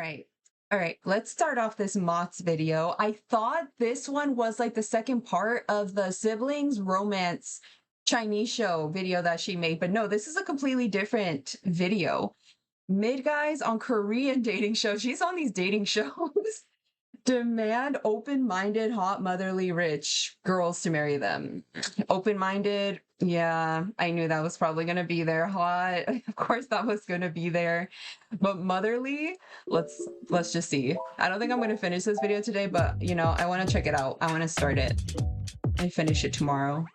Right. All right, let's start off this MOTS video. I thought this one was like the second part of the siblings romance Chinese show video that she made, but no, this is a completely different video. Mid guys on Korean dating shows. She's on these dating shows. Demand open-minded, hot, motherly, rich girls to marry them. Open-minded, yeah, I knew that was probably gonna be there. Hot, of course that was gonna be there. But motherly, let's just see. I don't think I'm gonna finish this video today, but you know, I want to check it out. I want to start it and finish it tomorrow.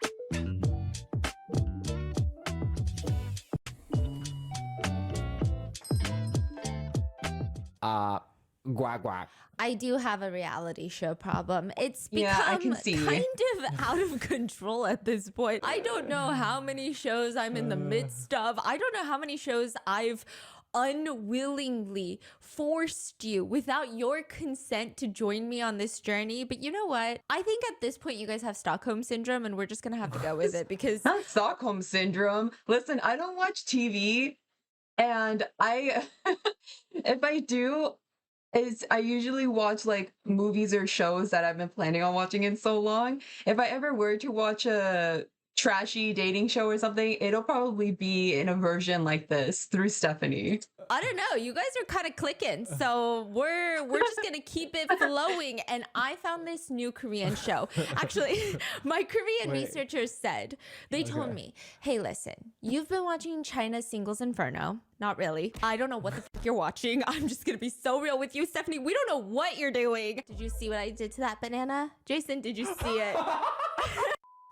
Guac guac. I do have a reality show problem. It's Yeah, I become can see. kind of out of control at this point. I don't know how many shows I'm in the midst of. I don't know how many shows I've unwillingly forced you without your consent to join me on this journey. But you know what? I think at this point you guys have Stockholm syndrome and we're just gonna have to go with it because Not Stockholm syndrome. Listen, I don't watch TV, and I if I do, I usually watch like movies or shows that I've been planning on watching in so long. If I ever were to watch a trashy dating show or something, it'll probably be in a version like this through Stephanie. I don't know. You guys are kind of clicking, so we're just gonna keep it flowing. And I found this new Korean show. Actually, my Korean researchers said they told me, "Hey, listen, you've been watching China's Singles Inferno. Not really. I don't know what the fuck you're watching. I'm just gonna be so real with you, Stephanie. We don't know what you're doing. Did you see what I did to that banana, Jason? Did you see it?"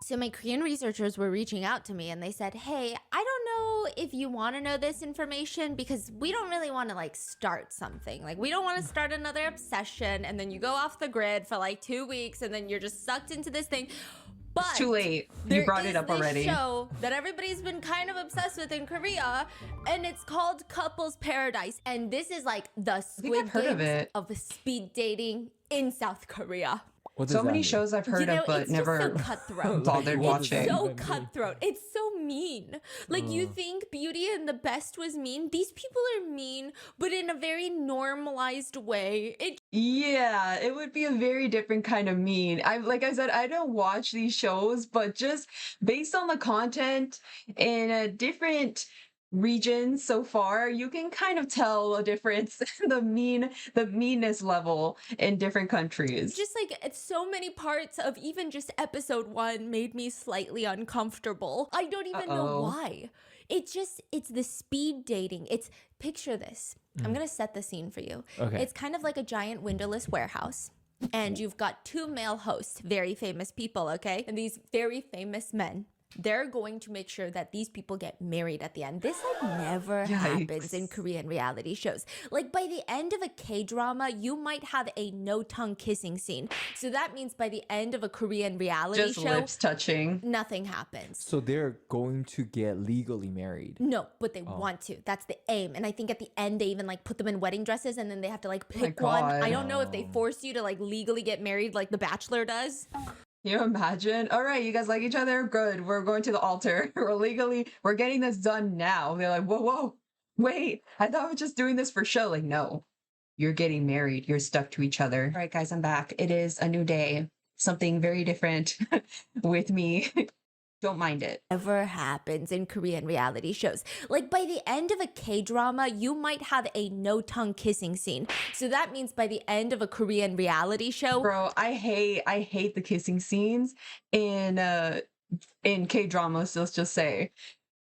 So my Korean researchers were reaching out to me and they said, "Hey, I don't know if you want to know this information because we don't really want to like start something. Like we don't want to start another obsession and then you go off the grid for like 2 weeks and then you're just sucked into this thing." But It's too late. You brought it up already. There is this show that everybody's been kind of obsessed with in Korea, and it's called Couples Paradise. And this is like the Squid I've heard of Games it. of speed dating in South Korea. What does So that many mean? shows I've heard of, but it's never just so cutthroat. bothered Like, what watching. does It's so that mean? cutthroat. It's so mean. Like you think Beauty and the Best was mean. These people are mean, but in a very normalized way. Yeah, it would be a very different kind of mean. Like I said, I don't watch these shows, but just based on the content in a different regions so far, you can kind of tell a difference in the meanness level in different countries. Just like it's so many parts of even just episode 1 made me slightly uncomfortable. I don't even know why. It's the speed dating. Picture this. I'm gonna set the scene for you. Okay. It's kind of like a giant windowless warehouse. And you've got 2 male hosts, very famous people, okay? And these very famous men, they're going to make sure that these people get married at the end. This like never happens in Korean reality shows. Like by the end of a K-drama, you might have a no-tongue kissing scene. So that means by the end of a Korean reality Just show, lips touching. nothing happens. So they're going to get legally married. No, but they want to. That's the aim. And I think at the end, they even like put them in wedding dresses and then they have to like pick one. God. I don't know if they force you to like legally get married like The Bachelor does. Can you imagine? All right, you guys like each other? Good. We're going to the altar. We're getting this done now. They're like, whoa, wait. I thought we were just doing this for show. Like, no, you're getting married. You're stuck to each other. All right, guys, I'm back. It is a new day. Something very different with me. Don't mind it. Never happens in Korean reality shows. Like by the end of a K-drama, you might have a no-tongue kissing scene. So that means by the end of a Korean reality show, Bro, I hate the kissing scenes in K-dramas, let's just say.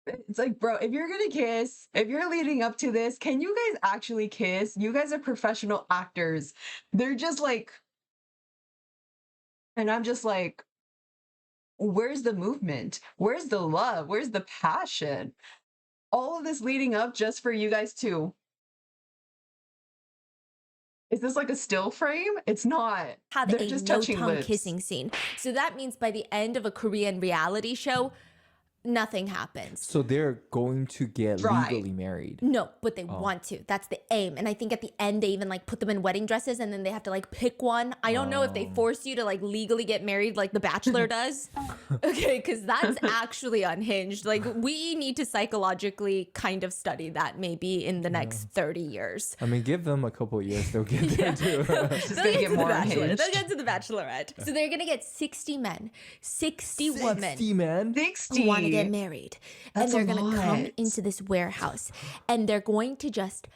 It's like, bro, if you're gonna kiss, if you're leading up to this, can you guys actually kiss? You guys are professional actors. They're just like, and I'm just like, where's the movement? Where's the love? Where's the passion? All of this leading up just for you guys too. Is this like a still frame? It's not. have They're a just touching no-tongue lips. kissing scene. So that means by the end of a Korean reality show, nothing happens. So they're going to get Right. legally married. No, but they want to. That's the aim. And I think at the end, they even like put them in wedding dresses and then they have to like pick one. I don't know if they force you to like legally get married like The Bachelor does. Okay, because that's actually unhinged. Like we need to psychologically kind of study that maybe in the next 30 years. I mean, give them a couple of years, they'll get there too. It's just gonna get more unhinged. They'll get to the Bachelorette. So they're gonna get 60 men, 60 women 60, man. 60. who want to get married. That's and they're a going to come lot. into this warehouse and they're going to just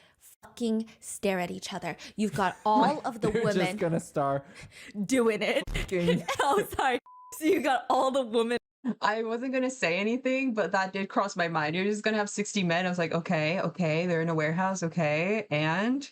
fucking stare at each other. You've got all of the They're women just gonna start doing it. fucking- Oh, sorry. So you got all the women. I wasn't gonna say anything, but that did cross my mind. You're just gonna have 60 men. I was like, okay, they're in a warehouse, okay, and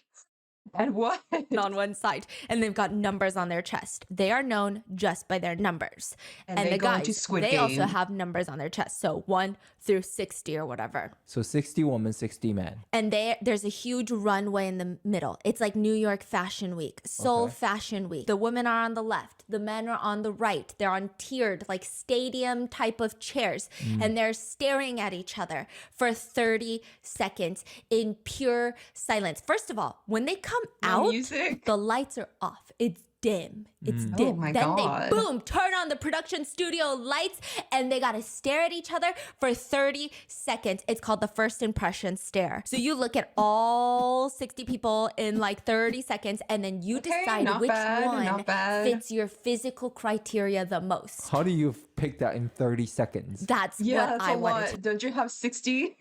what? on one side, and they've got numbers on their chest. They are known just by their numbers. And And they the go into guys, Squid they also Game. have numbers on their chest. So 1 through 60 or whatever. So 60 women, 60 men. And there's a huge runway in the middle. It's like New York Fashion Week, Seoul Okay. Fashion Week. The women are on the left, the men are on the right. They're on tiered, like stadium type of chairs, and they're staring at each other for 30 seconds in pure silence. First of all, when they come No out, music? the lights are off. It's dim. It's dim. Oh my then God. they boom, turn on the production studio lights and they got to stare at each other for 30 seconds. It's called the first impression stare. So you look at all 60 people in like 30 seconds and then you Okay, decide not which bad, one not bad. fits your physical criteria the most. How do you pick that in 30 seconds? That's Yeah, what that's I a wanted lot. to. Don't you have 60,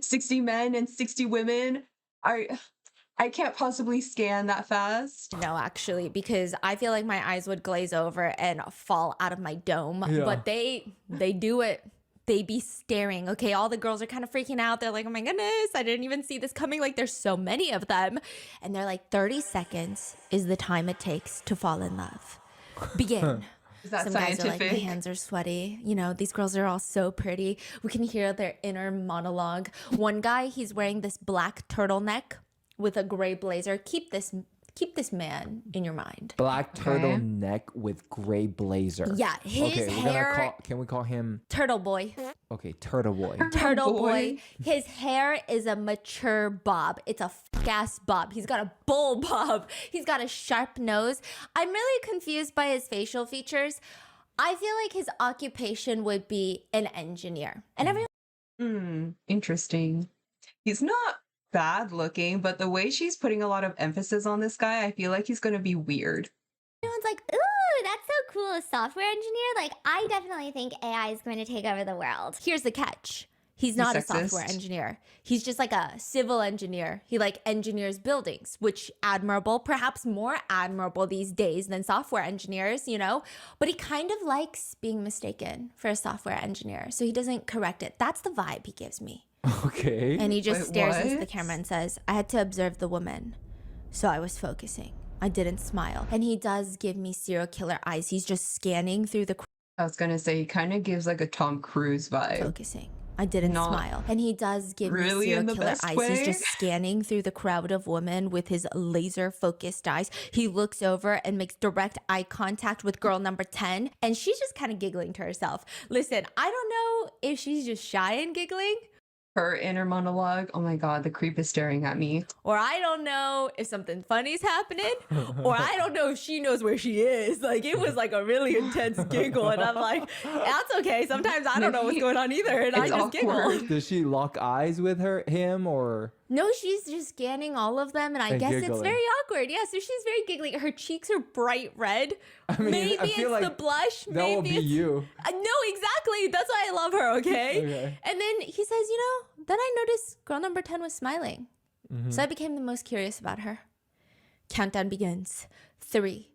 60 men and 60 women? I can't possibly scan that fast. No, actually, because I feel like my eyes would glaze over and fall out of my dome. Yeah. But they do it. They be staring. Okay, all the girls are kind of freaking out. They're like, oh my goodness, I didn't even see this coming. Like, there's so many of them. And they're like, 30 seconds is the time it takes to fall in love. Begin. Is that Some guys are like, scientific? my hands are sweaty. You know, these girls are all so pretty. We can hear their inner monologue. One guy, he's wearing this black turtleneck with a gray blazer. Keep this man in your mind. Black turtleneck with gray blazer. Yeah, his okay, hair. can we call him Turtle boy. okay, Turtle Boy. Turtle Boy. boy. His hair is a mature bob. It's a ass bob. He's got a bull bob. He's got a sharp nose. I'm really confused by his facial features. I feel like his occupation would be an engineer. And everyone Interesting. He's not bad looking, but the way she's putting a lot of emphasis on this guy, I feel like he's gonna be weird. Everyone's like, ooh, that's so cool, a software engineer. Like, I definitely think AI is going to take over the world. here's the catch. He's not a software sexist. engineer. He's just like a civil engineer. He like engineers buildings, which admirable, perhaps more admirable these days than software engineers, you know? But he kind of likes being mistaken for a software engineer. So he doesn't correct it. That's the vibe he gives me. Okay. And he just Wait, stares into the what? camera and says, I had to observe the woman. So I was focusing. I didn't smile. And he does give me serial killer eyes. He's just scanning through the I was gonna say he kind of gives like a Tom Cruise vibe. focusing. I didn't Not smile. And he does give me really serial in the killer best eyes. way. He's just scanning through the crowd of women with his laser focused eyes. He looks over and makes direct eye contact with girl number 10. And she's just kind of giggling to herself. Listen, I don't know if she's just shy and giggling, Her inner monologue. Oh my god, the creep is staring at me. or I don't know if something funny's happening, or I don't know if she knows where she is. Like, it was like a really intense giggle. And I'm like, that's okay. Sometimes I don't know what's going on either. And I It's just giggle. awkward. Does she lock eyes with him or No, she's just scanning all of them, and I And guess it's giggling. very awkward. Yeah, so she's very giggly. Her cheeks are bright red. I mean, Maybe I feel it's the like blush. that Maybe would be it's... you? No, exactly. That's why I love her. Okay? Okay. And then he says, you know, then I noticed girl number 10 was smiling, Mm-hmm. so I became the most curious about her. Countdown begins. 3,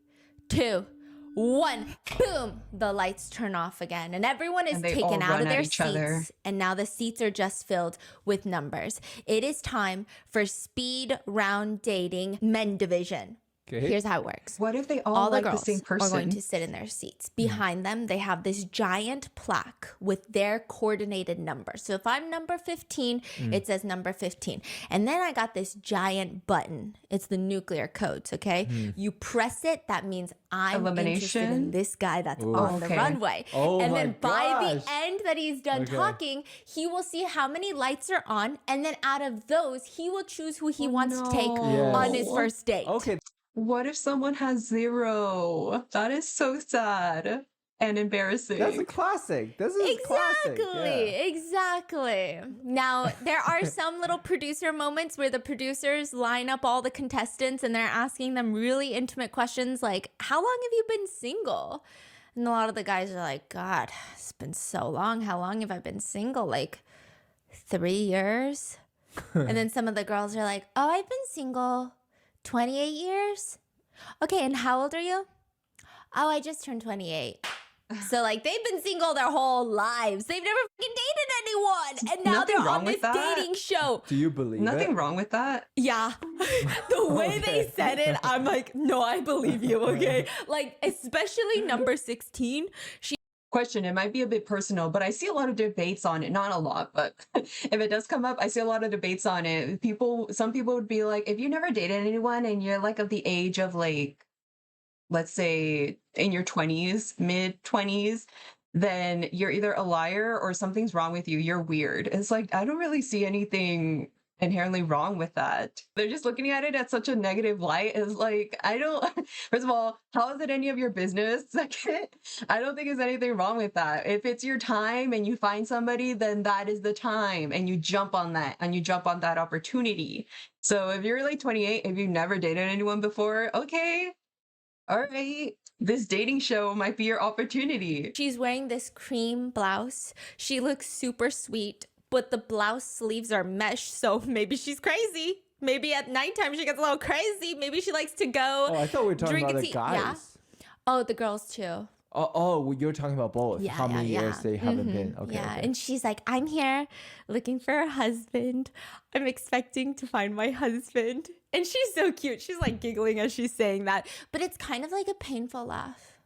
2, 1. Boom! The lights turn off again, and everyone is And they taken all out run of at their each seats. other. And now the seats are just filled with numbers. It is time for speed round dating men division. Okay. Here's how it works. What if they all, All the like the girls same are going person? to sit in their seats. Behind them, they have this giant plaque with their coordinated number. So if I'm number 15, it says number 15. And then I got this giant button. It's the nuclear codes, okay? You press it, that means I'm interested in Elimination? this guy that's Ooh. on the Okay. runway. Oh And my then by the gosh. end that he's done Okay. talking, he will see how many lights are on. And then out of those, he will choose who he wants to take no. on his first date. Okay. What if someone has 0? That is so sad and embarrassing. That's a classic. This is classic. Exactly, Yeah. exactly. Now, there are some little producer moments where the producers line up all the contestants and they're asking them really intimate questions like, how long have you been single? And a lot of the guys are like, God, it's been so long. How long have I been single? Like 3 years? And then some of the girls are like, oh, I've been single 28 years. Okay, and how old are you? Oh, I just turned 28. So like they've been single their whole lives. They've never fucking dated anyone. And now Nothing they're wrong on with this that. dating show. Do you believe Nothing it? wrong with that. Yeah. The way they Okay. said it, I'm like, no, I believe you, okay? Like, especially number 16. Question, it might be a bit personal, but I see a lot of debates on it. Not a lot, but if it does come up, I see a lot of debates on it. Some people would be like, if you never dated anyone and you're like of the age of like, let's say in your 20s, mid 20s, then you're either a liar or something's wrong with you. You're weird. It's like, I don't really see anything inherently wrong with that. They're just looking at it at such a negative light. It's like, I don't, first of all, how is it any of your business? Second, I don't think there's anything wrong with that. If it's your time and you find somebody, then that is the time and you jump on that and you jump on that opportunity. So if you're like 28, if you've never dated anyone before, okay, all right, this dating show might be your opportunity. She's wearing this cream blouse. She looks super sweet, but the blouse sleeves are mesh, so maybe she's crazy. Maybe at nighttime she gets a little crazy. Maybe she likes to go Oh, I thought we were talking drink about a the tea. guys. Yeah. Oh, the girls too. Oh, well, you're talking about both. Yeah, How many yeah, years yeah. they haven't been. Okay. Yeah, okay. and she's like, I'm here looking for a husband. I'm expecting to find my husband. And she's so cute. She's like giggling as she's saying that. But it's kind of like a painful laugh.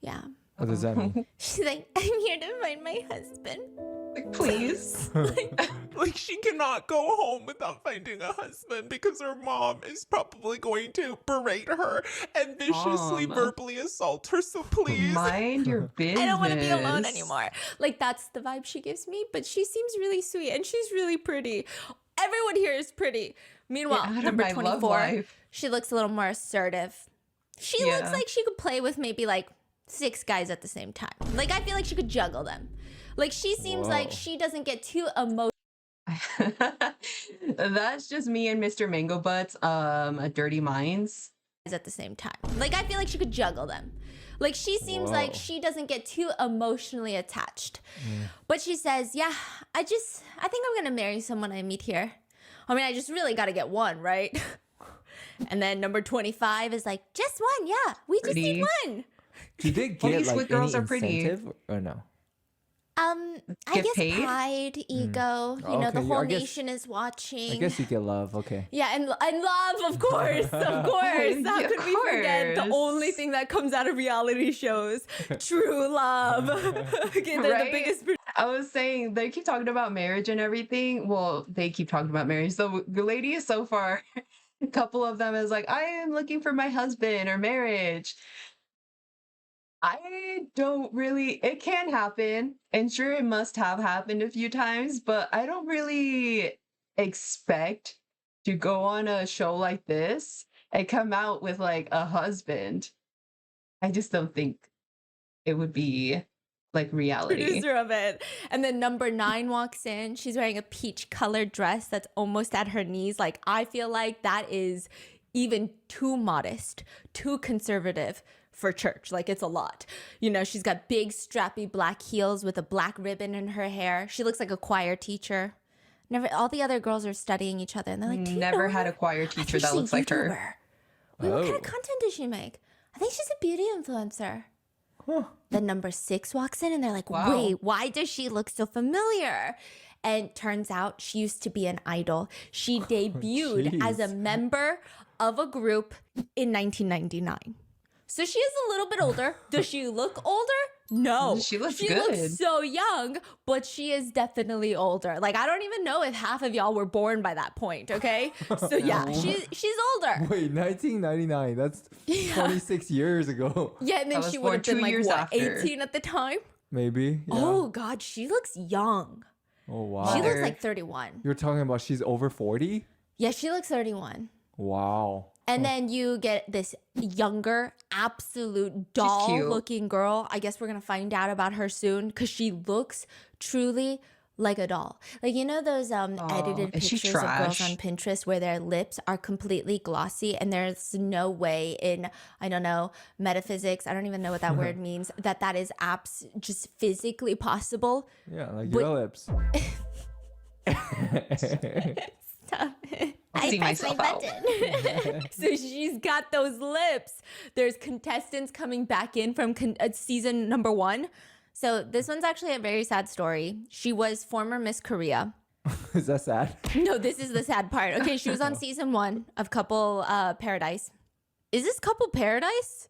Yeah. What does that mean? She's like, I'm here to find my husband. Like, please. Like, she cannot go home without finding a husband because her mom is probably going to berate her and viciously Mom. verbally assault her. So please. Mind your business. I don't want to be alone anymore. Like, that's the vibe she gives me. But she seems really sweet and she's really pretty. Everyone here is pretty. Meanwhile, Get out of number my love 24, life. she looks a little more assertive. She looks Yeah. like she could play with maybe like 6 guys at the same time. Like, I feel like she could juggle them. Like, she seems like Whoa. she doesn't get too emotional That's just me and Mr. Mango Butts, Dirty Minds. at the same time. Like, I feel like she could juggle them. Like, she seems like Whoa. she doesn't get too emotionally attached. But she says, yeah, I think I'm gonna marry someone I meet here. I mean, I just really gotta get one, right? And then number 25 is like, just one, yeah, we just need Pretty. one. Do they Well, get these like sweet girls any are pretty. incentive or no? I Get guess paid? pride, ego, you know, the Okay, whole I guess- nation is watching. I guess you get love. Okay. Yeah, and love, of course, of course. How Yeah, could of we forget the course. only thing that comes out of reality shows? True love. Okay, they're Right? the biggest. I was saying they keep talking about marriage and everything. Well, they keep talking about marriage. So the ladies so far, a couple of them is like, I am looking for my husband or marriage. I don't really, it can happen. And sure, it must have happened a few times, but I don't really expect to go on a show like this and come out with like a husband. I just don't think it would be like reality. Producer of it. And then number 9 walks in. She's wearing a peach colored dress that's almost at her knees. Like, I feel like that is even too modest, too conservative for church. Like, it's a lot. You know, she's got big strappy black heels with a black ribbon in her hair. She looks like a choir teacher. Never, all the other girls are studying each other and they're like, "Do you Never know had her? a choir I teacher think that she's a looks like her. YouTuber. Wait, what kind Oh. of content does she make? I think she's a beauty influencer." Huh. Then number 6 walks in and they're like, Wow. wait, why does she look so familiar? And turns out she used to be an idol. She debuted as a Jeez. member of a group in 1999. So she is a little bit older. Does she look older? No. She looks She good. looks so young, but she is definitely older. Like, I don't even know if half of y'all were born by that point, okay? So yeah, she's older. Wait, 1999. That's 26 years ago. Yeah, and then I was she would born have been 2 like, years what, after. 18 at the time? Maybe. Yeah. Oh, God, she looks young. Oh, wow. She looks Mother. like 31. You're talking about she's over 40? Yeah, she looks 31. Wow. And then you get this younger, absolute doll cute. looking girl. I guess we're going to find out about her soon because she looks truly like a doll. Like, you know those edited is she pictures of girls trash? on Pinterest where their lips are completely glossy and there's no way in, I don't know, metaphysics, I don't even know what that word means, that is just physically possible. Yeah, like But- your lips. Stop it. I'll see pressed myself my out. button. So she's got those lips. There's contestants coming back in from season number 1. So this one's actually a very sad story. She was former Miss Korea. Is that sad? No, this is the sad part. Okay, she was on season 1 of Couple Paradise. Is this Couple Paradise?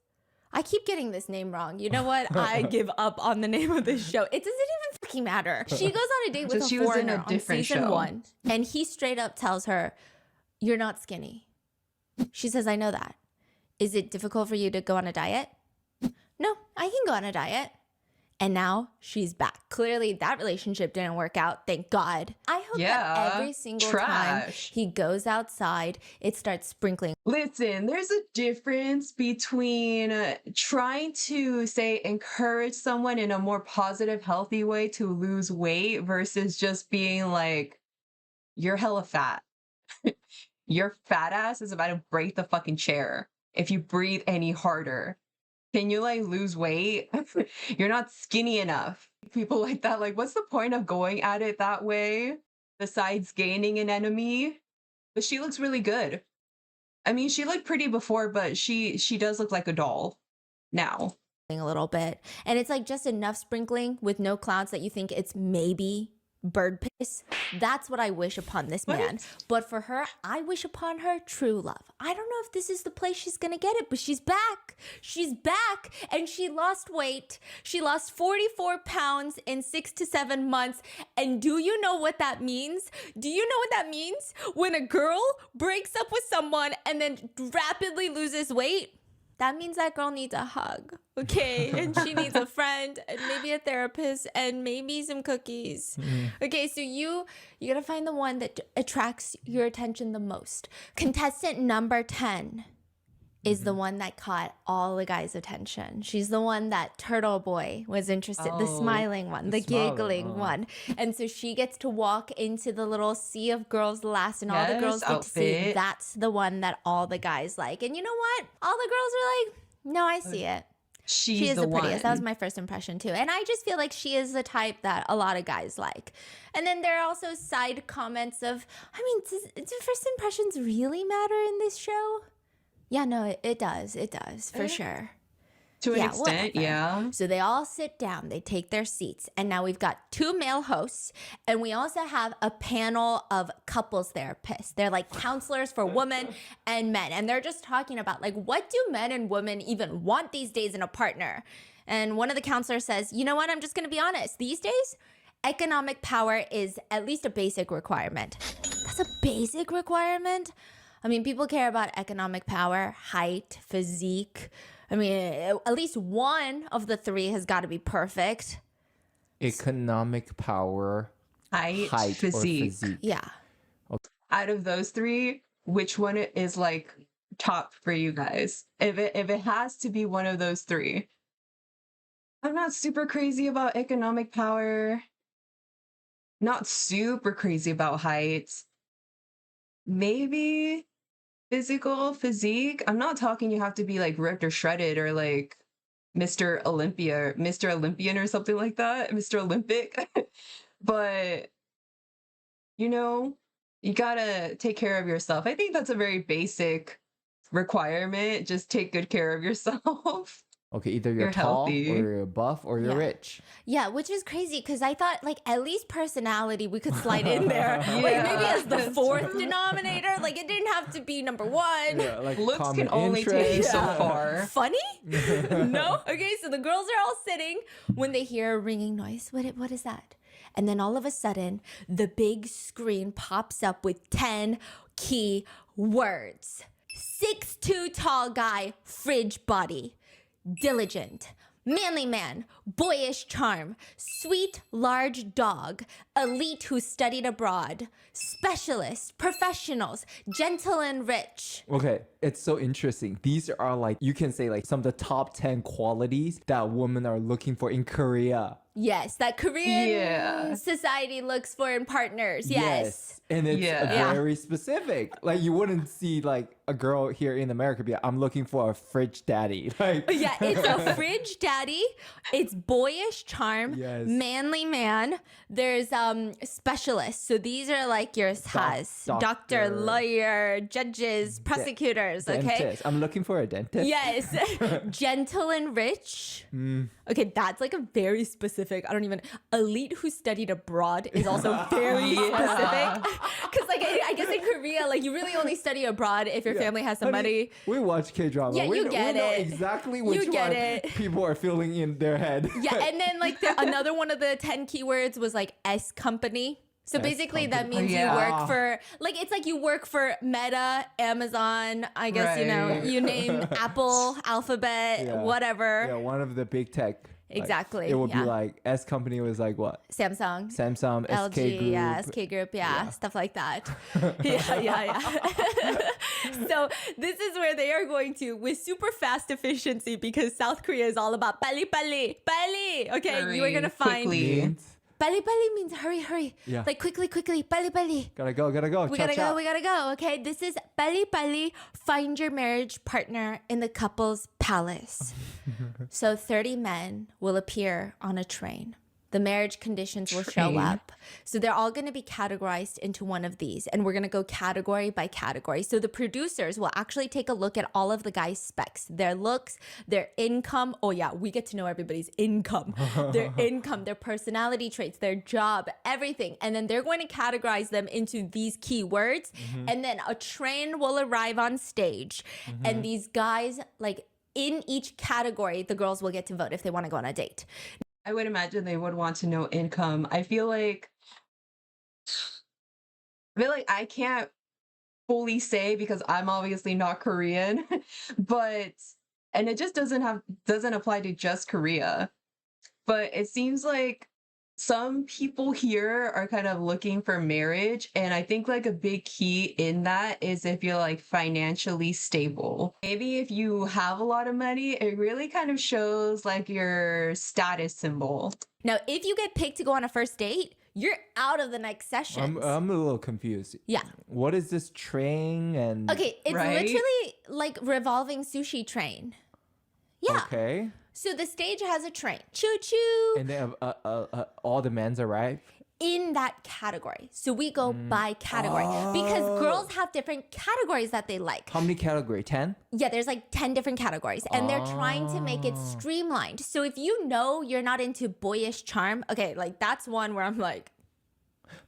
I keep getting this name wrong. You know what? I give up on the name of this show. It doesn't even fucking matter. She goes on a date with So a she was in foreigner a on different season show. 1, and he straight up tells her, "You're not skinny." She says, "I know that. Is it difficult for you to go on a diet?" "No, I can go on a diet." And now she's back. Clearly, that relationship didn't work out. Thank God. I hope that Yeah, every single time trash. he goes outside, it starts sprinkling. Listen, there's a difference between trying to say encourage someone in a more positive, healthy way to lose weight versus just being like, you're hella fat. Your fat ass is about to break the fucking chair if you breathe any harder. Can you like lose weight? You're not skinny enough. People like that, like, what's the point of going at it that way besides gaining an enemy? But she looks really good. I mean, she looked pretty before, but she does look like a doll now. A little bit, and it's like just enough sprinkling with no clouds that you think it's maybe bird piss. That's what I wish upon this man. But for her, I wish upon her true love. I don't know if this is the place she's gonna get it, but she's back. She's back, and she lost weight. She lost 44 pounds in 6 to 7 months. And do you know what that means? Do you know what that means? When a girl breaks up with someone and then rapidly loses weight, that means that girl needs a hug, okay? And she needs a friend and maybe a therapist and maybe some cookies. Okay, so you gotta find the one that attracts your attention the most. Contestant number 10 is the one that caught all the guys' attention. She's the one that Turtle Boy was interested, the smiling one, the smiling, giggling one. And so she gets to walk into the little sea of girls last, and all the Yes, girls get to see outfit. that's the one that all the guys like. And you know what? All the girls are like, no, I see it. She's She is the one. prettiest. That was my first impression too. And I just feel like she is the type that a lot of guys like. And then there are also side comments of, I mean, do first impressions really matter in this show? Yeah, no, it does. It does, for sure. To an Yeah, extent, whatever. yeah. So they all sit down, they take their seats, and now we've got 2 male hosts, and we also have a panel of couples therapists. They're like counselors for women and men, and they're just talking about like, what do men and women even want these days in a partner? And one of the counselors says, you know what, I'm just gonna be honest, these days, economic power is at least a basic requirement. That's a basic requirement? I mean, people care about economic power, height, physique. I mean, at least one of the 3 has got to be perfect. Economic power, Height, height, physique. or physique. Yeah. Out of those 3, which one is like top for you guys? If it has to be one of those 3. I'm not super crazy about economic power. Not super crazy about height. Maybe physical physique. I'm not talking you have to be like ripped or shredded or like Mr. Olympia, Mr. Olympian or something like that, Mr. Olympic. But you know, you gotta take care of yourself. I think that's a very basic requirement. Just take good care of yourself. Okay, either you're You're tall healthy. or you're buff or you're Yeah. rich. Yeah, which is crazy because I thought like at least personality we could slide in there. Like maybe as the Yeah. fourth denominator. Like it didn't have to be number one. Yeah, like Looks common can only take you interest. so far. Funny? No? Okay, so the girls are all sitting when they hear a ringing noise. What is that? And then all of a sudden, the big screen pops up with 10 key words. 6'2" tall guy, fridge body. Diligent. Manly man, boyish charm, sweet large dog, elite who studied abroad, specialist, professionals, gentle and rich. Okay, it's so interesting. These are like, you can say like some of the top 10 qualities that women are looking for in Korea. Yes, that Korean Yeah. society looks for in partners. Yes. And it's Yeah. very specific. Like you wouldn't see like a girl here in America be like, I'm looking for a fridge daddy. Like Yeah, it's a fridge daddy. It's boyish charm, Yes. manly man. There's specialists. So these are like your has doctor, doctor, lawyer, judges, prosecutors. Okay. dentist. I'm looking for a dentist. Yes, gentle and rich. Mm. Okay, that's like a very specific. I don't even elite who studied abroad is also very specific. Because like I guess in Korea, like you really only study abroad if your family has some Honey, money. we watch K-drama. Yeah, you we get know it. exactly You which get one it. people are feeling in their head. Yeah, and then like another one of the 10 keywords was like S company. So S basically that company. means you Yeah. work for like it's like you work for Meta, Amazon, I guess you know, Right. you name Apple, Alphabet, Yeah. whatever. Yeah, one of the big tech. Like, Exactly, it would yeah. be like S company was like what? Samsung. Samsung, LG, SK Group. yeah, SK Group, yeah, stuff like that. yeah. So this is where they are going to with super fast efficiency because South Korea is all about pali. Okay, you are gonna Hurry, find quickly. Means, pali means hurry. Yeah. Like quickly, pali. gotta go. We gotta go. Okay, this is pali. Find your marriage partner in the couple's palace. So 30 men will appear on a train. The marriage conditions will show Train. up. So they're all going to be categorized into one of these. And we're going to go category by category. So the producers will actually take a look at all of the guys' specs, their looks, their income. Oh, yeah, we get to know everybody's income, their personality traits, their job, everything. And then they're going to categorize them into these keywords. And then a train will arrive on stage. And these guys, like in each category, the girls will get to vote if they want to go on a date. I would imagine they would want to know income. I feel like I can't fully say because I'm obviously not Korean, but and it just doesn't apply to just Korea. But it seems like some people here are kind of looking for marriage, and I think like a big key in that is if you're like financially stable. Maybe if you have a lot of money, it really kind of shows like your status symbol. Now, if you get picked to go on a first date, you're out of the next session. I'm a little confused. Yeah. What is this train and Okay, it's Right? literally like revolving sushi train. Yeah. Okay. So the stage has a train. Choo choo. And then all the men's arrive. In that category. So we go by category because girls have different categories that they like. How many category? 10? Yeah, there's like 10 different categories and they're trying to make it streamlined. So if you know you're not into boyish charm, okay, like that's one where I'm like,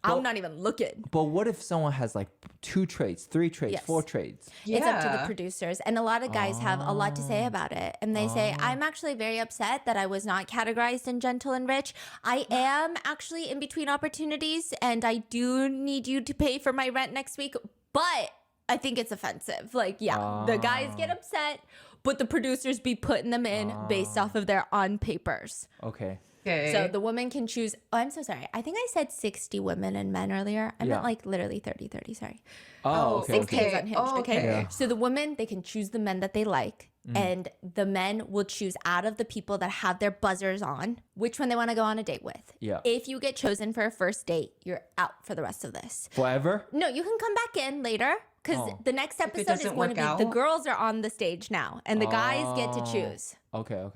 I'm not even looking. But what if someone has like 2 trades, 3 trades, Yes. 4 trades? It's up to the Yeah. producers. And a lot of guys have a lot to say about it. And they say, I'm actually very upset that I was not categorized in gentle and rich. I am actually in between opportunities and I do need you to pay for my rent next week. But I think it's offensive. Like, yeah, the guys get upset, but the producers be putting them in based off of their on papers. Okay. Okay. So the woman can choose. Oh, I'm so sorry. I think I said 60 women and men earlier. I meant Yeah. like literally 30, sorry. Oh, okay. 60 okay. is unhinged, okay? Okay. Yeah. So the women, they can choose the men that they like. And the men will choose out of the people that have their buzzers on which one they want to go on a date with. Yeah. If you get chosen for a first date, you're out for the rest of this. Forever? No, you can come back in later because Oh. the next it episode is doesn't going to work be the out? girls are on the stage now and the guys get to Oh. choose. Okay.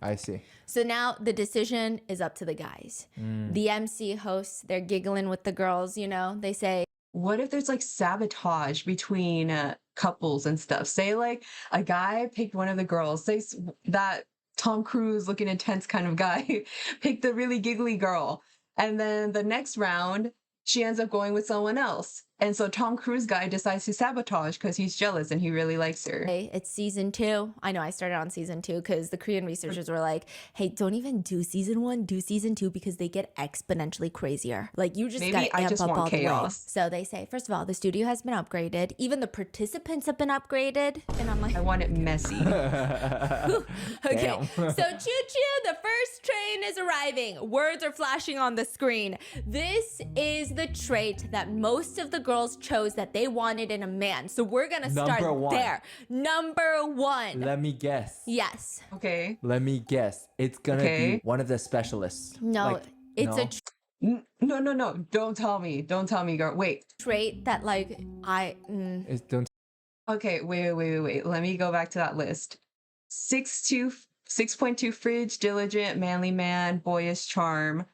I see. So now the decision is up to the guys. The MC hosts, they're giggling with the girls, you know, they say, what if there's like sabotage between couples and stuff? Say like a guy picked one of the girls, that Tom Cruise looking intense kind of guy picked the really giggly girl. And then the next round, she ends up going with someone else. And so Tom Cruise guy decides to sabotage because he's jealous and he really likes her. Hey, it's season 2. I know I started on season 2 because the Korean researchers were like, hey, don't even do season 1, do season 2 because they get exponentially crazier. Like you just Maybe gotta I amp just up want all the way. chaos. So they say, first of all, the studio has been upgraded. Even the participants have been upgraded. And I'm like, I want it messy. okay. Damn. So choo choo, the first train is arriving. Words are flashing on the screen. This is the trait that most of the girls chose that they wanted in a man. So we're gonna start Number 1. there. Number 1. Let me guess. Yes. Okay. Let me guess. It's gonna Okay. be one of the specialists. No, Like, it's no? a No. Don't tell me. Don't tell me, girl. Wait. trait that like Don't. Okay, wait. Let me go back to that list. 6'2", 6.2 fridge, diligent, manly man, boyish charm.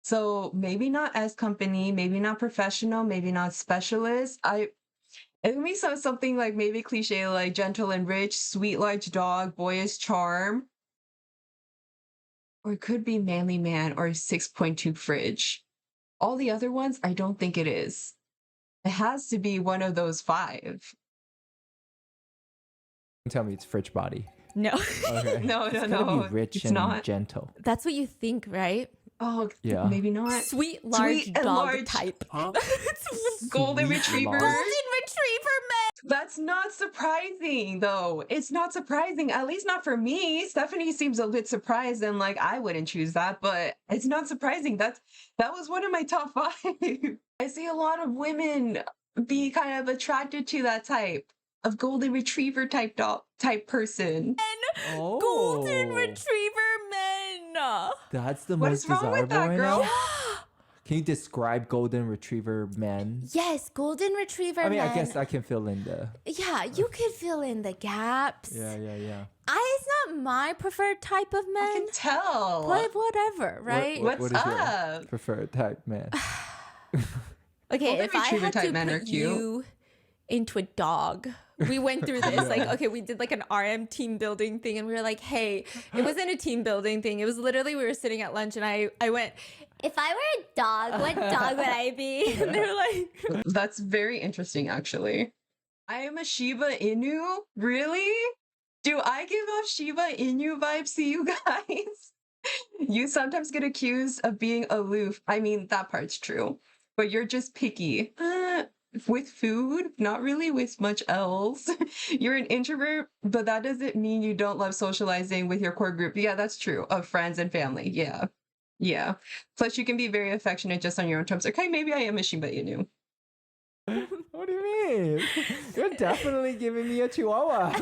So maybe not as company, maybe not professional, maybe not specialist. It would be something like maybe cliche, like gentle and rich, sweet large dog, boyish charm. Or it could be manly man or 6.2 fridge. All the other ones, I don't think it is. It has to be one of those 5. Tell me it's fridge body. no. Okay. No, It's gonna be rich it's and not. gentle. That's what you think, right? Oh, Yeah. maybe not. Sweet large and dog large. type. Golden Sweet retriever. large. Golden retriever man. That's not surprising, though. It's not surprising, at least not for me. Stephanie seems a bit surprised, and like I wouldn't choose that, but it's not surprising. That was one of my top 5. I see a lot of women be kind of attracted to that type of golden retriever type person. Oh. Golden retriever men. That's the What most is wrong with desirable that, right girl? now. Can you describe golden retriever men? Yes, golden retriever I mean, men. I guess I can fill in the. Yeah, you could fill in the gaps. Yeah. It's not my preferred type of I men, can tell. but whatever, right? What's what is your up? preferred type man? Okay, Golden if I retriever had type to men are put cute. you into a dog, we went through this. Like, okay, we did like an RM team building thing, and we were like, hey, it wasn't a team building thing. It was literally we were sitting at lunch, and I went, If I were a dog, what dog would I be? and they were like, That's very interesting, actually. I am a Shiba Inu? Really? Do I give off Shiba Inu vibes to you guys? You sometimes get accused of being aloof. I mean, that part's true. But you're just picky. With food, not really with much else. You're an introvert, but that doesn't mean you don't love socializing with your core group. Yeah, that's true. Of friends and family. Yeah. Plus, you can be very affectionate just on your own terms. Okay, maybe I am a Shiba Inu. What do you mean? You're definitely giving me a chihuahua.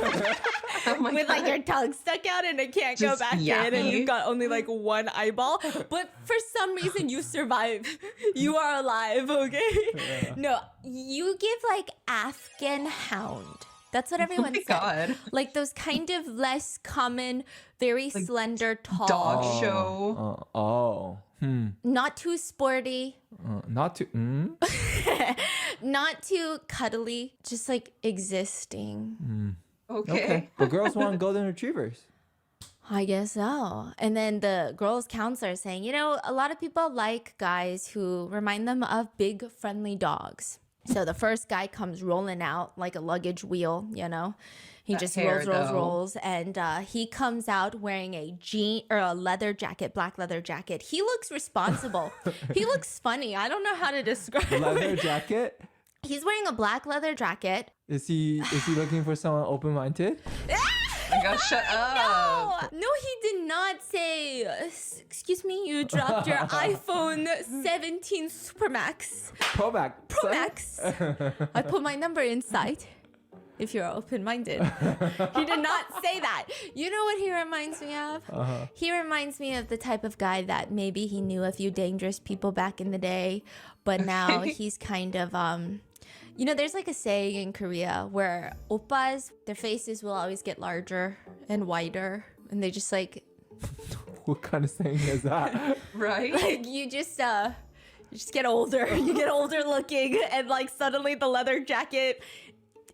Oh my with like God. your tongue stuck out and it can't go Just back in, and yappy. you've got only like one eyeball, but for some reason you survive. You are alive, okay? Yeah. No, you give like Afghan hound. That's what Oh everyone my said. God. Like those kind of less common, very Like slender, tall, dog show. not too sporty, Not too. not too cuddly, just like existing. Okay. But girls want golden retrievers. I guess so. And then the girls' counselor is saying, a lot of people like guys who remind them of big, friendly dogs. So the first guy comes rolling out like a luggage wheel, He That just hair, though. rolls. And he comes out wearing a jean or a leather jacket, black leather jacket. He looks responsible. He looks funny. I don't know how to describe Leather it. jacket. He's wearing a black leather jacket. Is he looking for someone open-minded? My gosh, shut up. No, he did not say, excuse me, you dropped your iPhone 17 Super Max. Pro Max. I put my number inside if you're open-minded. He did not say that. You know what he reminds me of? He reminds me of the type of guy that maybe he knew a few dangerous people back in the day, but now he's kind of there's like a saying in Korea where oppas, their faces will always get larger and wider, and they just like What kind of saying is that? Right? like you just get older. You get older looking, and like suddenly the leather jacket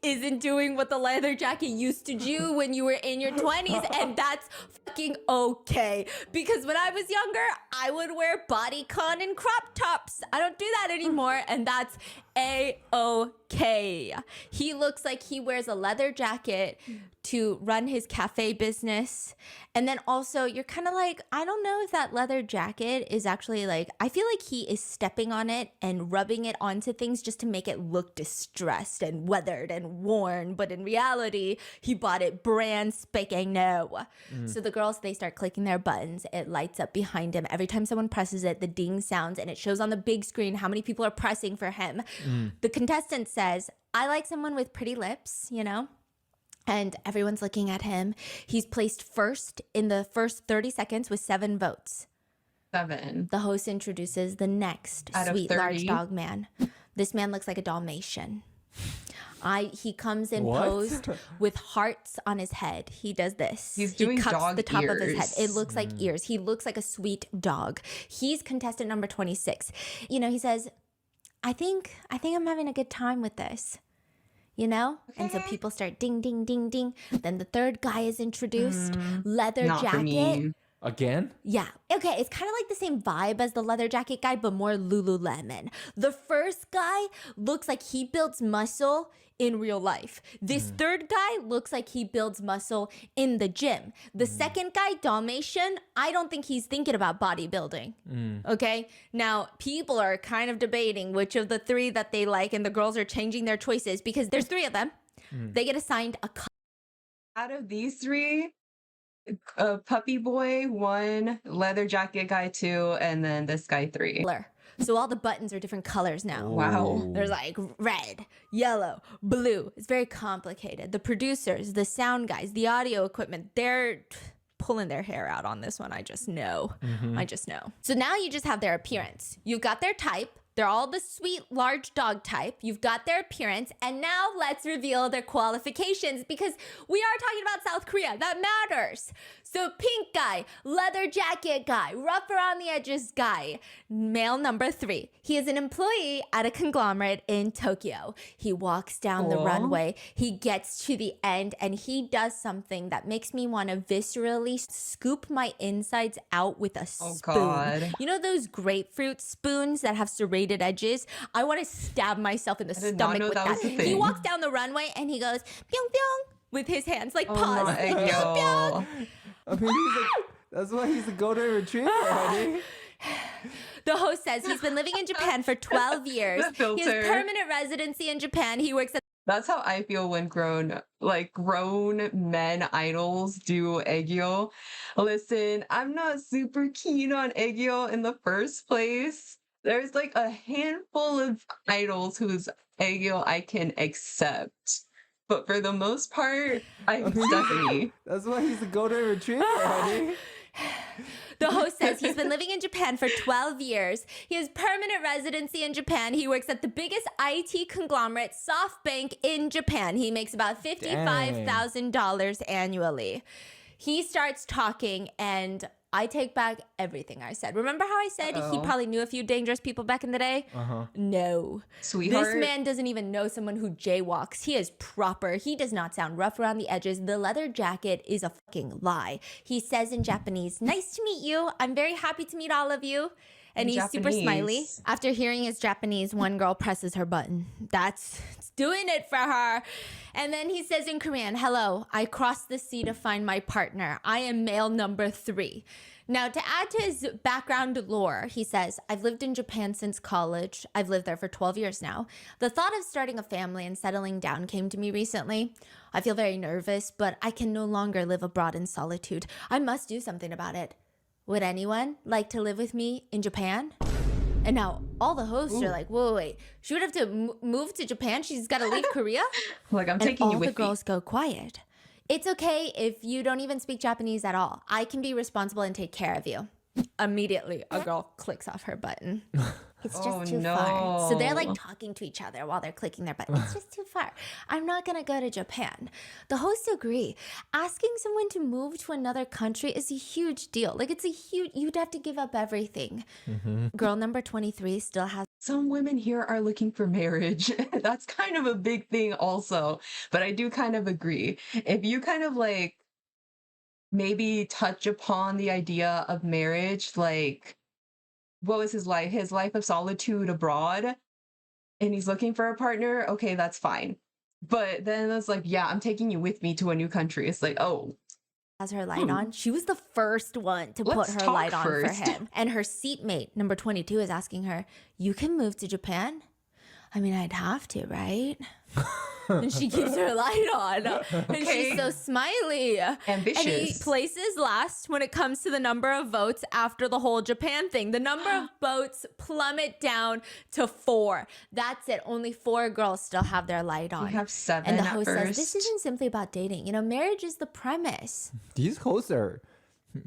isn't doing what the leather jacket used to do when you were in your 20s, and that's fucking okay. Because when I was younger, I would wear bodycon and crop tops. I don't do that anymore, and that's a-okay. He looks like he wears a leather jacket to run his cafe business. And then also, you're kind of like, I don't know if that leather jacket is actually like, I feel like he is stepping on it and rubbing it onto things just to make it look distressed and weathered and worn. But in reality, he bought it brand spanking new. So the girls, they start clicking their buttons. It lights up behind him. Every time someone presses it, the ding sounds, and it shows on the big screen how many people are pressing for him. The contestant says, I like someone with pretty lips, you know? And everyone's looking at him. He's placed first in the first 30 seconds with 7 votes. 7. The host introduces the next Out of sweet 30? large dog man. This man looks like a Dalmatian. He comes in What? posed with hearts on his head. He does this. He's doing he cups dog the top of his head. ears. It looks like ears. He looks like a sweet dog. He's contestant number 26. You know, he says, I think I'm having a good time with this. You know? And so people start ding, ding, ding, ding. Then the third guy is introduced. Leather Not for jacket. me. Again? Yeah. Okay. It's kind of like the same vibe as the leather jacket guy, but more Lululemon. The first guy looks like he builds muscle in real life. This third guy looks like he builds muscle in the gym. The second guy, Dalmatian, I don't think he's thinking about bodybuilding. Okay. Now, people are kind of debating which of the 3 that they like, and the girls are changing their choices because there's 3 of them. They get assigned a Out of these 3, puppy boy 1, leather jacket guy 2, and then this guy 3. color. So all the buttons are different colors now. Wow. There's like red, yellow, blue. It's very complicated. The producers, the sound guys, the audio equipment, they're pulling their hair out on this one. I just know. I just know. So now you just have their appearance. You've got their type. They're all the sweet large dog type. You've got their appearance. And now let's reveal their qualifications, because we are talking about South Korea. That matters. So pink guy, leather jacket guy, rough around the edges guy, male number 3. He is an employee at a conglomerate in Tokyo. He walks down the runway. He gets to the end, and he does something that makes me want to viscerally scoop my insides out with a spoon. God. You know those grapefruit spoons that have serrated edges? I want to stab myself in the did not stomach know with that that. was a He thing. walks down the runway and he goes, pyong pyong, with his hands, like paws. my Pyong pyong. God. I mean, that's why he's a golden retriever, honey. The host says he's been living in Japan for 12 years. The filter. He has permanent residency in Japan. He works at That's how I feel when grown men idols do aegyo. Listen, I'm not super keen on aegyo in the first place. There's like a handful of idols whose aegyo I can accept. But for the most part, I'm Stephanie. That's why he's a golden retriever, honey. The host says he's been living in Japan for 12 years. He has permanent residency in Japan. He works at the biggest IT conglomerate, SoftBank, in Japan. He makes about $55,000 annually. He starts talking, and I take back everything I said. Remember how I said he probably knew a few dangerous people back in the day? No. Sweetheart. This man doesn't even know someone who jaywalks. He is proper. He does not sound rough around the edges. The leather jacket is a fucking lie. He says in Japanese, "Nice to meet you. I'm very happy to meet all of you." And he's super smiley. Japanese. After hearing his Japanese, one girl presses her button. That's doing it for her. And then he says in Korean, "Hello, I crossed the sea to find my partner. I am male number 3. Now, to add to his background lore, he says, I've lived in Japan since college. I've lived there for 12 years now. The thought of starting a family and settling down came to me recently. I feel very nervous, but I can no longer live abroad in solitude. I must do something about it. Would anyone like to live with me in Japan?" And now all the hosts are like, whoa, wait. She would have to move to Japan? She's got to leave Korea? Like, I'm And taking all you the with me. girls go quiet. It's okay if you don't even speak Japanese at all. I can be responsible and take care of you. Immediately, a girl clicks off her button. It's Oh, just too far. So they're like no. talking to each other while they're clicking their button. It's just too far. I'm not going to go to Japan. The hosts agree. Asking someone to move to another country is a huge deal. Like, it's a huge, you'd have to give up everything. Girl number 23 still has Some women here are looking for marriage. That's kind of a big thing also. But I do kind of agree. If you kind of like maybe touch upon the idea of marriage, like what was his life? His life of solitude abroad, and he's looking for a partner. Okay, that's fine. But then it's like, yeah, I'm taking you with me to a new country. It's like, oh, her light on. She was the first one to Let's put her talk light on for first. him. And her seatmate, number 22, is asking her, you can move to Japan? I mean, I'd have to, right? And she keeps her light on. And Okay. she's so smiley. And he ambitious. places last when it comes to the number of votes after the whole Japan thing. The number of votes plummet down to 4. That's it. Only 4 girls still have their light on. We have 7 And the at host first. says, this isn't simply about dating. You know, marriage is the premise. These hosts are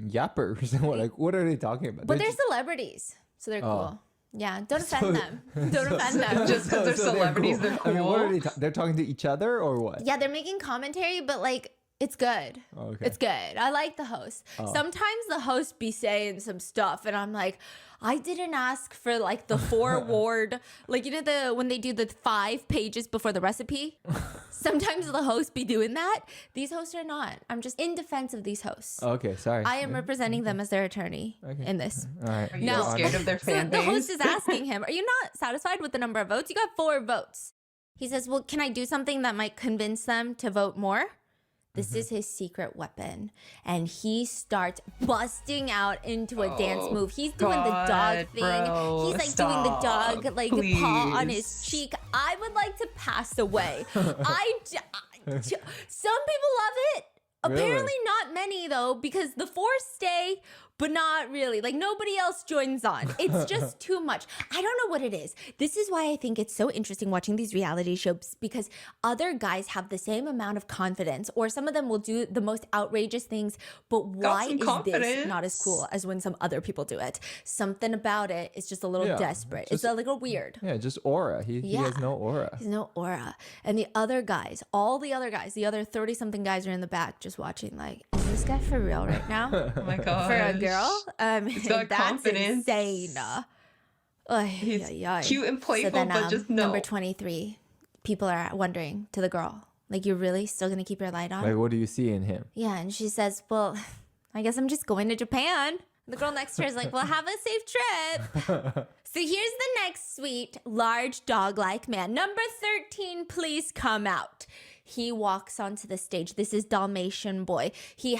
yappers. What are they talking about? But they're celebrities, so they're cool. Yeah, don't offend them. Don't offend them. Just 'cause they're celebrities, they're I mean, what are cool. they? They're talking to each other or what? Yeah, they're making commentary, but like it's good. Okay. It's good. I like the host. Sometimes the host be saying some stuff, and I'm like, I didn't ask for like the foreword, like you know when they do the 5 pages before the recipe. Sometimes the host be doing that. These hosts are not. I'm just in defense of these hosts. Okay, sorry. I am representing them as their attorney in this. All right. Are you No. scared of their So fan the host base? is asking him, "Are you not satisfied with the number of votes? You got 4 votes." He says, "Well, can I do something that might convince them to vote more?" This is his secret weapon. And he starts busting out into a dance Oh, move. He's doing the dog God, thing. bro, He's like doing the dog, stop, like paw on his please. cheek. I would like to pass away. Some people love it. Apparently not many though, because the 4 stay, but not really. Like nobody else joins on. It's just too much. I don't know what it is. This is why I think it's so interesting watching these reality shows, because other guys have the same amount of confidence, or some of them will do the most outrageous things, but why some is this confidence. not as cool as when some other people do it? Something about it is just a little Yeah, desperate. just- It's a little weird. Yeah, just aura. He has Yeah. no aura. There's no aura. And the other guys, all the other guys, the other 30 something guys are in the back just watching, like, is this guy for real right now? Oh my god. For a girl? got That's confidence. insane. Ay, He's ay, ay. cute and playful, but just no. Number 23, people are wondering to the girl, like, you're really still going to keep your light on? Like, what do you see in him? Yeah, and she says, well, I guess I'm just going to Japan. The girl next to her is like, well, have a safe trip. So here's the next sweet, large dog-like man. Number 13, please come out. He walks onto the stage. This is Dalmatian boy. He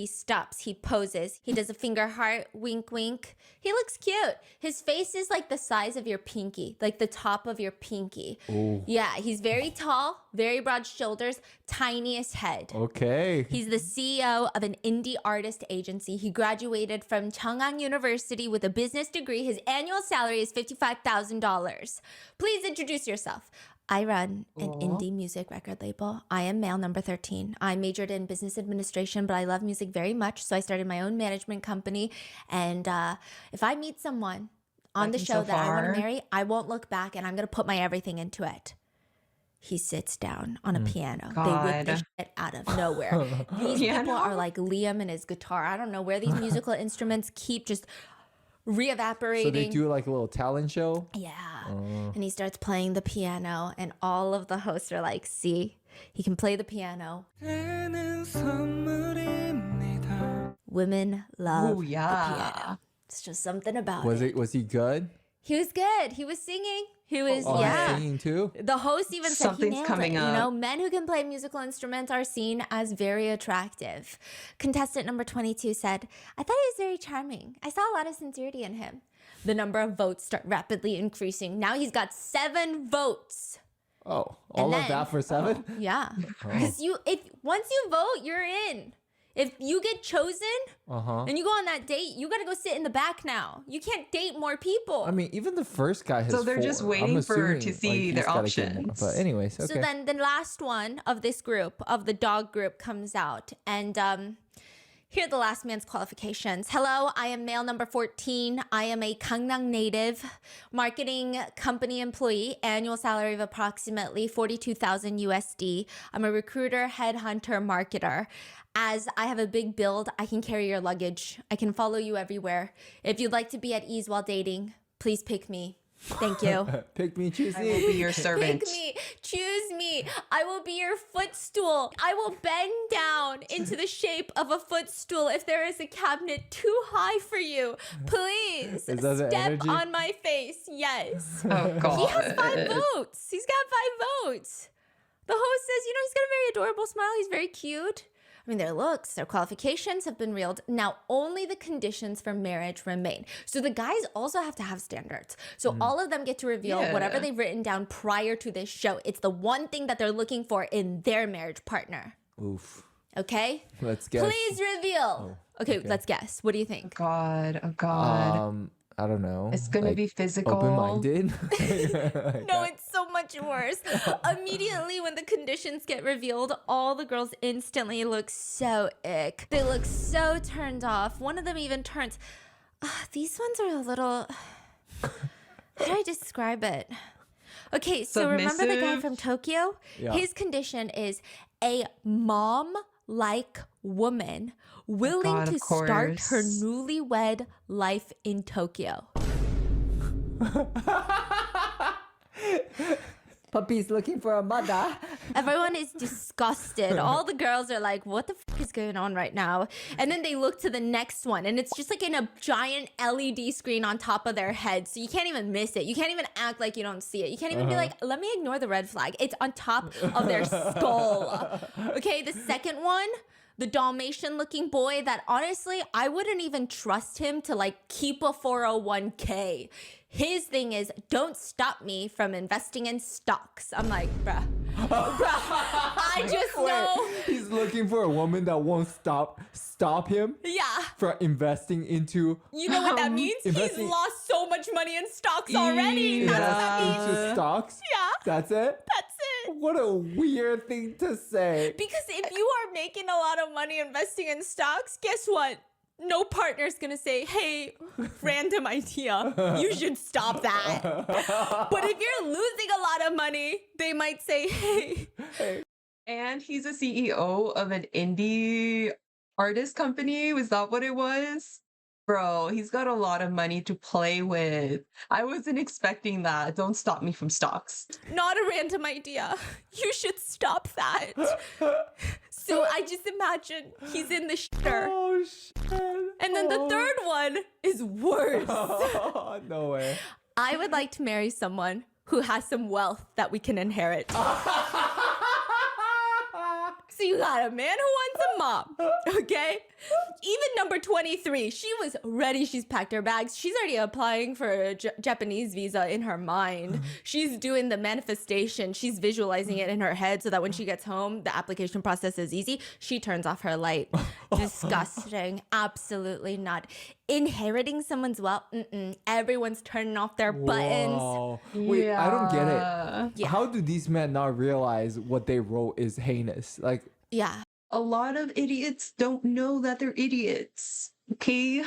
stops, he poses. He does a finger heart, wink, wink. He looks cute. His face is like the size of your pinky, like the top of your pinky. Ooh. Yeah, he's very tall, very broad shoulders, tiniest head. Okay. He's the CEO of an indie artist agency. He graduated from Chungang University with a business degree. His annual salary is $55,000. Please introduce yourself. I run an indie music record label. I am male, number 13. I majored in business administration, but I love music very much. So I started my own management company. And if I meet someone on the Liking show so that I want to far? marry, I won't look back and I'm going to put my everything into it. He sits down on a piano. They whip the God. shit out of nowhere. These people Piano? are like Liam and his guitar. I don't know where these musical instruments keep just re-evaporating. So they do like a little talent show. Yeah. And he starts playing the piano, and all of the hosts are like, see, he can play the piano. Women love Ooh, the yeah. piano. It's just something about Was it. Was he good? He was good. He was singing. He was, Oh, yeah. he's singing too. The host even said he Something's nailed coming it. up. You know, men who can play musical instruments are seen as very attractive. Contestant number 22 said, I thought he was very charming. I saw a lot of sincerity in him. The number of votes start rapidly increasing. Now he's got 7 votes. Oh, all of then- that for 7? Yeah. Because once you vote, you're in. If you get chosen and you go on that date, you got to go sit in the back now. You can't date more people. I mean, even the first guy has So they're just 4. waiting I'm for to assuming, see he's their gotta get more. options. But anyways, okay. So then the last one of this group, of the dog group, comes out. And Here are the last man's qualifications. Hello, I am male number 14. I am a Gangnam native, marketing company employee, annual salary of approximately 42,000 USD. I'm a recruiter, headhunter, marketer. As I have a big build, I can carry your luggage. I can follow you everywhere. If you'd like to be at ease while dating, please pick me. Thank you. Pick me, choose I will be me. your servant. Pick me, choose me. I will be your footstool. I will bend down into the shape of a footstool if there is a cabinet too high for you. Please Is that the step energy? on my face. Yes. Oh God. He has 5 votes. He's got 5 votes. The host says, you know, he's got a very adorable smile. He's very cute. I mean, their looks, their qualifications have been revealed. Now, only the conditions for marriage remain. So the guys also have to have standards. So all of them get to reveal whatever they've written down prior to this show. It's the one thing that they're looking for in their marriage partner. Oof. Okay? Let's guess. Please reveal. Okay, let's guess. What do you think? God. Oh God. I don't know. It's gonna like, be physical. open-minded. No, it's so much worse. Immediately when the conditions get revealed, all the girls instantly look so ick. They look so turned off. One of them even turns. These ones are a little. How do I describe it? Okay, so remember the guy Submissive? from Tokyo? Yeah. His condition is a mom-like woman willing God, to of start her course. newlywed life in Tokyo. Puppy's looking for a mother. Everyone is disgusted. All the girls are like, what the f is going on right now? And then they look to the next one, and it's just like in a giant LED screen on top of their head. So you can't even miss it. You can't even act like you don't see it. You can't even be like, let me ignore the red flag. It's on top of their skull. Okay, the second one, the Dalmatian looking boy that honestly, I wouldn't even trust him to like keep a 401k. His thing is, don't stop me from investing in stocks. I'm like, bruh. I just know. He's looking for a woman that won't stop him Yeah. from investing into You know what that means? He's investing- lost so much money in stocks already. That's what that means. into stocks. Yeah. That's it. That's it. What a weird thing to say. Because if you are making a lot of money investing in stocks, guess what? No partner's gonna say, hey, random idea, you should stop that. But if you're losing a lot of money, they might say, hey. And he's a CEO of an indie artist company. Was that what it was? Bro, he's got a lot of money to play with. I wasn't expecting that. Don't stop me from stocks. Not a random idea. You should stop that. So I just imagine he's in the shitter. Oh shit. And then the third one is worse. No way. I would like to marry someone who has some wealth that we can inherit. So you got a man who wants a mom, okay? Even number 23, she was ready. She's packed her bags. She's already applying for a Japanese visa in her mind. She's doing the manifestation. She's visualizing it in her head so that when she gets home, the application process is easy. She turns off her light. Disgusting. Absolutely not. Inheriting someone's wealth, everyone's turning off their buttons. Wow. Wait, I don't get Yeah. it. How do these men not realize what they wrote is heinous? Like, Yeah. A lot of idiots don't know that they're idiots. Okay?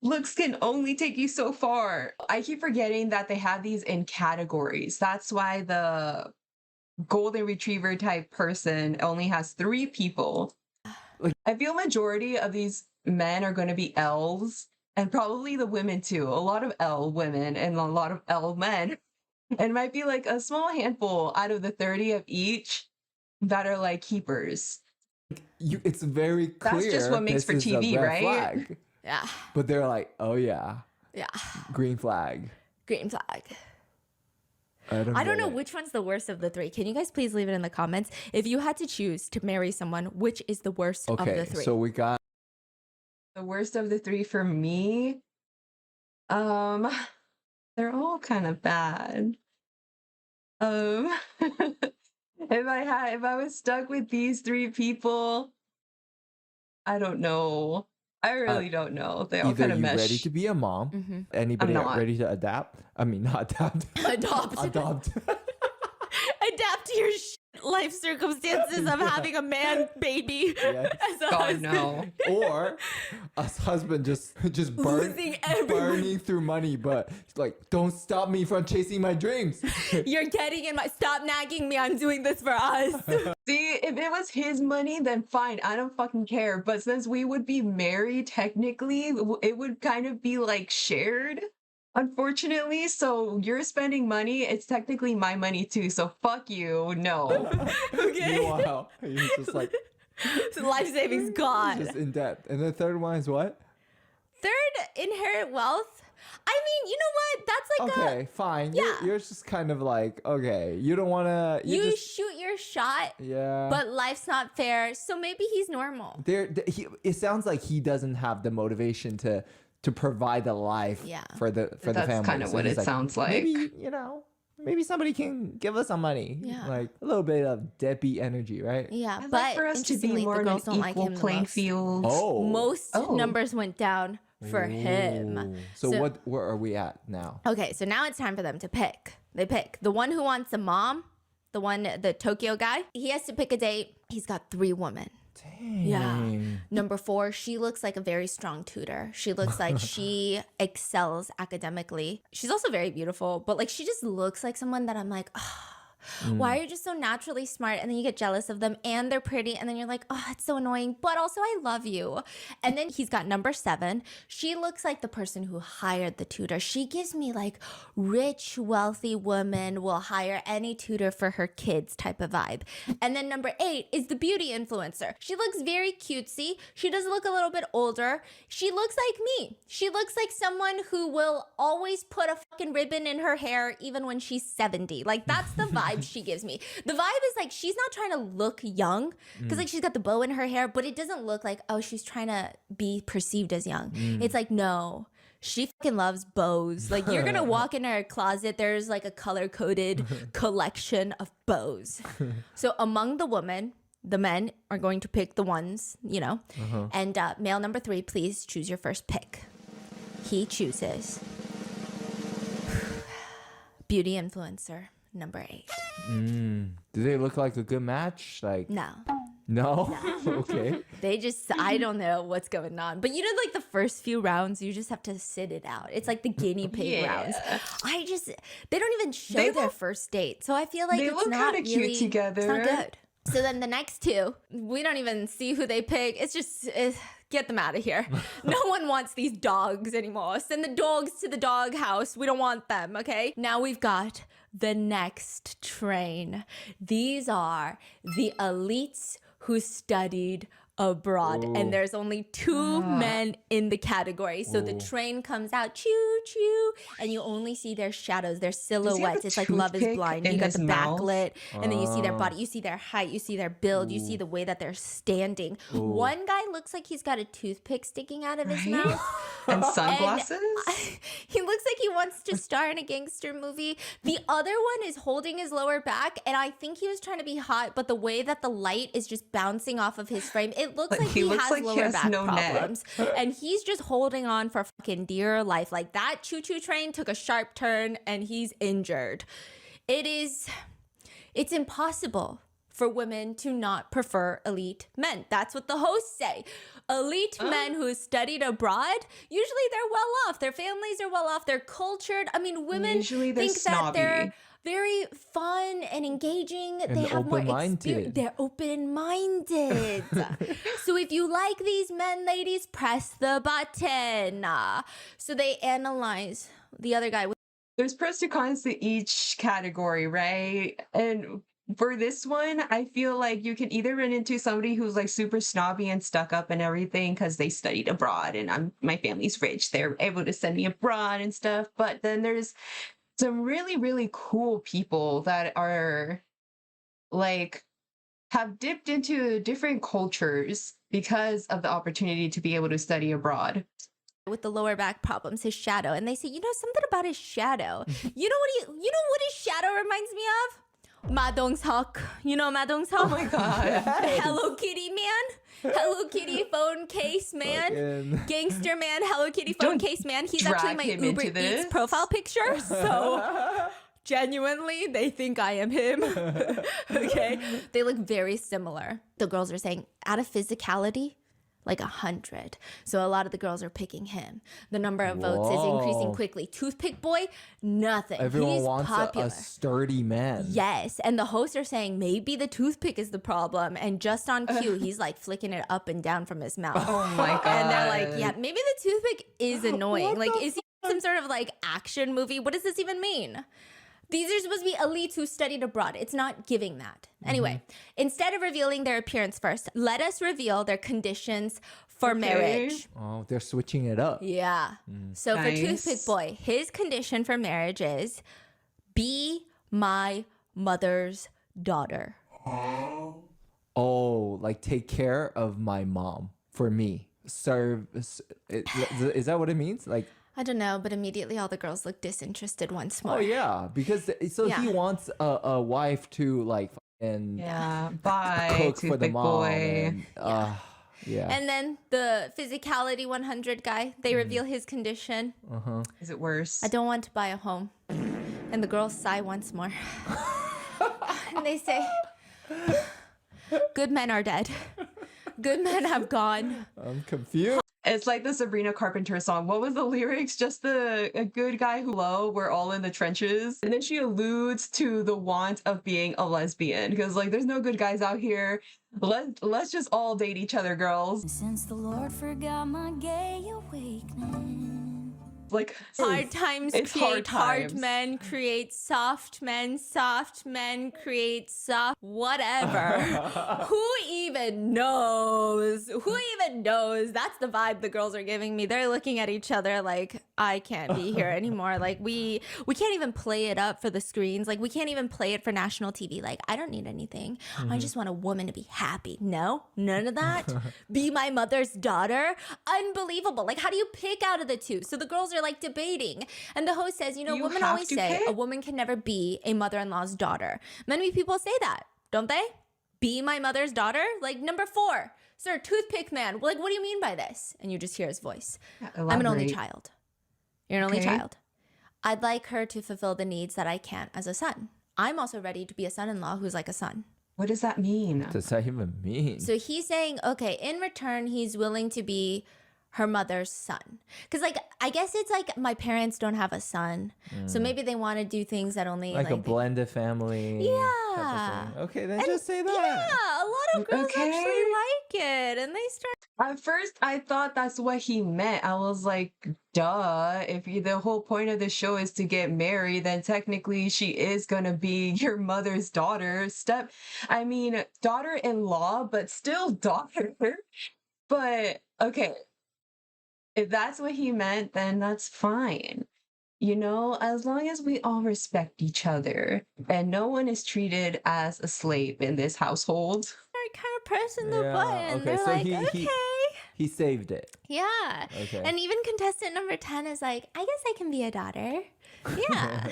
Looks can only take you so far. I keep forgetting that they have these in categories. That's why the golden retriever type person only has 3 people. I feel majority of these men are going to be elves, and probably the women too. A lot of L women and a lot of L men. And it might be like a small handful out of the 30 of each that are like keepers. it's very clear. That's just what makes this for is a TV, red right? flag. Yeah. But they're like, oh yeah, Yeah. green flag. Green flag. I don't I don't get know it. which one's the worst of the 3. Can you guys please leave it in the comments? If you had to choose to marry someone, which is the worst of the Okay, 3? so we got The worst of the 3 for me, they're all kind of bad. If I was stuck with these 3 people, I don't know. I really don't know. They all either kind of you mesh. ready to be a mom, anybody I'm not. ready to adapt? I mean, not adapt. Adopt. Adopt. Adapt to your shit life circumstances of having a man baby Yes. as a God, husband. no. Or a husband just Losing everyone. burning through money, but like, don't stop me from chasing my dreams. You're getting in my, stop nagging me, I'm doing this for us. See, if it was his money, then fine. I don't fucking care. But since we would be married, technically, it would kind of be like shared, unfortunately. So you're spending money. It's technically my money too. So fuck you. No. Okay. Meanwhile, he's just like, So life savings gone. just in debt. And the third one is what? Third, inherit wealth. I mean, you know what? That's like Okay, fine. yeah. You're just kind of like, okay, you don't want to. you just, shoot your shot, yeah. but life's not fair. So maybe he's normal. It sounds like he doesn't have the motivation to provide the life Yeah. for the That's family. kind of So what he's it sounds like. Maybe, maybe somebody can give us some money. Yeah. Like a little bit of deadbeat energy, right? Yeah, I'd but like for us to be interestingly, more the in an girls don't like equal him the playing most. field. Oh. Most Oh. numbers went down for him. Ooh. So where are we at now? Okay, so now it's time for them to pick. They pick the one who wants a mom, the Tokyo guy. He has to pick a date. He's got 3 women. Yeah. Number 4, she looks like a very strong tutor. She looks like she excels academically. She's also very beautiful, but like she just looks like someone that I'm like, oh, why are you just so naturally smart? And then you get jealous of them and they're pretty. And then you're like, oh, it's so annoying, but also I love you. And then he's got number 7. She looks like the person who hired the tutor. She gives me like rich, wealthy woman will hire any tutor for her kids type of vibe. And then number 8 is the beauty influencer. She looks very cutesy. She does look a little bit older. She looks like me. She looks like someone who will always put a fucking ribbon in her hair even when she's 70. Like that's the vibe she gives me. The vibe is like she's not trying to look young because like she's got the bow in her hair, but it doesn't look like, oh, she's trying to be perceived as young. It's like, no, she fucking loves bows. Like you're gonna walk in her closet, there's like a color-coded collection of bows. So among the women, the men are going to pick the ones, and male number 3, please choose your first pick. He chooses beauty influencer number 8. Do they look like a good match? Like No. no? Okay. They just, I don't know what's going on. But like the first few rounds, you just have to sit it out. It's like the guinea pig rounds. They don't even show They their look- first date. So I feel like they it's look not kinda really, cute together. It's not good. So then the next 2, we don't even see who they pick. It's just, get them out of here. No one wants these dogs anymore. Send the dogs to the dog house. We don't want them, okay? Now we've got the next train. These are the elites who studied abroad. And there's only 2 men in the category. So the train comes out, choo choo, and you only see their shadows, their silhouettes. a It's like Love is toothpick Blind. You in got his the mouth? backlit, and then you see their body, you see their height, you see their build, you see the way that they're standing. One guy looks like he's got a toothpick sticking out of his Right? mouth. And sunglasses? He looks like he wants to star in a gangster movie. The other one is holding his lower back, and I think he was trying to be hot, but the way that the light is just bouncing off of his frame, it looks like he has like he lower has back no neck. problems. And he's just holding on for fucking dear life. Like that choo-choo train took a sharp turn and he's injured. It's impossible for women to not prefer elite men. That's what the hosts say. Elite men who studied abroad, usually they're well off. Their families are well off. They're cultured. I mean, women Usually they're think that they're snobby. very fun and engaging. And they have more open-minded. experience. They're open-minded. So if you like these men, ladies, press the button. So they analyze the other guy. There's pros and cons to each category, right? And for this one, I feel like you can either run into somebody who's like super snobby and stuck up and everything because they studied abroad and my family's rich. They're able to send me abroad and stuff. But then there's some really, really cool people that are like have dipped into different cultures because of the opportunity to be able to study abroad. With the lower back problems, his shadow, and they say, something about his shadow. You know what his shadow reminds me of? Madong's Hawk. You know Madong's Hawk? Oh my god. Hello Kitty man. Hello Kitty phone case man. Fucking- Gangster man, Hello Kitty phone Don't case man. He's actually drag my him Uber into Eats this. profile picture. So Genuinely, they think I am him. Okay. They look very similar. The girls are saying out of physicality, like 100. So a lot of the girls are picking him. The number of votes is increasing Whoa. quickly. Toothpick boy, nothing. Everyone He's wants popular. a sturdy man. Yes, and the hosts are saying maybe the toothpick is the problem, and just on cue, he's like flicking it up and down from his mouth. Oh my god. And they're like, yeah, maybe the toothpick is annoying. Like, is he some sort of like action movie? What does this even mean? These are supposed to be elites who studied abroad. It's not giving that. Anyway, instead of revealing their appearance first, let us reveal their conditions for marriage. Oh, they're switching it up. Yeah. So Nice. for Toothpick Boy, his condition for marriage is be my mother's daughter. Oh, like take care of my mom for me. Serve. Is that what it means? Like, I don't know, but immediately all the girls look disinterested once more. oh yeah, because he Yeah. wants a wife to like and Yeah. Bye. cook for the Toothpick mom. boy. And, yeah. And then the physicality 100 guy, they reveal his condition. Is it worse? I don't want to buy a home. And the girls sigh once more. And they say, good men are dead. Good men have gone. I'm confused. It's like the Sabrina Carpenter song. What was the lyrics? Just a good guy who low, we're all in the trenches. And then she alludes to the want of being a lesbian. Because like there's no good guys out here. Let's just all date each other, girls. Since the Lord forgot my gay awakening. Like Hard times it's create hard times. men, create soft men create soft whatever. Who even knows? Who even knows? That's the vibe the girls are giving me. They're looking at each other like, I can't be here anymore. Like we can't even play it up for the screens. Like we can't even play it for national TV. Like I don't need anything. I just want a woman to be happy. No, none of that. Be my mother's daughter. Unbelievable. Like how do you pick out of the two? So the girls are like debating. And the host says, you know, You women have always to say pick? a woman can never be a mother-in-law's daughter. Many people say that, don't they? Be my mother's daughter? Like number 4, sir, toothpick man. Like, what do you mean by this? And you just hear his voice. I'm an only Elaborate. child. You're an only Okay. child. I'd like her to fulfill the needs that I can't as a son. I'm also ready to be a son-in-law who's like a son. What does that mean? What does that even mean? So he's saying, okay, in return, he's willing to be her mother's son. Because, like, I guess it's like my parents don't have a son. So maybe they want to do things that only, like a blended family. type of Yeah. thing. Okay, then And just say that. Yeah, a lot of girls Okay. actually like it. And they start. At first, I thought that's what he meant. I was like, duh. If the whole point of the show is to get married, then technically she is going to be your mother's daughter. Daughter-in-law, but still daughter. But okay, if that's what he meant, then that's fine. You know, as long as we all respect each other and no one is treated as a slave in this household. Start kind of pressing the Yeah, button. okay, They're so like, he- okay. He saved it. Yeah. Okay. And even contestant number 10 is like, I guess I can be a daughter. Yeah.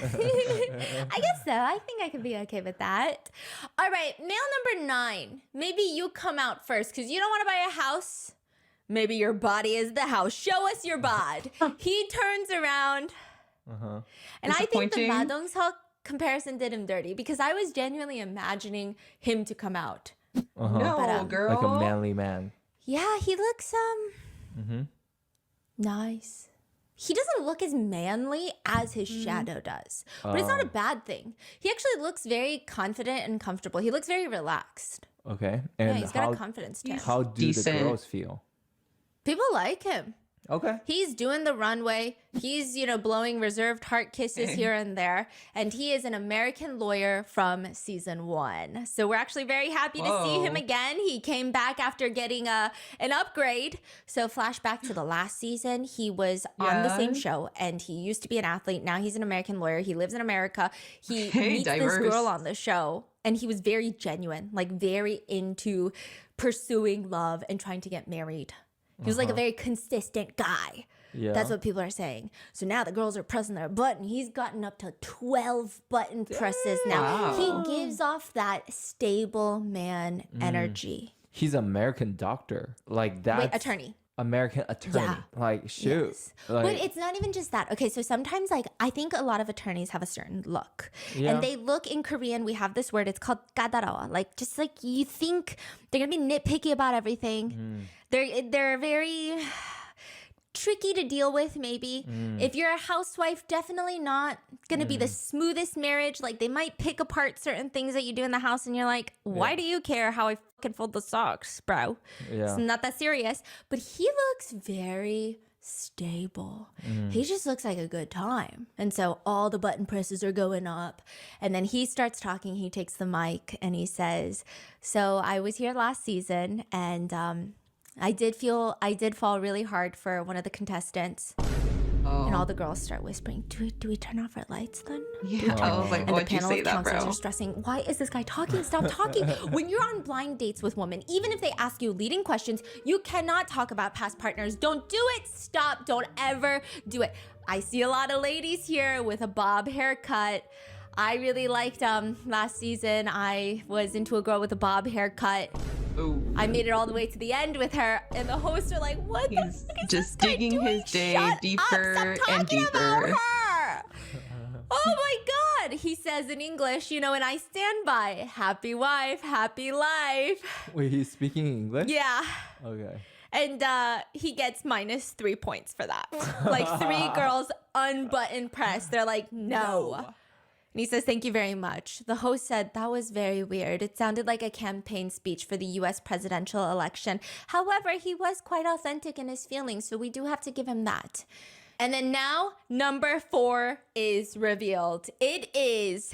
I guess so. I think I could be okay with that. All right. Male number 9. Maybe you come out first because you don't want to buy a house. Maybe your body is the house. Show us your bod. He turns around. And I think the Disappointing. Madongseok comparison did him dirty because I was genuinely imagining him to come out. No, But, girl. Like a manly man. Yeah, he looks nice. He doesn't look as manly as his shadow does, but it's not a bad thing. He actually looks very confident and comfortable. He looks very relaxed. Okay. Yeah, And he's got a confidence to him. how do Decent. the girls feel? People like him. Okay. He's doing the runway. He's, blowing reserved heart kisses here and there. And he is an American lawyer from season 1. So we're actually very happy to see him Whoa. again. He came back after getting an upgrade. So flashback to the last season, he was on the same Yeah. show and he used to be an athlete. Now he's an American lawyer. He lives in America. He Okay, meets this diverse. girl on the show and he was very genuine, like very into pursuing love and trying to get married. He was like a very consistent guy. Yeah. That's what people are saying. So now the girls are pressing their button. He's gotten up to 12 button presses now. Wow. He gives off that stable man energy. He's an American doctor. Like that. Wait, attorney. American attorney. Yeah. Like, shoot. Yes. Like, But it's not even just that. Okay, so sometimes like I think a lot of attorneys have a certain look. Yeah. And they look in Korean, we have this word, it's called kadarawa. Like just like you think they're gonna be nitpicky about everything. They're very tricky to deal with maybe. If you're a housewife, definitely not gonna be the smoothest marriage. Like they might pick apart certain things that you do in the house and you're like, why do you care how I fucking fold the socks, bro? It's not that serious. But he looks very stable. He just looks like a good time. And so all the button presses are going up. And then he starts talking, he takes the mic and he says, so I was here last season and I did fall really hard for one of the contestants. And all the girls start whispering, do we turn off our lights then? Yeah. I was like, And the why'd you panel say of that, counselors bro? are stressing, why is this guy talking? Stop talking. When you're on blind dates with women, even if they ask you leading questions, you cannot talk about past partners. Don't do it. Stop. Don't ever do it. I see a lot of ladies here with a bob haircut. I really liked last season. I was into a girl with a bob haircut. Ooh. I made it all the way to the end with her, and the hosts are like, "What the He's fuck is just this guy digging doing? his day Shut deeper up. Stop and talking about deeper." her." Oh my God, he says in English, and I stand by happy wife, happy life. wait, he's speaking English? Yeah. Okay. And he gets -3 points for that. Like 3 girls unbutton press. They're like, no. And he says, thank you very much. The host said, that was very weird. It sounded like a campaign speech for the US presidential election. However, he was quite authentic in his feelings, so we do have to give him that. And then now, number 4 is revealed. It is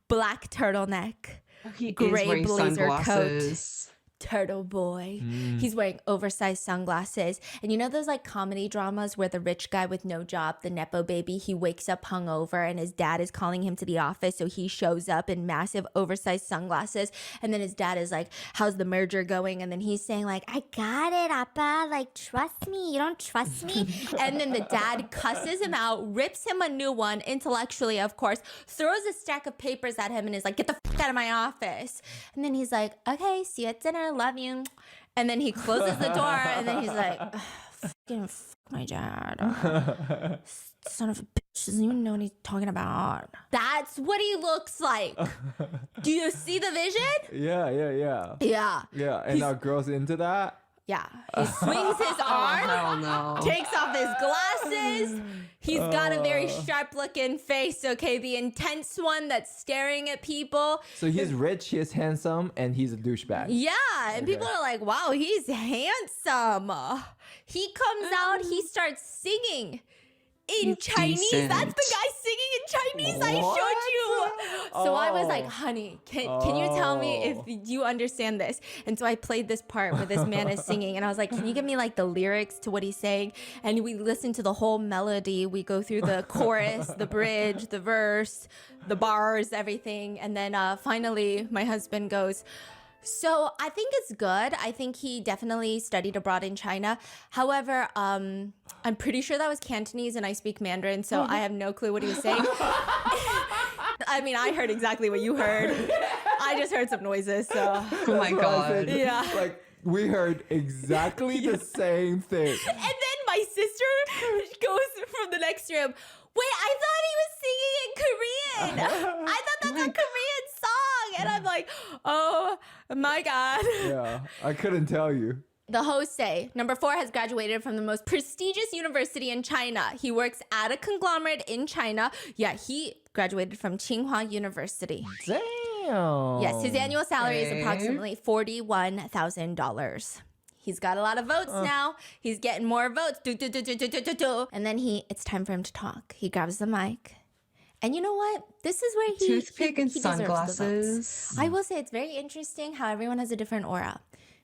black turtleneck, He gray is wearing blazer coat. sunglasses. Turtle boy. He's wearing oversized sunglasses. And you know those like comedy dramas where the rich guy with no job, the Nepo baby, he wakes up hungover and his dad is calling him to the office. So he shows up in massive oversized sunglasses. And then his dad is like, how's the merger going? And then he's saying like, I got it, Appa. Like, trust me. You don't trust me? And then the dad cusses him out, rips him a new one, intellectually, of course, throws a stack of papers at him and is like, get the fuck out of my office. And then he's like, okay, see you at dinner. Love you. And then he closes the door and then he's like, fucking fuck my dad. Son of a bitch doesn't even know what he's talking about. That's what he looks like. Do you see the vision? Yeah. Yeah. Yeah. And our girls into that? Yeah. He swings his arm, Hell no. takes off his glasses. He's got a very sharp looking face, okay? The intense one that's staring at people. So he's rich, he's handsome, and he's a douchebag. Yeah, and people are like, wow, he's handsome. He comes out, he starts singing in He's Chinese. decent. That's the guy singing in Chinese I showed you. So I was like, honey, can you tell me if you understand this? And so I played this part where this man is singing, and I was like, can you give me like the lyrics to what he's saying? And we listen to the whole melody. We go through the chorus, the bridge, the verse, the bars, everything. And then finally my husband goes, so I think it's good. I think he definitely studied abroad in China. However, I'm pretty sure that was Cantonese and I speak Mandarin, so I have no clue what he was saying. I mean, I heard exactly what you heard. I just heard some noises, so. Oh my god. Yeah. Like, we heard exactly the same thing. And then my sister goes from the next room, wait, I thought he was singing in Korean. I thought that's a Korean song. And I'm like, oh my God. Yeah, I couldn't tell you. The hosts say number 4 has graduated from the most prestigious university in China. He works at a conglomerate in China. Yeah, he graduated from Tsinghua University. Damn. Yes, his annual salary is Okay. approximately $41,000. He's got a lot of votes now. He's getting more votes. And then it's time for him to talk. He grabs the mic. And you know what? This is where Toothpick and he deserves the votes. sunglasses. I will say it's very interesting how everyone has a different aura.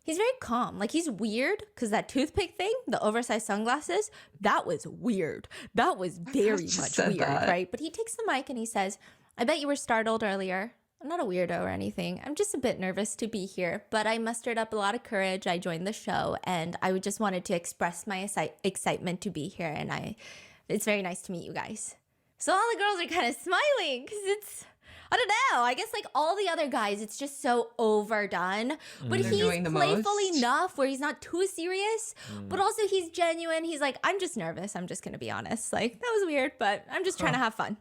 He's very calm. Like, he's weird because that toothpick thing, the oversized sunglasses, that was weird. That was very just much said weird, that. right? But he takes the mic and he says, I bet you were startled earlier. I'm not a weirdo or anything. I'm just a bit nervous to be here, but I mustered up a lot of courage. I joined the show and I just wanted to express my excitement to be here. And it's very nice to meet you guys. So all the girls are kind of smiling because I don't know. I guess like all the other guys, it's just so overdone. But They're he's doing the playful most. enough where he's not too serious. But also he's genuine. He's like, I'm just nervous. I'm just gonna be honest. Like that was weird, but I'm just trying to have fun.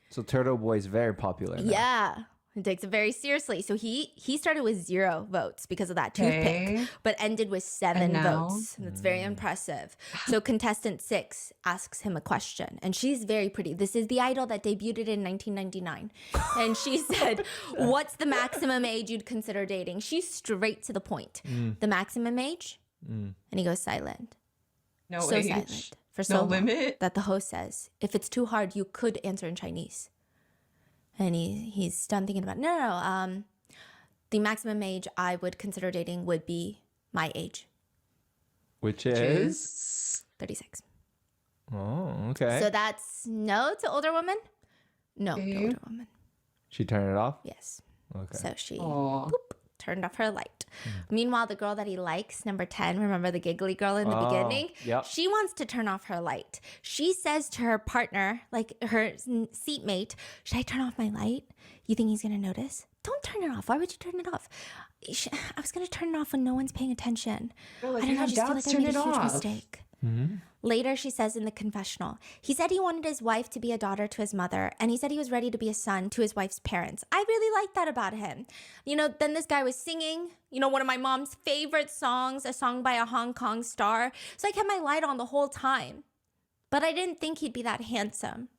So Turtle Boy is very popular now. Yeah. He takes it very seriously. So he started with 0 votes because of that toothpick, Okay. but ended with 7 And now? votes. That's very impressive. So contestant 6 asks him a question, and she's very pretty. This is the idol that debuted in 1999. And she said, what's the maximum age you'd consider dating? She's straight to the point. The maximum age? And he goes silent. No So age. silent. For so No long limit. that the host says, if it's too hard, you could answer in Chinese. And he's done thinking about it. No. The maximum age I would consider dating would be my age, Which is? Is 36. Oh, okay. So that's no to older women? No to Okay. older women. She turned it off? Yes. Okay. So she Aw. turned off her light. Meanwhile, the girl that he likes, number 10, remember the giggly girl in the beginning? yep. She wants to turn off her light. She says to her partner, like her seatmate, should I turn off my light? You think he's going to notice? Don't turn it off. Why would you turn it off? I was going to turn it off when no one's paying attention. Girl, if I you don't know, I have just feel doubts, like I made turn a it huge off. mistake. Later, she says in the confessional, he said he wanted his wife to be a daughter to his mother, and he said he was ready to be a son to his wife's parents. I really like that about him. You know, then this guy was singing, you know, one of my mom's favorite songs, a song by a Hong Kong star. So I kept my light on the whole time. But I didn't think he'd be that handsome.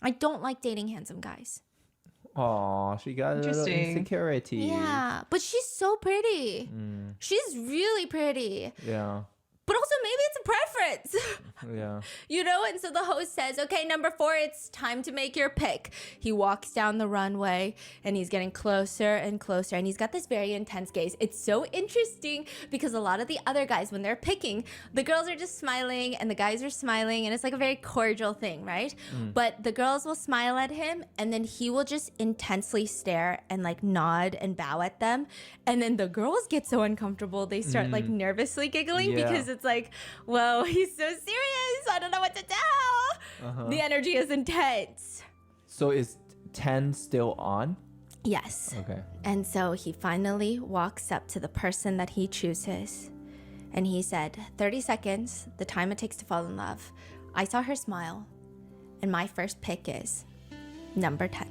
I don't like dating handsome guys. Aw, she got a little Interesting. insecurity. Yeah, but she's so pretty. She's really pretty. Yeah. But also maybe it's a preference. Yeah. You know, and so the host says, okay, number 4, it's time to make your pick. He walks down the runway and he's getting closer and closer, and he's got this very intense gaze. It's so interesting because a lot of the other guys, when they're picking, the girls are just smiling and the guys are smiling, and it's like a very cordial thing, right? But the girls will smile at him, and then he will just intensely stare and like nod and bow at them. And then the girls get so uncomfortable, they start like nervously giggling Yeah. because it's like, whoa, he's so serious. I don't know what to tell. The energy is intense. So is 10 still on? Yes. Okay. And so he finally walks up to the person that he chooses. And he said, 30 seconds, the time it takes to fall in love. I saw her smile. And my first pick is number 10.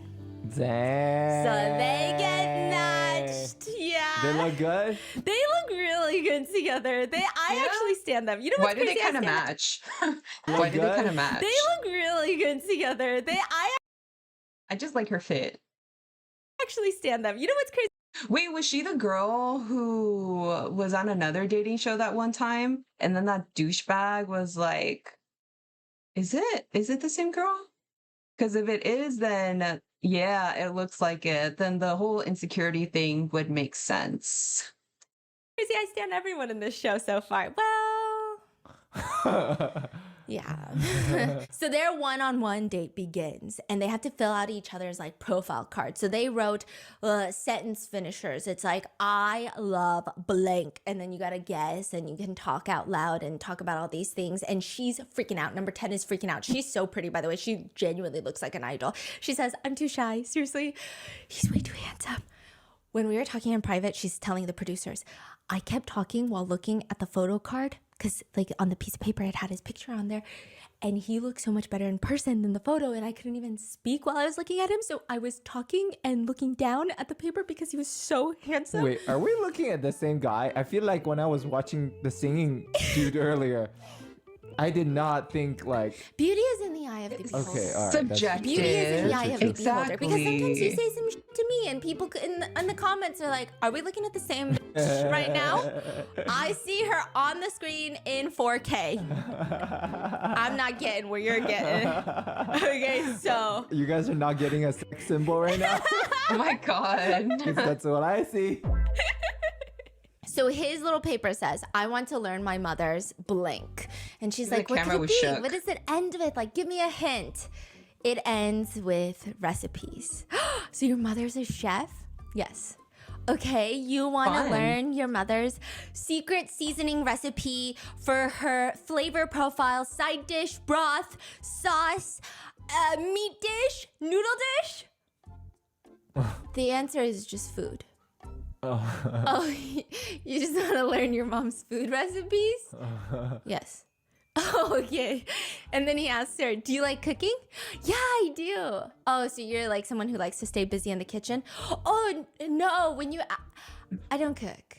Damn. So they get matched. Yeah. They look good? They look really good together. I actually stand them. You know what's Why do they crazy? I kind of stand them. match? Why do they good? kind of match? They look really good together. I just like her fit. Actually stand them. You know what's crazy? Wait, was she the girl who was on another dating show that one time? And then that douchebag was like, is it the same girl? Because if it is, then yeah, it looks like it. Then the whole insecurity thing would make sense. Crazy, I stand everyone in this show so far. Well, yeah. So their one-on-one date begins, and they have to fill out each other's like profile cards. So they wrote sentence finishers. It's like, I love blank, and then you gotta guess, and you can talk out loud and talk about all these things. And she's freaking out. Number 10 is freaking out. She's so pretty, by the way. She genuinely looks like an idol. She says, I'm too shy. Seriously, he's way too handsome. When we were talking in private, she's telling the producers, I kept talking while looking at the photo card because like on the piece of paper, it had his picture on there. And he looked so much better in person than the photo. And I couldn't even speak while I was looking at him. So I was talking and looking down at the paper because he was so handsome. Wait, are we looking at the same guy? I feel like when I was watching the singing dude earlier, I did not think like, Beauty is in the eye of the beholder. okay, all right. Subjective. Beauty is in the eye of the beholder. Because sometimes you Exactly. say some shit to me and people in the comments are like, are we looking at the same bitch right now? I see her on the screen in 4K. I'm not getting where you're getting. Okay, so. You guys are not getting a sex symbol right now? Oh my god. 'Cause that's what I see. So his little paper says, I want to learn my mother's blank. And she's The like, what camera could it was be? shook. What does it end with? Like, give me a hint. It ends with recipes. So your mother's a chef? Yes. Okay, you want to Fun. learn your mother's secret seasoning recipe for her flavor profile, side dish, broth, sauce, meat dish, noodle dish? The answer is just food. Oh. Oh, you just want to learn your mom's food recipes? Yes. Oh, okay. And then he asks her, do you like cooking? Yeah, I do. Oh, so you're like someone who likes to stay busy in the kitchen? Oh, no, I don't cook.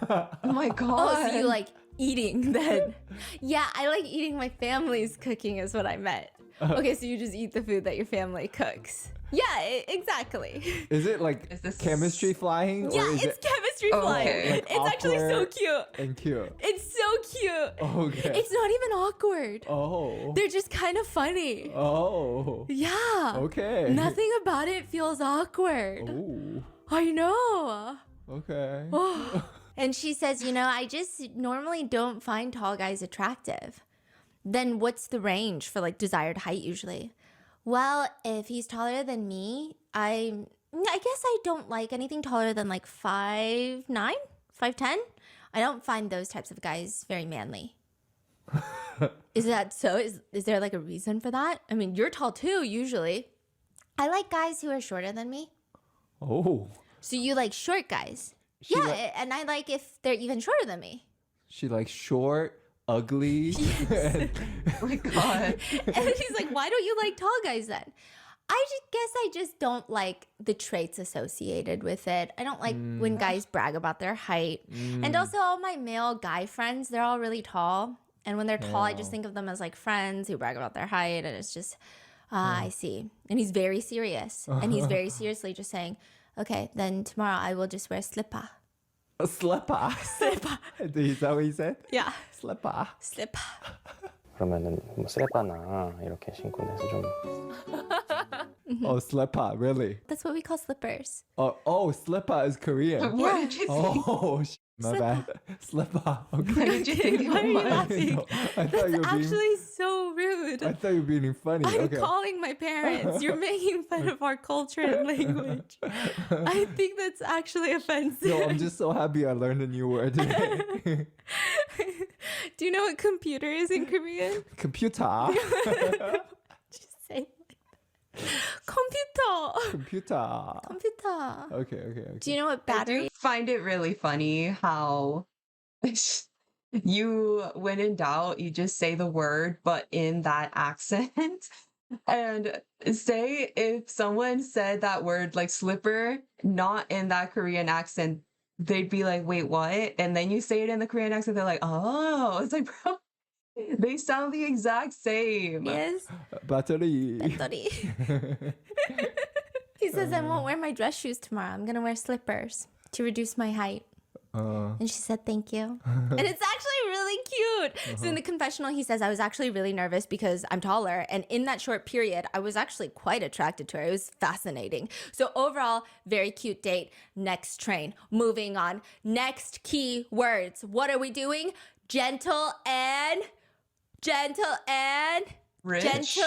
Oh my god. Oh, so you like eating then? Yeah, I like eating my family's cooking is what I meant. Okay, so you just eat the food that your family cooks. Yeah, exactly. Is it like Is this- chemistry flying? Yeah, or is it's it chemistry Oh, flying. okay. like It's actually so awkward cute. and cute? It's so cute. Okay. It's not even awkward. Oh. They're just kind of funny. Oh. Yeah. Okay. Nothing about it feels awkward. Ooh. I know. Okay. And she says, I just normally don't find tall guys attractive. Then what's the range for like desired height usually? Well, if he's taller than me, I guess I don't like anything taller than like 5'9", 5'10". I don't find those types of guys very manly. Is that so? Is there like a reason for that? I mean, you're tall too, usually. I like guys who are shorter than me. Oh. So you like short guys? She Yeah, li- and I like if they're even shorter than me. She like short, ugly. Oh my god. And he's like, why don't you like tall guys then? I guess I just don't like the traits associated with it. I don't like when guys brag about their height. And also all my male guy friends, they're all really tall. And when they're tall, I just think of them as like friends who brag about their height. And it's just, I see. And he's very serious. And he's very seriously just saying, okay, then tomorrow I will just wear slipper. A slipper. Slipper. Is that what you said? Yeah. Slipper. Slipper. 그러면은 뭐 슬리퍼나 이렇게 신고 다녀서 좀 Oh, slipper, really? That's what we call slippers. Oh, slipper is Korean. What did you think? Oh, my bad. Slipper. Okay. What did you think? Why are you What? laughing? I thought you were being. Actually so rude. I thought you were being funny. I'm Okay. calling my parents. You're making fun of our culture and language. I think that's actually offensive. No, I'm just so happy I learned a new word today. Do you know what computer is in Korean? Computer. Just say computer. Computer. Computer. Okay. Do you know what I battery? do find it really funny how you, when in doubt, you just say the word, but in that accent. And say if someone said that word like slipper, not in that Korean accent, they'd be like, wait, what? And then you say it in the Korean accent, they're like, oh, it's like, bro, they sound the exact same. Yes. Battery. Battery. He says, I won't wear my dress shoes tomorrow. I'm going to wear slippers to reduce my height. And she said, thank you. And it's actually really cute. So in the confessional, he says, I was actually really nervous because I'm taller. And in that short period, I was actually quite attracted to her. It was fascinating. So overall, very cute date. Next train. Moving on. Next key words. What are we doing? Gentle and... Rich.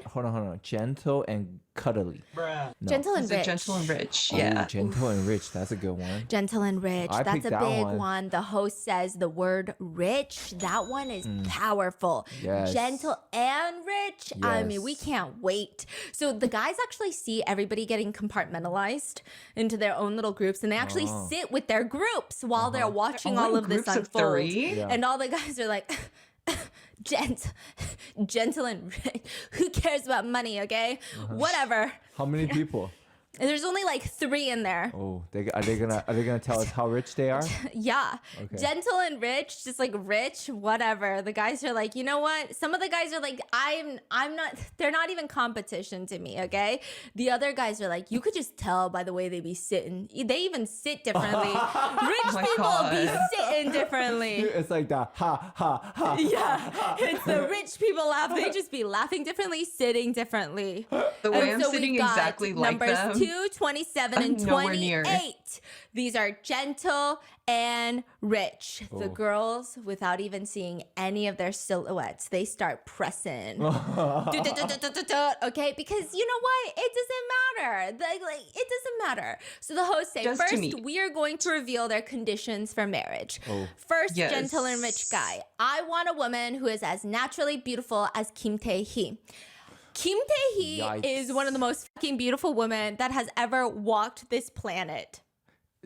Hold on. Gentle and cuddly. No. Gentle and Is it rich. gentle and rich? Oh, Yeah. gentle and rich. That's a good one. Gentle and rich. I That's picked a that big one. one. The host says the word rich. That one is powerful. Yes. Gentle and rich. I mean, we Yes. can't wait. So the guys actually see everybody getting compartmentalized into their own little groups, and they actually sit with their groups while they're watching all in of this groups of unfold. 3? Yeah. And all the guys are like, gentle and rich. Who cares about money, okay? Whatever. How many people? And there's only like 3 in there. Oh, are they gonna tell us how rich they are? Yeah. Okay. Gentle and rich, just like rich, whatever. The guys are like, you know what? Some of the guys are like, I'm not, they're not even competition to me, okay? The other guys are like, you could just tell by the way they be sitting. They even sit differently. Rich my people be God. sitting differently. It's like that. Ha. Yeah. It's the rich people laugh. They just be laughing differently, sitting differently. The way And I'm so sitting we've got exactly like numbers them. 2, 27, and Nowhere near. 28. These are gentle and rich. The Oh. girls, without even seeing any of their silhouettes, they start pressing. Okay, because you know what? It doesn't matter. Like it doesn't matter. So the hosts say, Just to first, me. we are going to reveal their conditions for marriage. Oh. First, Yes. gentle and rich guy. I want a woman who is as naturally beautiful as Kim Tae-hee. Kim Tae-hee Yikes. is one of the most fucking beautiful women that has ever walked this planet.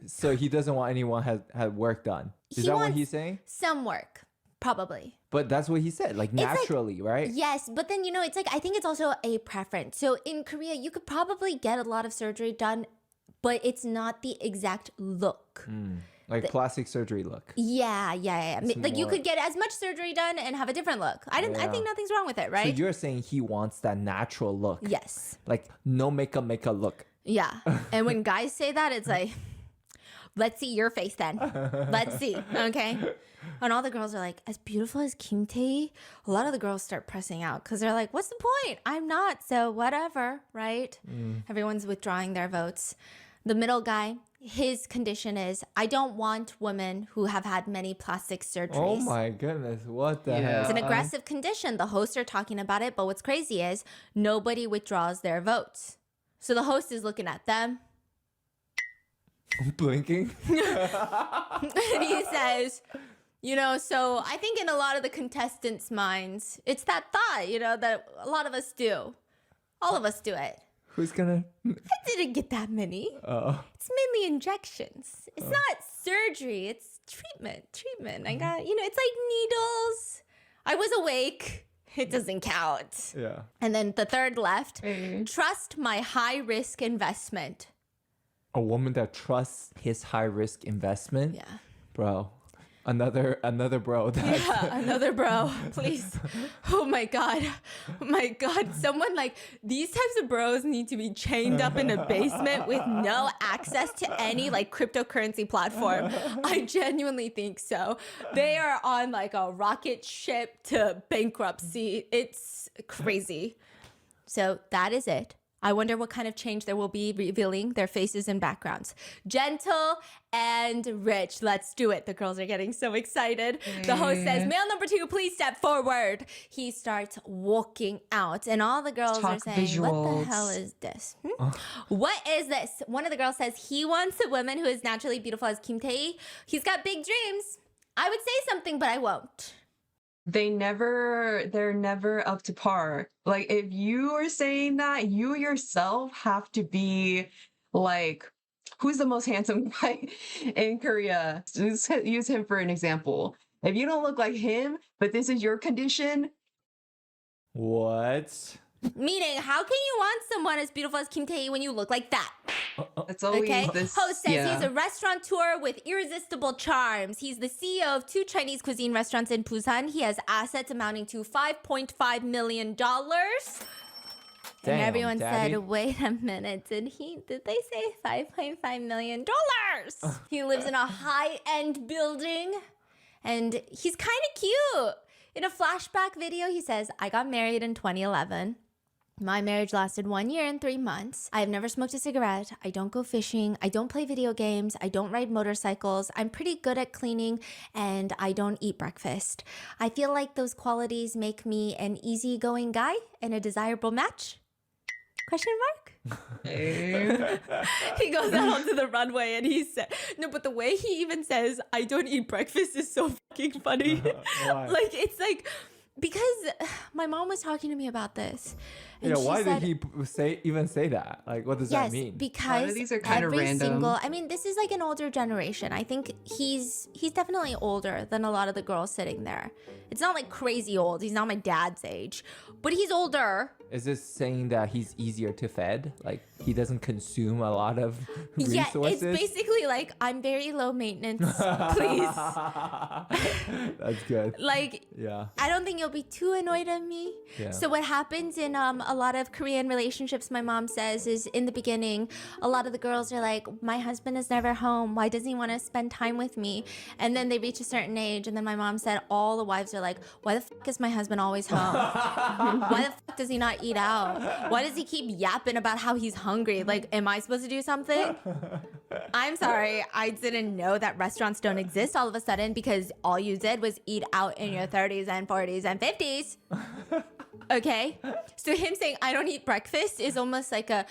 So he doesn't want anyone had work done. Is He that what wants he's saying? some work, probably. But that's what he said, like naturally, right? Yes, but then it's like I think it's also a preference. So in Korea, you could probably get a lot of surgery done, but it's not the exact look. Like plastic surgery look. Yeah. Like you more- could get as much surgery done and have a different look. I Yeah. think nothing's wrong with it, So right? you're saying he wants that natural look. Yes. Like no makeup look. Yeah. And when guys say that, it's like, let's see your face then. Let's see. Okay. And all the girls are like, as beautiful as Kim Tae, a lot of the girls start pressing out because they're like, what's the point? I'm not, so whatever, right? Everyone's withdrawing their votes. The middle guy, his condition is, I don't want women who have had many plastic surgeries. Oh my goodness, what the hell? It's an aggressive condition. The hosts are talking about it, but what's crazy is nobody withdraws their votes. So the host is looking at them Blinking. and he says, so I think in a lot of the contestants' minds, it's that thought, that a lot of us do. All of us do it. Who's gonna? I didn't get that many. It's mainly injections. It's not surgery. It's treatment. I got, it's like needles. I was awake. It doesn't count. Yeah. And then the third left, trust my high risk investment. A woman that trusts his high risk investment. Yeah. Bro. Another bro. Yeah, another bro, please. Oh my God. Someone like these types of bros need to be chained up in a basement with no access to any like cryptocurrency platform. I genuinely think so. They are on like a rocket ship to bankruptcy. It's crazy. So that is it. I wonder what kind of change there will be revealing their faces and backgrounds. Gentle and rich. Let's do it. The girls are getting so excited. The host says, male number 2, please step forward. He starts walking out and all the girls are saying, what the hell is this? What is this? One of the girls says he wants a woman who is naturally beautiful as Kim Tae. He's got big dreams. I would say something, but I won't. They're never up to par. Like if you are saying that, you yourself have to be like, who's the most handsome guy in Korea? Use him for an example. If you don't look like him, but this is your condition. What? Meaning, how can you want someone as beautiful as Kim Tae when you look like that? It's always Okay. this. Host says yeah. he's a restaurateur with irresistible charms. He's the CEO of 2 Chinese cuisine restaurants in Busan. He has assets amounting to $5.5 million. And Damn, everyone Daddy. said, wait a minute, did they say $5.5 million? He lives in a high-end building and he's kind of cute. In a flashback video, he says, I got married in 2011. My marriage lasted 1 year and 3 months. I have never smoked a cigarette. I don't go fishing. I don't play video games. I don't ride motorcycles. I'm pretty good at cleaning and I don't eat breakfast. I feel like those qualities make me an easygoing guy and a desirable match? Question mark? He goes out onto the runway and he said, no, but the way he even says, I don't eat breakfast is so fucking funny. Why? Like, it's like, because my mom was talking to me about this. And Yeah, she why said, did he say that? Like, what does that yes, mean? A lot because of these are kinda every random. single, I mean, this is like an older generation. I think he's definitely older than a lot of the girls sitting there. It's not like crazy old. He's not my dad's age, but he's older. Is this saying that he's easier to fed? Like he doesn't consume a lot of resources? Yeah, it's basically like, I'm very low maintenance, please. That's good. Like, Yeah. I don't think you'll be too annoyed at me. Yeah. So what happens in a lot of Korean relationships, my mom says, is in the beginning, a lot of the girls are like, my husband is never home. Why doesn't he want to spend time with me? And then they reach a certain age, and then my mom said all the wives are like, why the fuck is my husband always home? Why the fuck does he not eat out? Why does he keep yapping about how he's hungry? Like, am I supposed to do something? I'm sorry, I didn't know that restaurants don't exist all of a sudden because all you did was eat out in your 30s and 40s and 50s. Okay? So him saying, I don't eat breakfast is almost like a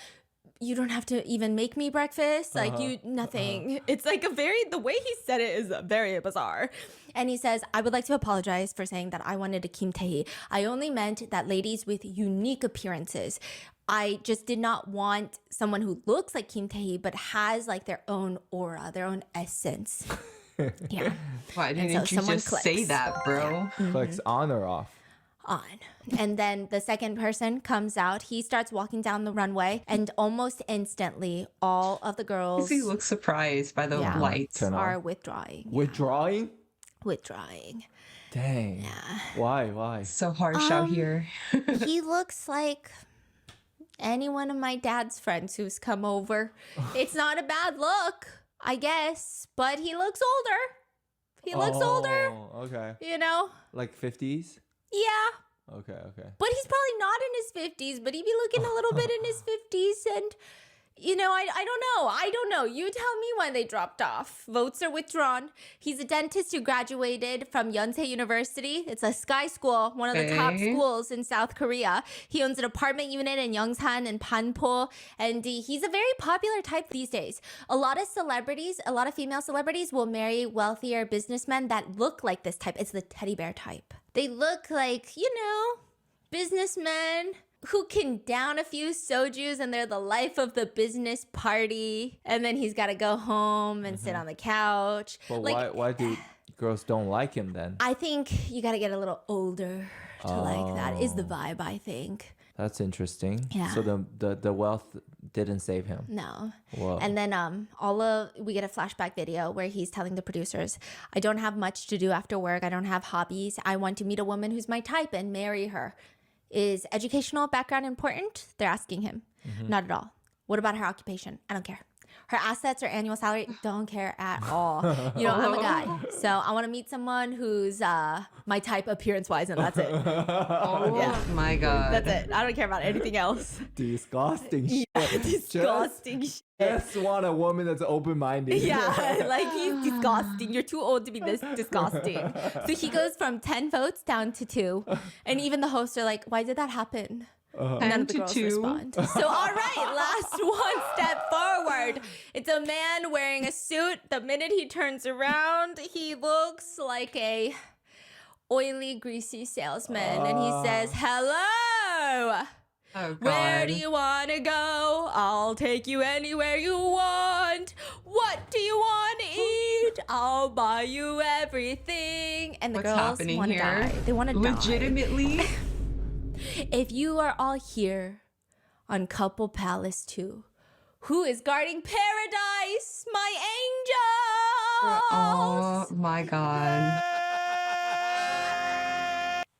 you don't have to even make me breakfast. Like nothing. It's like the way he said it is very bizarre. And he says, I would like to apologize for saying that I wanted a Kim Tae-hee. I only meant that ladies with unique appearances. I just did not want someone who looks like Kim Tae-hee but has like their own aura, their own essence. Yeah. Why And didn't so you someone just say clicks. that, bro? Clicks on or off? On. And then the second person comes out. He starts walking down the runway, and almost instantly, all of the girls He looks surprised by the Yeah. lights. Turn on. are withdrawing. Withdrawing? Withdrawing. Dang. Yeah. Why? So harsh out here. He looks like any one of my dad's friends who's come over. It's not a bad look, I guess, but he looks older. He looks older, Oh, okay. you know? Like 50s? Yeah. Okay. But he's probably not in his 50s, but he'd be looking a little bit in his 50s. And, you know, I don't know. I don't know. You tell me when they dropped off. Votes are withdrawn. He's a dentist who graduated from Yonsei University. It's a sky school, one of the top Okay. schools in South Korea. He owns an apartment unit in Yongsan and Panpo. And he's a very popular type these days. A lot of female celebrities will marry wealthier businessmen that look like this type. It's the teddy bear type. They look like, you know, businessmen who can down a few sojus and they're the life of the business party. And then he's got to go home and sit on the couch. But Like, why do girls don't like him then? I think you got to get a little older to like that is the vibe, I think. That's interesting. Yeah. So the wealth didn't save him. No. Whoa. And then we get a flashback video where he's telling the producers, I don't have much to do after work. I don't have hobbies. I want to meet a woman who's my type and marry her. Is educational background important? They're asking him. Not at all. What about her occupation? I don't care. Her assets or annual salary? Don't care at all. You know, I'm a guy. So I want to meet someone who's my type appearance-wise, and that's it. Oh Yeah. my god. That's it. I don't care about anything else. Disgusting shit. Disgusting shit. Just want a woman that's open-minded. Yeah, like he's disgusting. You're too old to be this disgusting. So he goes from 10 votes down to 2. And even the hosts are like, why did that happen? None of the 10 to girls 2. respond. So, all right, last one step forward. It's a man wearing a suit. The minute he turns around, he looks like a oily, greasy salesman. And he says, hello. Oh god. Where do you want to go? I'll take you anywhere you want. What do you want to eat? I'll buy you everything. And the What's girls happening want to here? die. They want to die. Legitimately? If you are all here on Couple Palace 2, who is guarding paradise? My angels! Oh my god.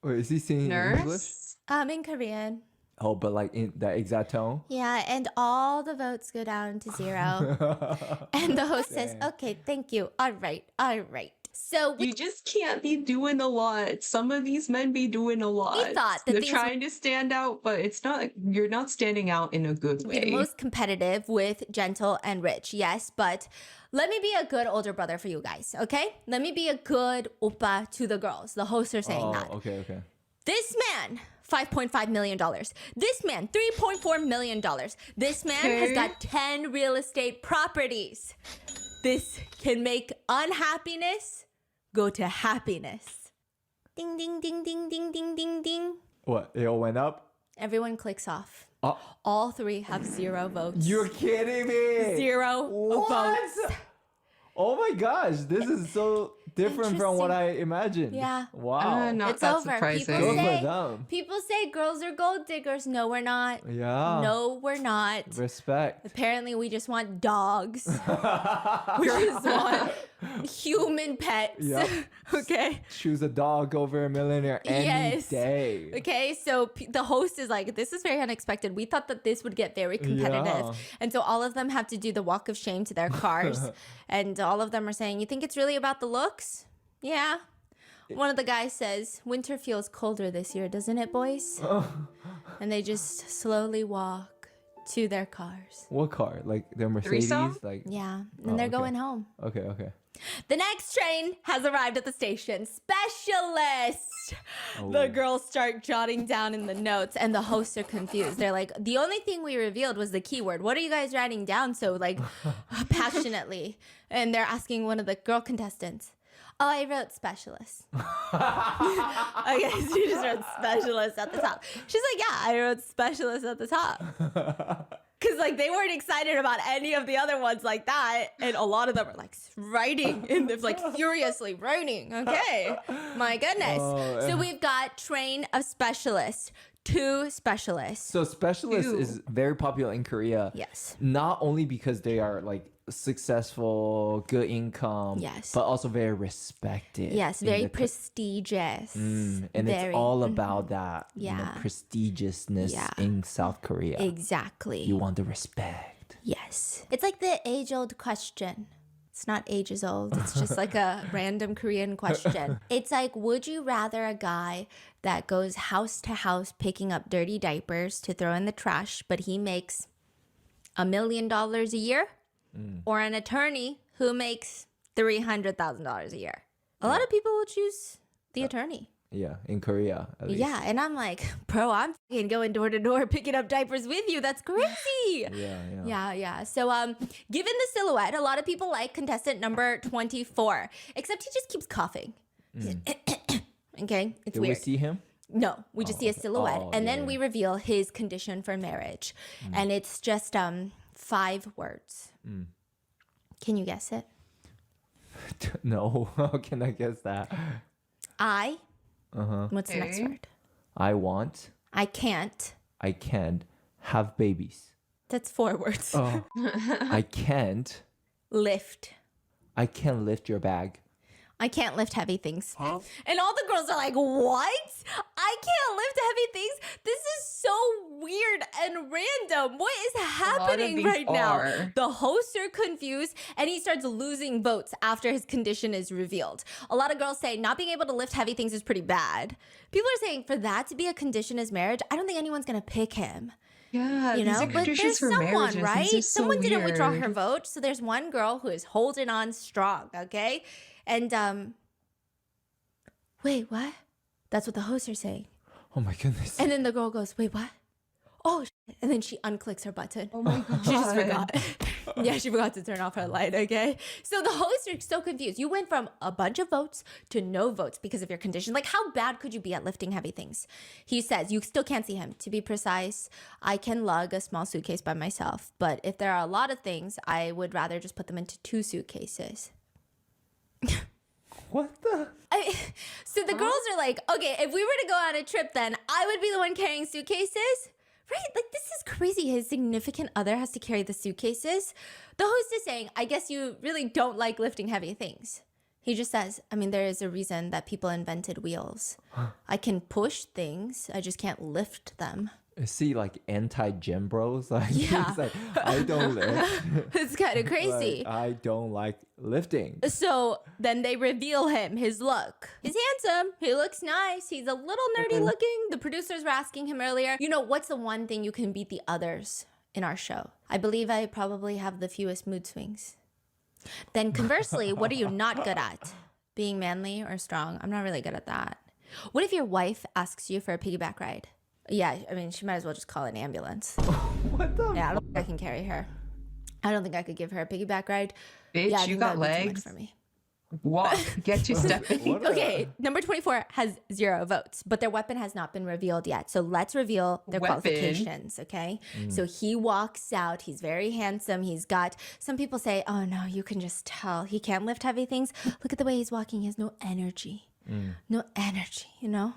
Wait, is he singing in English? Nurse? In Korean. Oh, but like in that exact tone? Yeah, and all the votes go down to 0. And the host says, okay, thank you. All right. So You just can't be doing a lot. Some of these men be doing a lot. thought that They're things trying to stand out, but it's not. You're not standing out in a good be the way. most competitive with gentle and rich, yes, but let me be a good older brother for you guys, okay? Let me be a good oppa to the girls. The hosts are saying that. Okay. This man, $5.5 million. This man, $3.4 million. This man has got 10 real estate properties. This can make unhappiness go to happiness. Ding, ding, ding, ding, ding, ding, ding, ding. What? It all went up? Everyone clicks off. Oh, All 3 have 0 votes. you're kidding me! 0 What? votes. Oh my gosh, this is so different from what I imagined. Yeah. Wow. Not It's that over. surprising. Good People for say, them. people say girls are gold diggers. No, we're not. Yeah. No, we're not. Respect. Apparently, we just want dogs. We just want human pets. Yep. Okay. Choose a dog over a millionaire any Yes. day. Okay, so the host is like, this is very unexpected. We thought that this would get very competitive. Yeah. And so all of them have to do the walk of shame to their cars. And all of them are saying, you think it's really about the looks? Yeah. One of the guys says, winter feels colder this year, doesn't it, boys? And they just slowly walk to their cars. What car? Like their Mercedes? Threesome? Like Yeah, and Oh, they're okay. going home. okay. The next train has arrived at the station. Specialist! The girls start jotting down in the notes, and the hosts are confused. They're like, the only thing we revealed was the keyword. What are you guys writing down so, like, passionately? And they're asking one of the girl contestants. Oh, I wrote specialist. Okay, so you just wrote specialist at the top. She's like, yeah, I wrote specialist at the top. Because, like, they weren't excited about any of the other ones like that. And a lot of them are, like, writing. And they're, like, furiously writing. Okay. My goodness. So we've got train of specialists. 2 specialists. So specialist Ew. is very popular in Korea. Yes. Not only because they are like successful, good income, Yes. but also very respected. Yes, in very the prestigious. and very- it's all about that Yeah. prestigiousness Yeah. in South Korea. Exactly. You want the respect. Yes. It's like the age-old question. It's not ages old. It's just like a random Korean question. It's like, would you rather a guy That goes house to house picking up dirty diapers to throw in the trash, but he makes $1 million a year? Or an attorney who makes $300,000 a year? A lot of people will choose the attorney. Yeah, in Korea at least. Yeah, and I'm like, bro, I'm fucking going door to door picking up diapers with you. That's crazy. Yeah. So, given the silhouette, a lot of people like contestant number 24, except he just keeps coughing. Okay, it's Did weird. we see him? No, we just see a okay. silhouette, Oh, and yeah, then we reveal his condition for marriage, and it's just 5 words. Can you guess it? No. How can I guess that? I. What's the next Okay. word? I want, I can't. I can't have babies. That's 4 words. I can't Lift. I can't lift your bag. I can't lift heavy things. And all the girls are like, what? I can't lift heavy things? This is so weird and random. What is happening these right now? are. The hosts are confused and he starts losing votes after his condition is revealed. A lot of girls say not being able to lift heavy things is pretty bad. People are saying for that to be a condition as marriage, I don't think anyone's going to pick him. Yeah, You these know, are but conditions there's for someone, marriages. right? It's just so Someone didn't withdraw her weird. vote, so there's one girl who is holding on strong. Okay, and wait, what? That's what the hosts are saying. Oh my goodness. And then the girl goes, wait, what? Oh, shit. And then she unclicks her button. Oh my god. She just forgot. Yeah, she forgot to turn off her light, okay? So the hosts are so confused. You went from a bunch of votes to no votes because of your condition. Like, how bad could you be at lifting heavy things? He says, you still can't see him. To be precise, I can lug a small suitcase by myself. But if there are a lot of things, I would rather just put them into 2 suitcases. What the? So the girls are like, okay, if we were to go on a trip, then I would be the one carrying suitcases. Right? Like, this is crazy. His significant other has to carry the suitcases. The host is saying, I guess you really don't like lifting heavy things. He just says, I mean, there is a reason that people invented wheels. I can push things, I just can't lift them. Is he like anti-gym bros? Like, Yeah. he's like, I don't lift. It's kind of crazy. Like, I don't like lifting. So then they reveal him, his look. He's handsome. He looks nice. He's a little nerdy looking. The producers were asking him earlier, you know, what's the one thing you can beat the others in our show? I believe I probably have the fewest mood swings. Then conversely, what are you not good at? Being manly or strong? I'm not really good at that. What if your wife asks you for a piggyback ride? Yeah, I mean, she might as well just call an ambulance. What the? Yeah, I don't think I can carry her. I don't think I could give her a piggyback ride. Bitch, Yeah, I you think got that would be too much legs. for me. Walk. Get you stepping. What a- Okay, number 24 has 0 votes, but their weapon has not been revealed yet. So let's reveal their Weapon? qualifications, okay? So he walks out. He's very handsome. He's got, some people say, oh no, you can just tell. He can't lift heavy things. Look at the way he's walking. He has no energy. No energy, you know?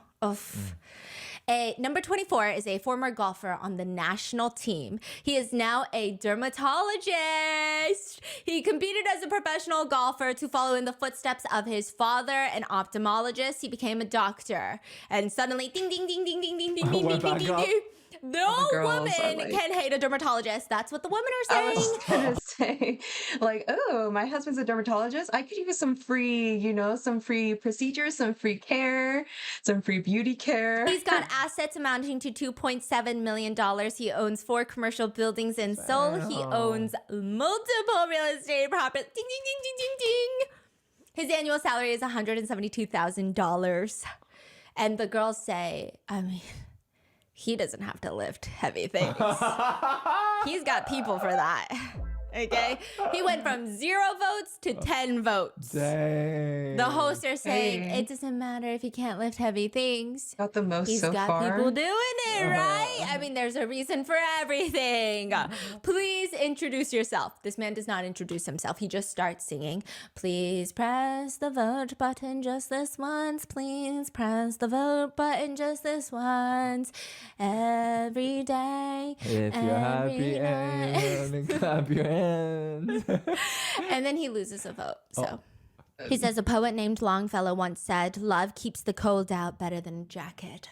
Number 24 is a former golfer on the national team. He is now a dermatologist. He competed as a professional golfer to follow in the footsteps of his father, an ophthalmologist. He became a doctor. And suddenly, ding, ding, ding, ding, ding, ding, ding, ding, We're ding, ding, back ding, up. ding. No girls are woman like- can hate a dermatologist. That's what the women are I saying. was gonna say, like, oh, my husband's a dermatologist. I could use some free, some free procedures, some free care, some free beauty care. He's got assets amounting to $2.7 million. He owns 4 commercial buildings in Seoul. He owns multiple real estate properties. Ding, ding, ding, ding, ding, ding. His annual salary is $172,000. And the girls say, I mean, he doesn't have to lift heavy things. He's got people for that. Okay? He went from 0 votes to 10 votes. Dang. The hosts are saying Hey. it doesn't matter if he can't lift heavy things. Got the most He's so got far. people doing it, right? I mean, there's a reason for everything. Please introduce yourself. This man does not introduce himself. He just starts singing. Please press the vote button just this once. Please press the vote button just this once. Every day. If you're every happy night. and you clap your hands. And then he loses a vote. So he says a poet named Longfellow once said, "Love keeps the cold out better than a jacket."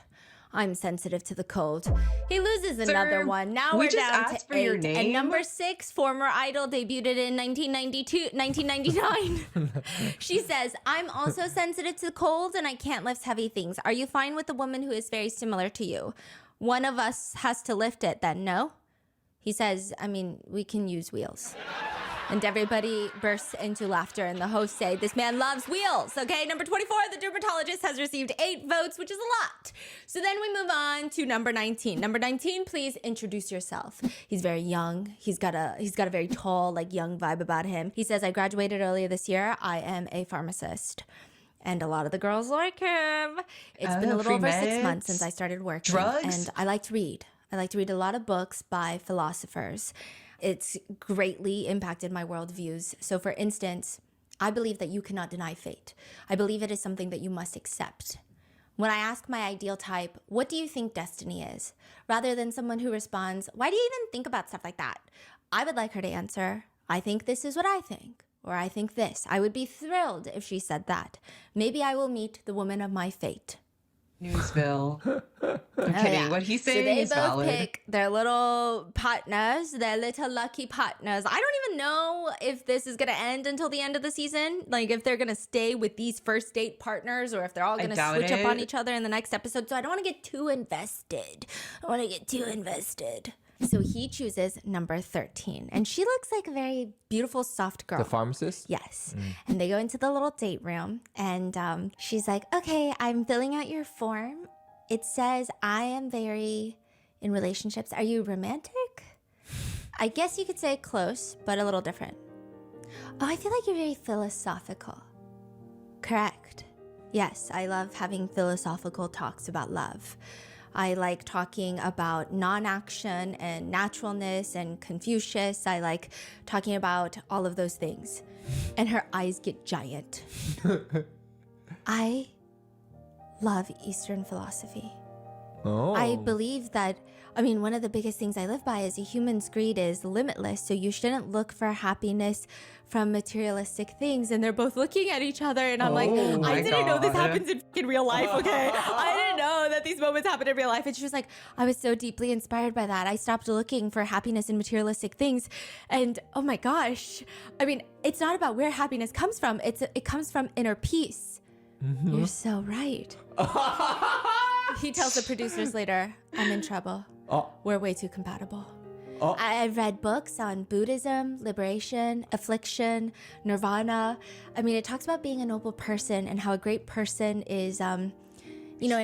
I'm sensitive to the cold. He loses another Sir, one. Now we we're just down to asked for your 8. name. And number 6, former idol, debuted in 1999. She says, I'm also sensitive to the cold and I can't lift heavy things. Are you fine with a woman who is very similar to you? One of us has to lift it then, no? He says, I mean, we can use wheels. And everybody bursts into laughter, and the hosts say, this man loves wheels. Okay, number 24, the dermatologist has received 8 votes, which is a lot. So then we move on to number 19. Number 19, please introduce yourself. He's very young. He's got a very tall, like young vibe about him. He says, I graduated earlier this year. I am a pharmacist. And a lot of the girls like him. It's been a little free over 6 meds, months since I started working. drugs? And I like to read. I like to read a lot of books by philosophers. It's greatly impacted my worldviews. So for instance, I believe that you cannot deny fate. I believe it is something that you must accept. When I ask my ideal type, what do you think destiny is? Rather than someone who responds, why do you even think about stuff like that? I would like her to answer, I think this is what I think. Or I think this. I would be thrilled if she said that. Maybe I will meet the woman of my fate. Newsville. I'm Oh, kidding. yeah. What he's So saying they is both valid. pick their little partners, their little lucky partners. I don't even know if this is going to end until the end of the season. Like if they're going to stay with these first date partners or if they're all going to doubt switch up on it. each other in the next episode. So I don't want to get too invested. So he chooses number 13. And she looks like a very beautiful, soft girl. The pharmacist? Yes. And they go into the little date room and she's like, okay, I'm filling out your form. It says I am very in relationships. Are you romantic? I guess you could say close, but a little different. Oh, I feel like you're very philosophical. Correct. Yes, I love having philosophical talks about love. I like talking about non-action and naturalness and Confucius. I like talking about all of those things. And her eyes get giant. I love Eastern philosophy. Oh. I believe that, one of the biggest things I live by is a human's greed is limitless. So you shouldn't look for happiness from materialistic things. And they're both looking at each other. And I'm like, Oh I my didn't know this God. happens in real life, okay? I didn't know that these moments happen in real life. And she was like, I was so deeply inspired by that. I stopped looking for happiness in materialistic things. And oh my gosh, it's not about where happiness comes from. It comes from inner peace. You're so right. He tells the producers later, I'm in trouble. Oh. We're way too compatible. Oh. I've read books on Buddhism, liberation, affliction, nirvana. It talks about being a noble person and how a great person is, and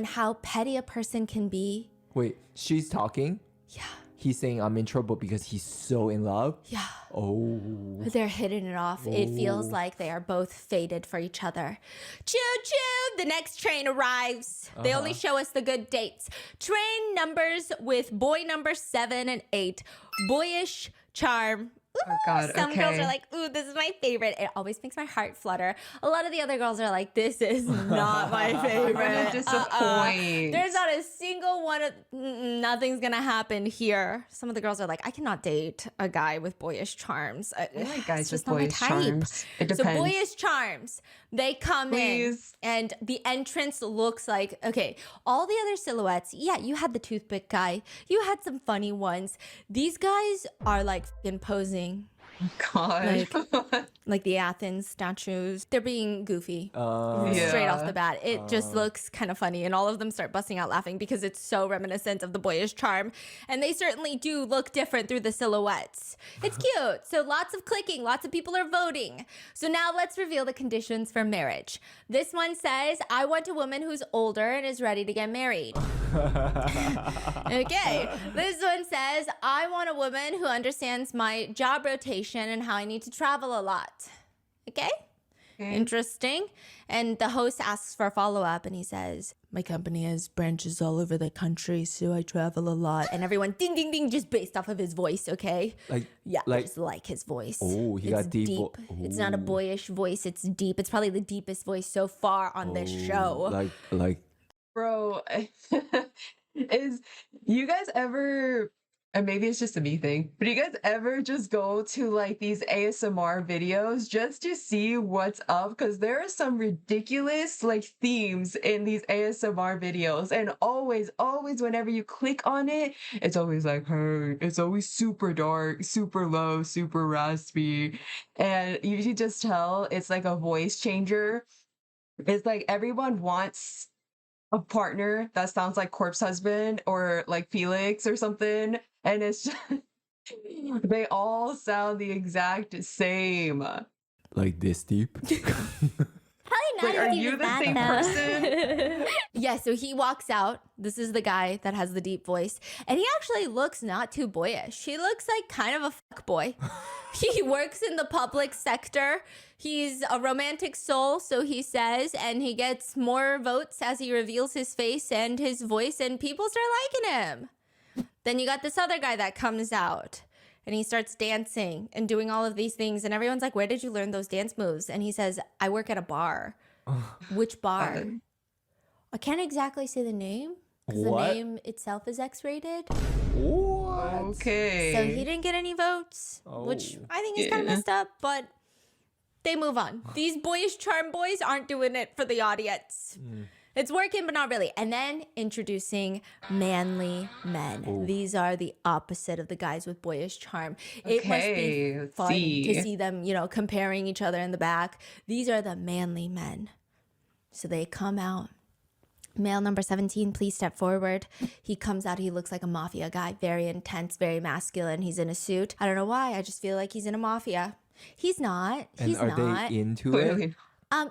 how petty a person can be. Wait, she's talking? Yeah. He's saying I'm in trouble because he's so in love? Yeah. Oh. They're hitting it off. It feels like they are both fated for each other. Choo choo! The next train arrives. They only show us the good dates. Train numbers with boy number 7 and 8. Boyish, charm, Oh God. Some girls okay. are like, ooh, this is my favorite. It always makes my heart flutter. A lot of the other girls are like, this is not my favorite. disappoint. There's not a single one of, nothing's gonna happen here. Some of the girls are like, I cannot date a guy with boyish charms. I like guys It's just with not my boyish type. charms. It So depends. boyish charms, they come Please. in and the entrance looks like, okay, all the other silhouettes, yeah, you had the toothpick guy, you had some funny ones. These guys are like imposing. God. Like the Athens statues. They're being goofy. Yeah. Straight off the bat. It just looks kind of funny. And all of them start busting out laughing because it's so reminiscent of the boyish charm. And they certainly do look different through the silhouettes. It's cute. So lots of clicking. Lots of people are voting. So now let's reveal the conditions for marriage. This one says, I want a woman who's older and is ready to get married. Okay. This one says, I want a woman who understands my job rotation and how I need to travel a lot. Okay? Interesting. And the host asks for a follow-up and he says, my company has branches all over the country, so I travel a lot. And everyone ding ding ding just based off of his voice, okay? Yeah, like- just like his voice. Oh, he It's got deep. It's not a boyish voice, it's deep. It's probably the deepest voice so far on this show. Like Bro, is you guys ever, and maybe it's just a me thing, but you guys ever just go to like these ASMR videos just to see what's up? Because there are some ridiculous like themes in these ASMR videos, and always, whenever you click on it, it's always like, hey, it's always super dark, super low, super raspy, and you can just tell it's like a voice changer. It's like everyone wants a partner that sounds like Corpse Husband or like Felix or something, and it's just they all sound the exact same. like this deep. Wait, are you the same person? Yeah, so he walks out. This is the guy that has the deep voice. And he actually looks not too boyish. He looks like kind of a fuck boy. He works in the public sector. He's a romantic soul, so he says, and he gets more votes as he reveals his face and his voice, and people start liking him. Then you got this other guy that comes out. And he starts dancing and doing all of these things. And everyone's like, where did you learn those dance moves? And he says, I work at a bar. Which bar? I can't exactly say the name because the What? name itself is X-rated. What? Okay. So he didn't get any votes, which I think is kind of messed up, but they move on. These boyish charm boys aren't doing it for the audience. It's working, but not really. And then introducing manly men. These are the opposite of the guys with boyish charm. It must be let's fun see. to see them, you know, comparing each other in the back. These are the manly men. So they come out. Male number 17, please step forward. He comes out. He looks like a mafia guy. Very intense, very masculine. He's in a suit. I don't know why. I just feel like he's in a mafia. He's not. And He's are not. they into Clearly. it?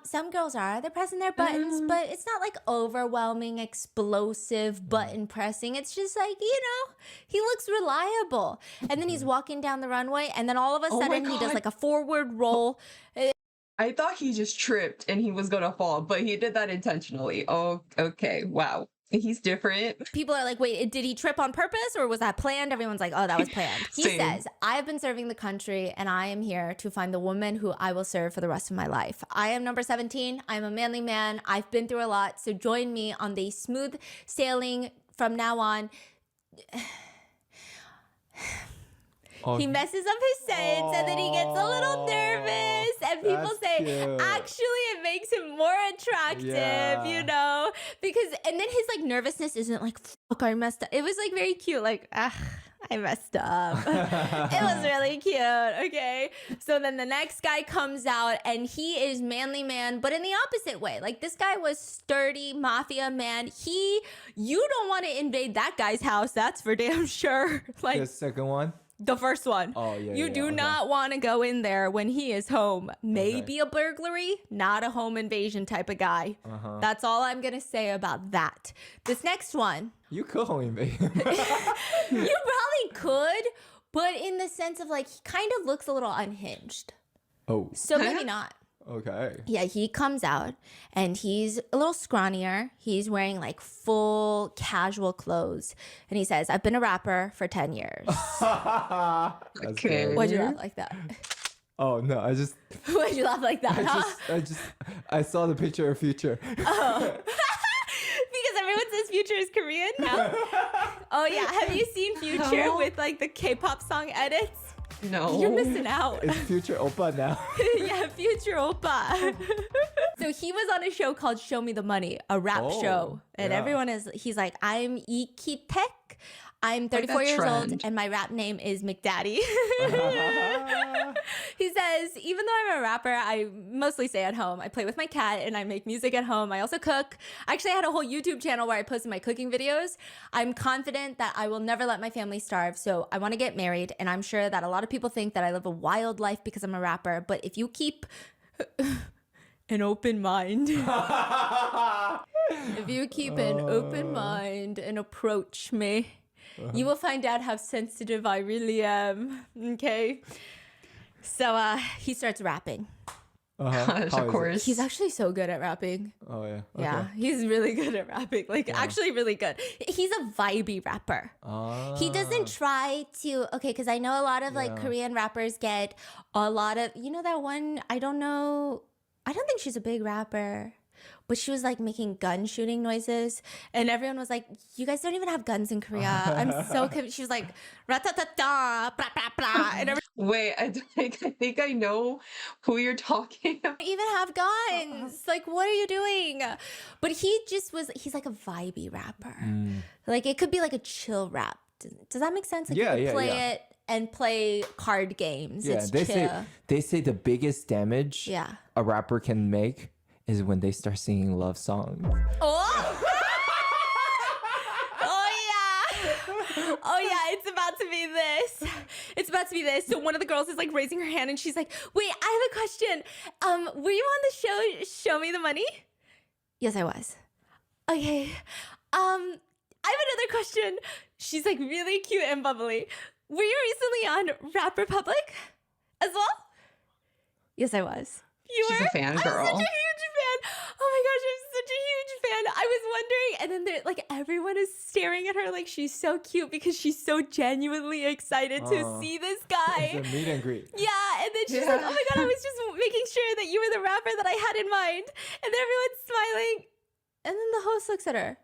Some girls are. They're pressing their buttons, but it's not like overwhelming, explosive button pressing. It's just like, you know, he looks reliable. And then he's walking down the runway, and then all of a Oh my sudden he does God. like a forward roll. I thought he just tripped and he was gonna fall, but he did that intentionally. Oh, okay. Wow. He's different. People are like, wait, did he trip on purpose or was that planned? Everyone's like, oh, that was planned. He Same. says, I have been serving the country and I am here to find the woman who I will serve for the rest of my life. I am number 17. I'm a manly man. I've been through a lot. So join me on the smooth sailing from now on. Oh, He messes up his sentence and then he gets a little nervous. And people that's say, cute. actually, it makes him more attractive, Yeah. you know? Because, and then his like nervousness isn't like, fuck, I messed up. It was like very cute, like, I messed up. It was really cute, okay? So then the next guy comes out and he is manly man, but in the opposite way. Like this guy was sturdy mafia man. You don't want to invade that guy's house, that's for damn sure. Like the second one. the first one. Oh, yeah, You yeah, do okay. not want to go in there when he is home. Maybe a burglary, not a home invasion type of guy. That's all I'm going to say about that. This next one, You could home invade. you probably could, but in the sense of like, he kind of looks a little unhinged. Oh. So maybe not. Okay. Yeah, he comes out and he's a little scrawnier. He's wearing like full casual clothes. And he says, I've been a rapper for 10 years. That's Okay. good. Why'd you laugh like that? Oh no, Why'd you laugh like that? Huh? I saw the picture of Future. Oh. Because everyone says Future is Korean now. Oh yeah, have you seen Future No. with like the K-pop song edits? No. You're missing out. It's Future Oppa now. Yeah, Future Oppa. So he was on a show called Show Me the Money, a rap Oh, show. And yeah. he's like, I'm Ikitek. I'm 34 that years old trend. and my rap name is McDaddy. He says, even though I'm a rapper, I mostly stay at home. I play with my cat and I make music at home. I also cook. Actually, I had a whole YouTube channel where I posted my cooking videos. I'm confident that I will never let my family starve. So I want to get married. And I'm sure that a lot of people think that I live a wild life because I'm a rapper. But if you keep an open mind, if you keep an open mind and approach me, you will find out how sensitive I really am. Okay. So he starts rapping. Uh-huh. Gosh, How is of it? course. He's actually so good at rapping. Oh yeah. Okay. Yeah, he's really good at rapping. Like actually really good. He's a vibey rapper. He doesn't try to, okay, because I know a lot of like Yeah. Korean rappers get a lot of, you know that one, I don't know, I don't think she's a big rapper, but she was like making gun shooting noises and everyone was like, you guys don't even have guns in Korea. I'm so confused. She was like, ratatata, blah, blah, blah. And everyone Wait, I think I know who you're talking about. don't even have guns. Like, what are you doing? But he's like a vibey rapper. Like, it could be like a chill rap. Does that make sense? Like, Yeah, you could yeah, play yeah. it and play card games. Yeah, It's they chill. say the biggest damage Yeah. a rapper can make is when they start singing love songs. Oh! Oh yeah, it's about to be this. It's about to be this. So one of the girls is like raising her hand and she's like, wait, I have a question. Were you on the show Show Me the Money? Yes, I was. Okay. I have another question. She's like really cute and bubbly. Were you recently on Rap Republic as well? Yes, I was. You She's were? a fangirl. I'm such a huge fan. Oh my gosh, I'm such a huge fan. I was wondering, and then they're like everyone is staring at her like she's so cute because she's so genuinely excited to see this guy. It's a meet and greet. Yeah, and then she's like, oh my god, I was just making sure that you were the rapper that I had in mind. And then everyone's smiling. And then the host looks at her.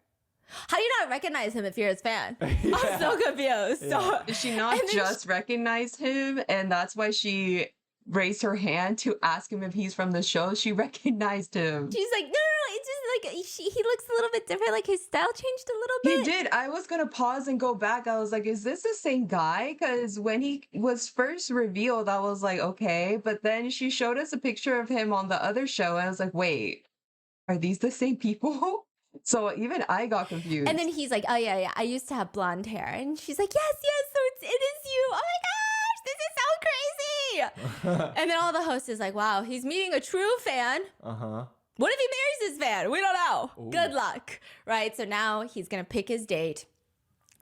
How do you not recognize him if you're his fan? I'm so confused. So, Did she not and then just recognize him and that's why she raised her hand to ask him if he's from the show? She recognized him. she's like, no, it's just like he looks a little bit different. Like his style changed a little He bit. did. I was gonna pause and go back. I was like, is this the same guy? Because when he was first revealed, I was like, okay. But then she showed us a picture of him on the other show. And I was like, wait, are these the same people? So even I got confused. And then he's like, oh yeah, I used to have blonde hair. And she's like, yes, so it is you. Oh my gosh, this is so crazy. And then all the host is like, wow, he's meeting a true fan. Uh-huh. What if he marries his fan? We don't know. Good luck. Right? So now he's going to pick his date.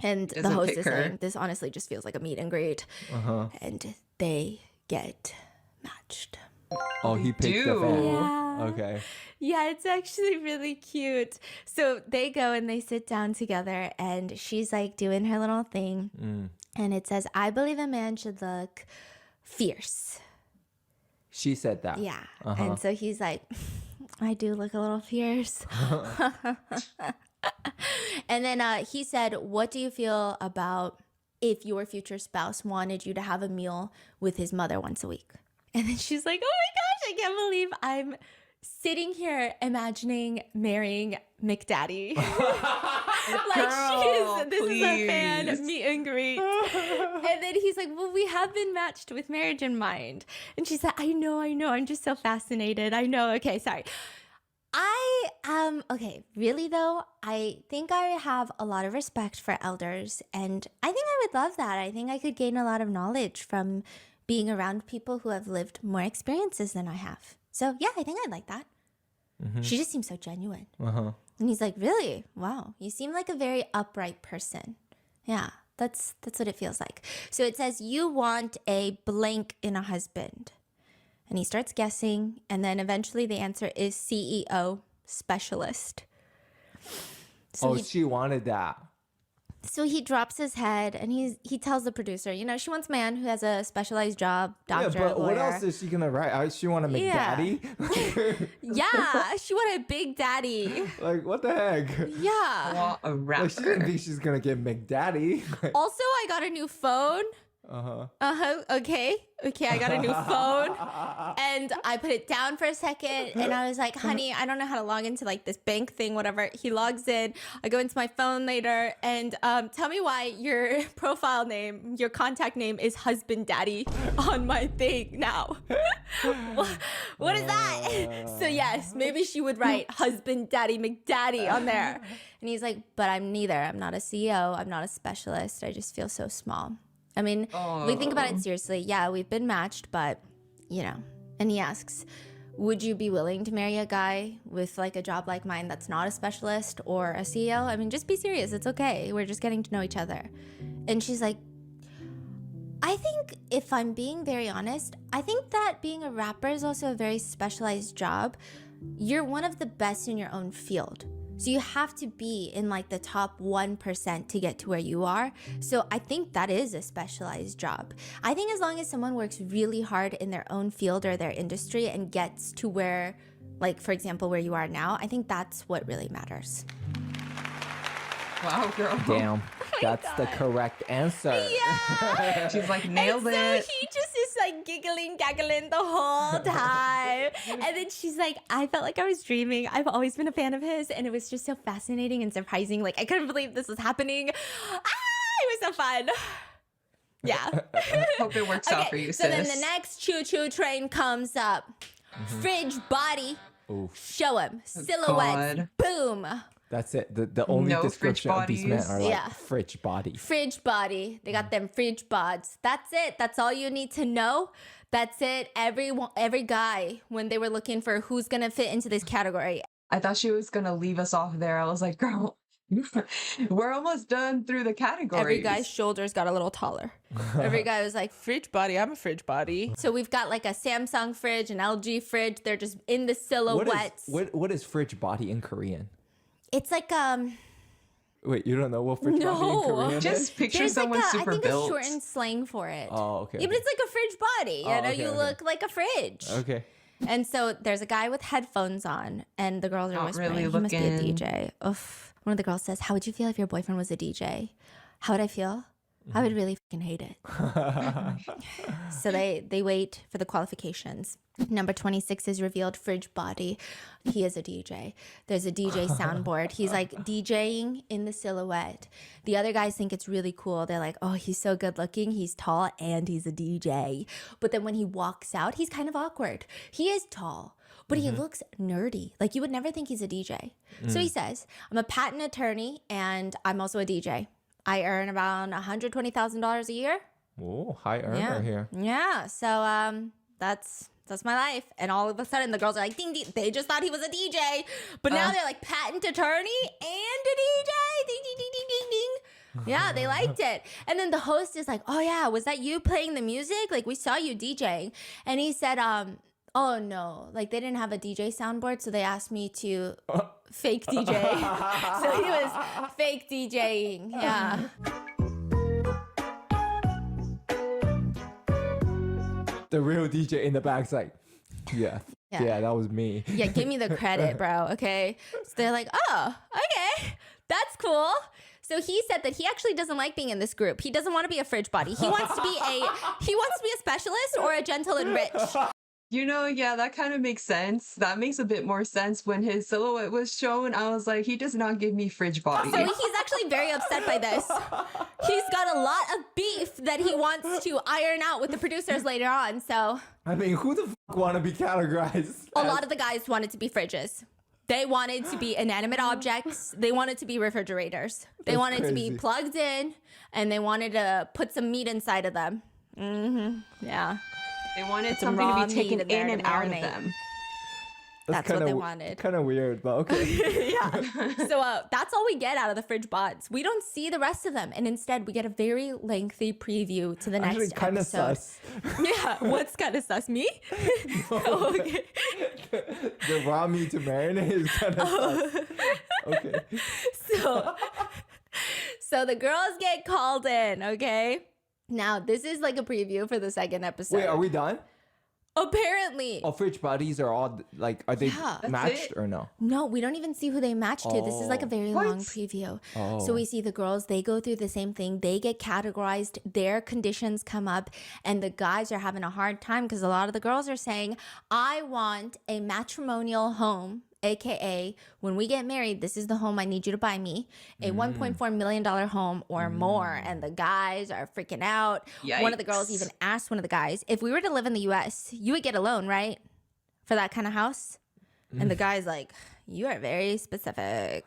And the Doesn't host pick is her. saying, this honestly just feels like a meet and greet. Uh-huh. And they get matched. Oh, he picked the do. fan. Yeah. Okay. Yeah, it's actually really cute. So they go and they sit down together and she's like doing her little thing. And it says, I believe a man should look fierce. She said that. Yeah. Uh-huh. And so he's like, I do look a little fierce. And then he said, what do you feel about if your future spouse wanted you to have a meal with his mother once a week? And then she's like, oh my gosh, I can't believe I'm sitting here imagining marrying McDaddy. Girl, this is a fan please. meet and greet. And then he's like, well, we have been matched with marriage in mind. And she said, I know, I'm just so fascinated. I know. Okay, sorry. Okay, really though, I think I have a lot of respect for elders and I think I would love that. I think I could gain a lot of knowledge from being around people who have lived more experiences than I have. So yeah, I think I'd like that. She just seems so genuine. Uh-huh. And he's like, really? Wow, you seem like a very upright person. Yeah, that's what it feels like. So it says you want a blank in a husband. And he starts guessing. And then eventually the answer is CEO specialist. So she wanted that. So he drops his head and he tells the producer, she wants a man who has a specialized job, doctor, yeah, but lawyer. what else is she gonna write? She want a McDaddy? Yeah, she wanted a big daddy. Like, what the heck? Yeah. What a rapper. Like, she didn't think she's gonna get McDaddy. Also, I got a new phone. Okay, I got a new phone. And I put it down for a second and I was like, honey, I don't know how to log into like this bank thing, whatever. He logs in. I go into my phone later and tell me why your profile name, your contact name is husband daddy on my thing now. What is that? So yes, maybe she would write husband daddy McDaddy on there. And he's like, but I'm neither. I'm not a CEO. I'm not a specialist. I just feel so small. I mean, we think about it seriously. Yeah, we've been matched, but, And he asks, would you be willing to marry a guy with like a job like mine that's not a specialist or a CEO? I mean, just be serious. It's okay. We're just getting to know each other. And she's like, I think if I'm being very honest, I think that being a rapper is also a very specialized job. You're one of the best in your own field. So you have to be in like the top 1% to get to where you are. So I think that is a specialized job. I think as long as someone works really hard in their own field or their industry and gets to where, like, for example, where you are now, I think that's what really matters. Wow, girl. Damn, that's the correct answer. Yeah. She's like, nailed and so it. he just is like giggling, gaggling the whole time. And then she's like, I felt like I was dreaming. I've always been a fan of his. And it was just so fascinating and surprising. Like, I couldn't believe this was happening. It was so fun. Yeah. Hope it works out for you, sis. So then the next choo-choo train comes up. Fridge body. Oof. Show him. Silhouettes. God. Boom. That's it. The only No description fridge of these men bodies. are like Yeah. fridge body. Fridge body. They got them fridge bods. That's it. That's all you need to know. That's it. Every guy, when they were looking for who's gonna fit into this category. I thought she was going to leave us off there. I was like, girl, we're almost done through the categories. Every guy's shoulders got a little taller. Every guy was like, fridge body, I'm a fridge body. So we've got like a Samsung fridge, an LG fridge. They're just in the silhouettes. What is fridge body in Korean? It's like Wait, you don't know what fridge body in Korean is? Just picture there's someone like super I think built. a shortened slang for it. Oh, okay. Yeah, but it's like a fridge body. You know, okay, you okay. look like a fridge. Okay. And so there's a guy with headphones on, and the girls are Not whispering, really he must be a looking. DJ. Oof. One of the girls says, how would you feel if your boyfriend was a DJ? How would I feel? I would really fucking hate it. So they wait for the qualifications. Number 26 is revealed, fridge body. He is a DJ. There's a DJ soundboard. He's like DJing in the silhouette. The other guys think it's really cool. They're like, oh, he's so good looking. He's tall and he's a DJ. But then when he walks out, he's kind of awkward. He is tall, but he looks nerdy. Like you would never think he's a DJ. So he says, I'm a patent attorney and I'm also a DJ. I earn around $120,000 a year. Oh, high earner here. Yeah. So that's my life. And all of a sudden the girls are like, ding, ding. They just thought he was a DJ. But now they're like patent attorney and a DJ. Ding, ding, ding, ding, ding, ding. Yeah, they liked it. And then the host is like, oh yeah, was that you playing the music? Like we saw you DJing. And he said, oh no, like they didn't have a DJ soundboard. So they asked me to fake DJ. So he was fake DJing. Yeah. The real DJ in the back's like, yeah, that was me. Yeah, give me the credit, bro. Okay. So they're like, oh, okay, that's cool. So he said that he actually doesn't like being in this group. He doesn't want to be a fridge body. He wants to be a specialist or a gentle and rich. You know, yeah, that kind of makes sense. That makes a bit more sense. When his silhouette was shown, I was like, he does not give me fridge body. So he's actually very upset by this. He's got a lot of beef that he wants to iron out with the producers later on. So I mean, who the fuck want to be categorized? a lot of the guys wanted to be fridges. They wanted to be inanimate objects. They wanted to be refrigerators. They That's wanted to be crazy. plugged in, and they wanted to put some meat inside of them. Yeah. They wanted some something raw to be taken meat in there in to and out of marinate. them. That's what they wanted. Kind of weird, but okay. Yeah. So that's all we get out of the fridge bots. We don't see the rest of them. And instead, we get a very lengthy preview to the next Actually, kind of episode. sus. Yeah. What's kind of sus? Me? Oh, okay. The raw meat to marinate is kind of sus. Okay. So the girls get called in, okay? Now, this is like a preview for the second episode. Wait, are we done? Apparently. Oh, fridge bodies are all like, are they Yeah. That's matched it? or no? No, we don't even see who they match to. This is like a very long What? preview. Oh. So we see the girls, they go through the same thing. They get categorized, their conditions come up, and the guys are having a hard time because a lot of the girls are saying, I want a matrimonial home, aka when we get married, this is the home I need you to buy me, a $1.4 million home or more. And the guys are freaking out. One of the girls Yikes. even asked one of the guys, if we were to live in the US, you would get a loan, right? For that kind of house? And the guy's like, you are very specific.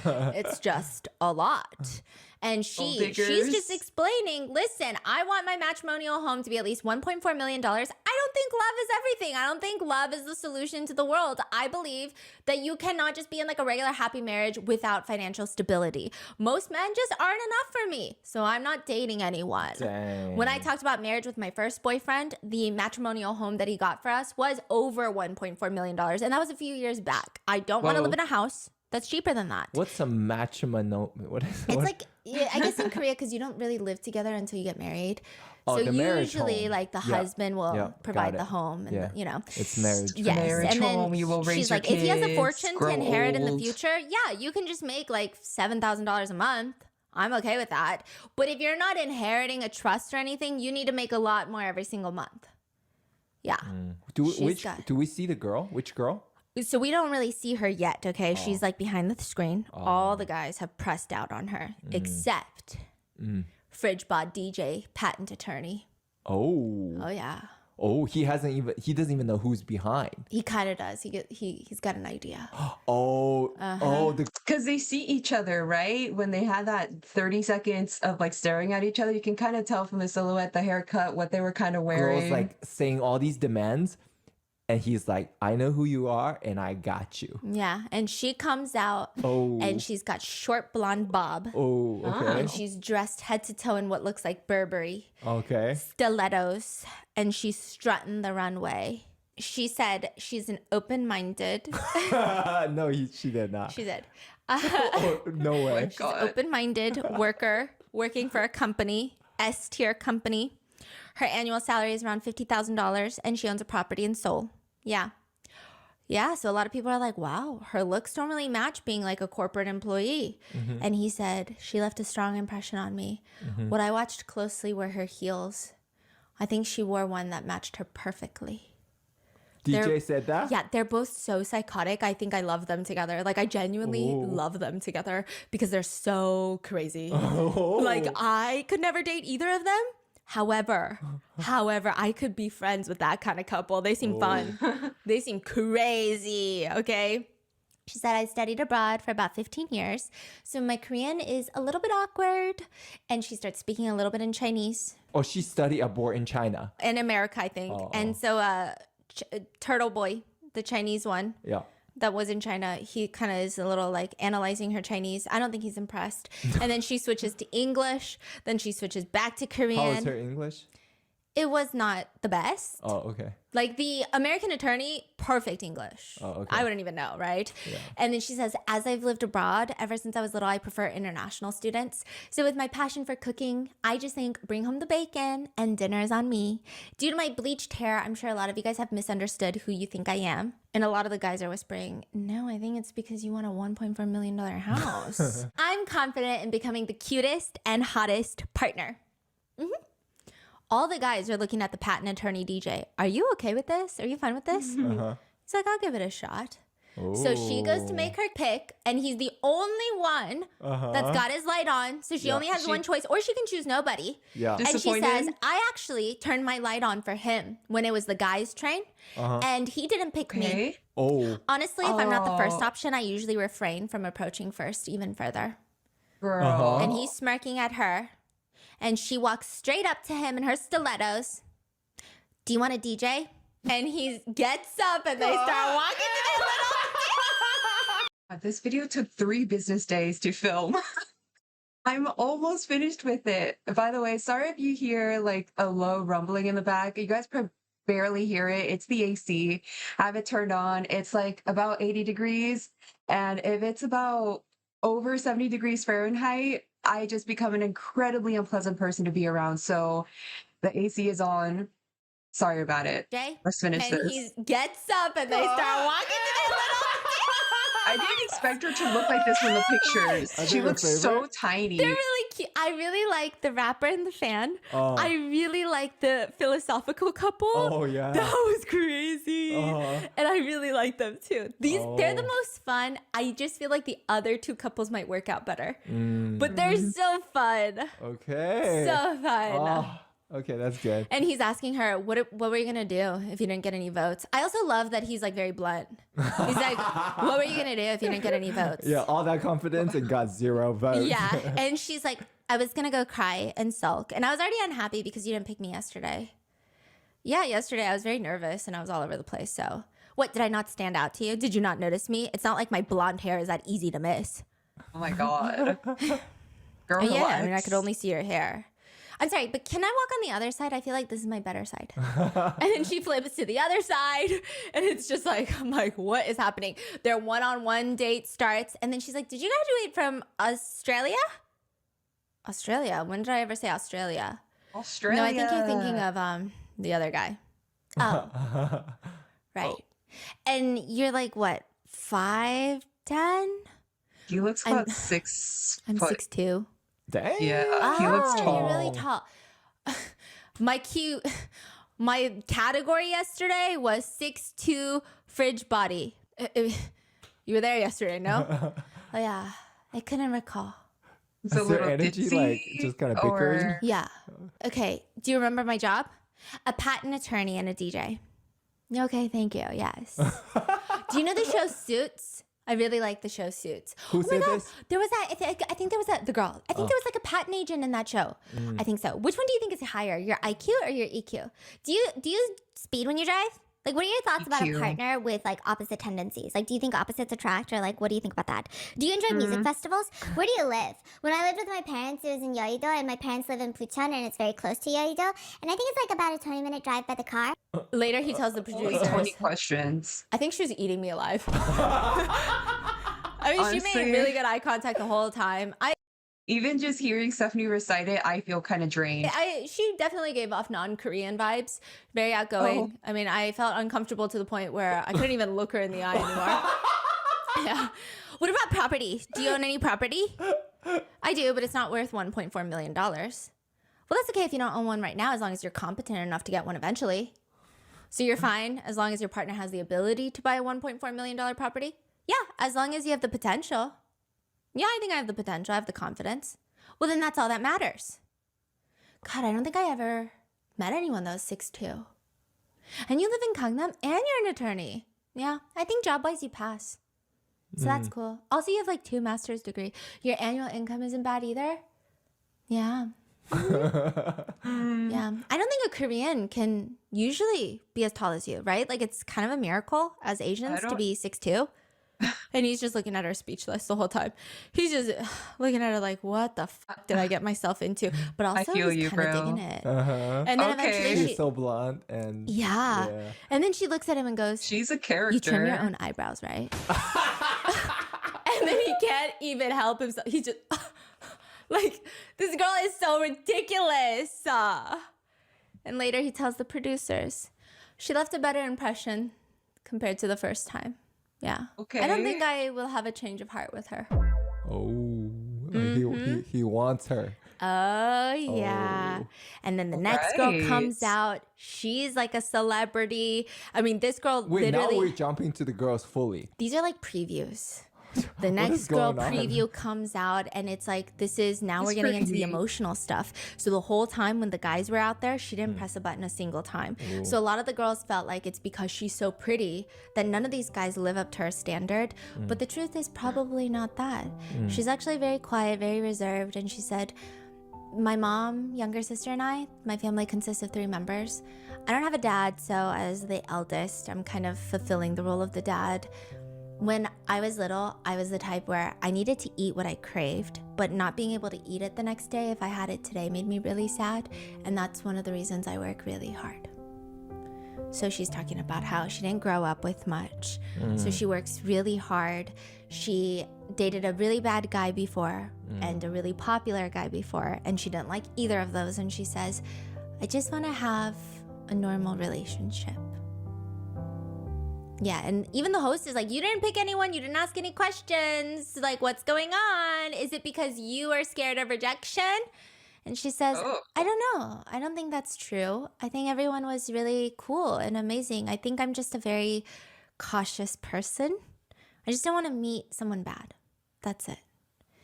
It's just a lot. And she's figures. just explaining, listen, I want my matrimonial home to be at least $1.4 million. I don't think love is everything. I don't think love is the solution to the world. I believe that you cannot just be in like a regular happy marriage without financial stability. Most men just aren't enough for me. So I'm not dating anyone. Dang. When I talked about marriage with my first boyfriend, the matrimonial home that he got for us was over $1.4 million. And that was a few years back. I don't want to Whoa. live in a house that's cheaper than that. What's a matrimonial? What is It's what? like, yeah, I guess in Korea, because you don't really live together until you get married. Oh, So the marriage usually, home. like, the Yeah. husband will Yeah, got provide it. the home, and Yeah. you know. It's marriage. Yes, Marriage and then home, you will raise she's your like, if he has a kids, fortune to grow inherit in the old. future, yeah, you can just make like $7,000 a month. I'm okay with that. But if you're not inheriting a trust or anything, you need to make a lot more every single month. Yeah. She's Do we see the girl? Which girl? So we don't really see her yet, okay? Oh. She's like behind the screen. All the guys have pressed out on her, except Fridge Bod DJ, patent attorney. Oh. Oh yeah. Oh, he doesn't even know who's behind. He kind of does. He's got an idea. Oh, oh, the Because they see each other, right? When they had that 30 seconds of like staring at each other, you can kind of tell from the silhouette, the haircut, what they were kind of wearing. girl's like saying all these demands, and he's like, I know who you are, and I got you. Yeah, and she comes out Oh. and she's got short blonde bob. Oh, okay. And she's dressed head to toe in what looks like Burberry Okay. stilettos, and she's strutting the runway. She said she's an open-minded. No, she did not. She said, Oh, no way. she's an open-minded worker working for a company, S-tier company. Her annual salary is around $50,000, and she owns a property in Seoul. Yeah. Yeah, so a lot of people are like, wow, her looks don't really match being like a corporate employee. And he said, she left a strong impression on me. What I watched closely were her heels. I think she wore one that matched her perfectly. DJ said that? Yeah, they're both so psychotic. I think I love them together. Like, I genuinely love them together because they're so crazy. Oh. Like, I could never date either of them. However, I could be friends with that kind of couple. They seem fun. They seem crazy, okay? She said, I studied abroad for about 15 years, so my Korean is a little bit awkward. And she starts speaking a little bit in Chinese. Oh, she studied abroad in China. In America, I think. And so Turtle Boy, the Chinese one, Yeah. that was in China, he kind of is a little like analyzing her Chinese. I don't think he's impressed. And then she switches to English. Then she switches back to Korean. How is her English? It was not the best. Oh, okay. Like the American attorney, perfect English. Oh, okay. I wouldn't even know, right? And then she says, as I've lived abroad, ever since I was little, I prefer international students. So with my passion for cooking, I just think bring home the bacon and dinner is on me. Due to my bleached hair, I'm sure a lot of you guys have misunderstood who you think I am. And a lot of the guys are whispering, no, I think it's because you want a $1.4 million house. I'm confident in becoming the cutest and hottest partner. All the guys are looking at the patent attorney DJ. Are you okay with this? Are you fine with this? He's like, I'll give it a shot. So she goes to make her pick, and he's the only one that's got his light on. So she only has one choice, or she can choose nobody. Yeah. And she Disappointed? says, I actually turned my light on for him when it was the guys' train, and he didn't pick me. Okay. Oh. Honestly, if I'm not the first option, I usually refrain from approaching first even further. Girl. And he's smirking at her. And she walks straight up to him in her stilettos. Do you want a DJ? And he gets up and they start walking to their little. This video took 3 business days to film. I'm almost finished with it. By the way, sorry if you hear like a low rumbling in the back. You guys barely hear it. It's the AC. I have it turned on. It's like about 80 degrees. And if it's about over 70 degrees Fahrenheit, I just become an incredibly unpleasant person to be around. So the AC is on. Sorry about it. Jay, Let's finish and this. he gets up and they start walking to their little. I didn't expect her to look like this in the pictures. Are She they your looks so favorite? tiny. They're really cute. I really like the rapper and the fan. Oh. I really like the philosophical couple. Oh, yeah. That was crazy. Uh-huh. And I really like them too. They're the most fun. I just feel like the other 2 couples might work out better. But they're so fun. Okay. So fun. Oh, okay, that's good. And he's asking her, what were you going to do if you didn't get any votes? I also love that he's like very blunt. He's like, what were you going to do if you didn't get any votes? Yeah, all that confidence and got 0 votes. Yeah. And she's like, I was going to go cry and sulk. And I was already unhappy because you didn't pick me yesterday. Yeah, yesterday I was very nervous and I was all over the place. So what, did I not stand out to you? Did you not notice me? It's not like my blonde hair is that easy to miss. Oh my God. Girl, Yeah, I mean, I relax. could only see your hair. I'm sorry, but can I walk on the other side? I feel like this is my better side. And then she flips to the other side, and it's just like, I'm like, what is happening? Their one-on-one date starts, and then she's like, did you graduate from Australia? Australia? When did I ever say Australia? Australia. No, I think you're thinking of the other guy. Oh, right. And you're like, what, 5'10"? He looks I'm- about 6 I'm foot. 6'2". Dang. Yeah, he looks Oh, tall. You're really tall. My category yesterday was 6'2" fridge body. You were there yesterday, no? Oh yeah, I couldn't recall. It's a Is their little energy ditzy, like just kind of bickering? or- Yeah. Okay. Do you remember my job? A patent attorney and a DJ. Okay, thank you. Yes. Do you know the show Suits? I really like the show Suits. Who my said God, this? there was that. I think there was that. The girl. I think there was like a patent agent in that show. I think so. Which one do you think is higher, your IQ or your EQ? Do you speed when you drive? Like, what are your thoughts about a EQ. partner with like opposite tendencies? Like, do you think opposites attract, or like, what do you think about that? Do you enjoy music festivals? Where do you live? When I lived with my parents, it was in Yeouido, and my parents live in Bucheon, and it's very close to Yeouido. And I think it's like about a 20-minute drive by the car. Later, he tells the Only producers. 20 questions. I think she was eating me alive. I mean, she Honestly. made really good eye contact the whole time. Even just hearing Stephanie recite it, I feel kind of drained. She definitely gave off non-Korean vibes. Very outgoing. Oh. I mean, I felt uncomfortable to the point where I couldn't even look her in the eye anymore. Yeah. What about property? Do you own any property? I do, but it's not worth $1.4 million. Well, that's okay if you don't own one right now, as long as you're competent enough to get one eventually. So you're fine as long as your partner has the ability to buy a $1.4 million property? Yeah, as long as you have the potential. Yeah, I think I have the potential. I have the confidence. Well, then that's all that matters. God, I don't think I ever met anyone that was 6'2". And you live in Gangnam and you're an attorney. Yeah, I think job-wise you pass. So that's cool. Also, you have like 2 master's degree. Your annual income isn't bad either. Yeah. Yeah. I don't think a Korean can usually be as tall as you, right? Like, it's kind of a miracle as Asians to don't- be 6'2". And he's just looking at her speechless the whole time. He's just looking at her like, what the fuck did I get myself into? But also feel he's you, kind of bro. digging it. Uh-huh. And then Okay. eventually She's she, so blonde and yeah. And then she looks at him and goes, She's a character. you trim your own eyebrows, right? And then he can't even help himself. He just, like, this girl is so ridiculous. And later he tells the producers, she left a better impression compared to the first time. Yeah. Okay. I don't think I will have a change of heart with her. oh, he wants her. Oh, yeah. Oh. And then the next girl Right. comes out. She's like a celebrity. I mean, this girl Wait, now literally... we're jumping to the girls fully. These are like previews. The What next is girl going on? preview comes out, and it's like, this is now It's we're getting into the pretty. emotional stuff. So the whole time when the guys were out there, she didn't press a button a single time. So a lot of the girls felt like it's because she's so pretty that none of these guys live up to her standard. But the truth is probably not that. She's actually very quiet, very reserved, and she said, My mom, younger sister, and I, my family consists of 3 members. I don't have a dad, so as the eldest, I'm kind of fulfilling the role of the dad. When I was little, I was the type where I needed to eat what I craved, but not being able to eat it the next day if I had it today made me really sad, and that's one of the reasons I work really hard. So she's talking about how she didn't grow up with much, so she works really hard. She dated a really bad guy before and a really popular guy before, and she didn't like either of those, and she says, I just want to have a normal relationship. Yeah, and even the host is like, you didn't pick anyone, you didn't ask any questions, like, what's going on? Is it because you are scared of rejection? And she says, Oh. I don't know. I don't think that's true. I think everyone was really cool and amazing. I think I'm just a very cautious person. I just don't want to meet someone bad. That's it.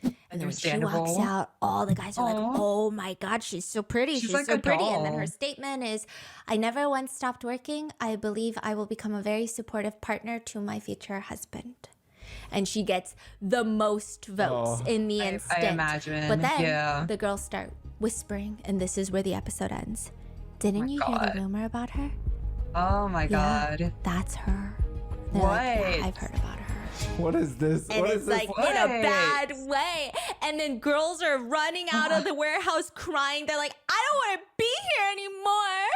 And then when she walks Understandable. out, all the guys are like, Aw. oh my God, she's so pretty. She's She's like so a pretty. And then her doll. statement is, I never once stopped working. I believe I will become a very supportive partner to my future husband. And she gets the most votes in the instant. I imagine. But then Yeah. the girls start whispering, and this is where the episode ends. Didn't you hear God. the rumor about her? Oh my Yeah, God. that's her. They're like, yeah, What? I've heard about her. What is this? And What it's is this? like in a What? bad way. And then girls are running out of the warehouse crying. They're like, I don't want to be here anymore.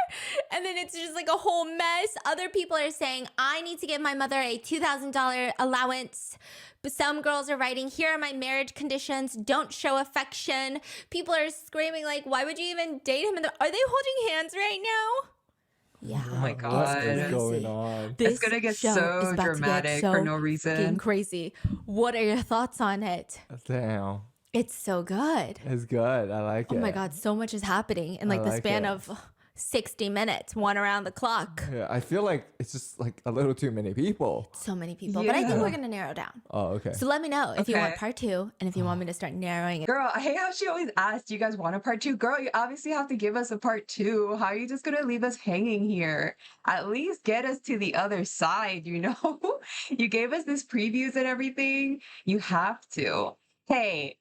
And then it's just like a whole mess. Other people are saying, I need to give my mother a $2,000 allowance. But some girls are writing, here are my marriage conditions. Don't show affection. People are screaming like, why would you even date him? Are they holding hands right now? Yeah. Oh my What God. is going on? It's gonna get show so is about to get dramatic so for no fucking reason. crazy. What are your thoughts on it? Damn. It's so good. It's good. I like it. Oh my God, so much is happening in like I the like span it. of 60 minutes, one around the clock. Yeah, I feel like it's just like a little too many people. So many people. But I think Yeah. we're going to narrow down. Oh, okay. So let me know if you want Okay. part 2 and if you want me to start narrowing it. Girl, I hate how she always asks, do you guys want a part 2? Girl, you obviously have to give us a part 2. How are you just gonna leave us hanging here? At least get us to the other side, you know? You gave us this previews and everything. You have to. Hey,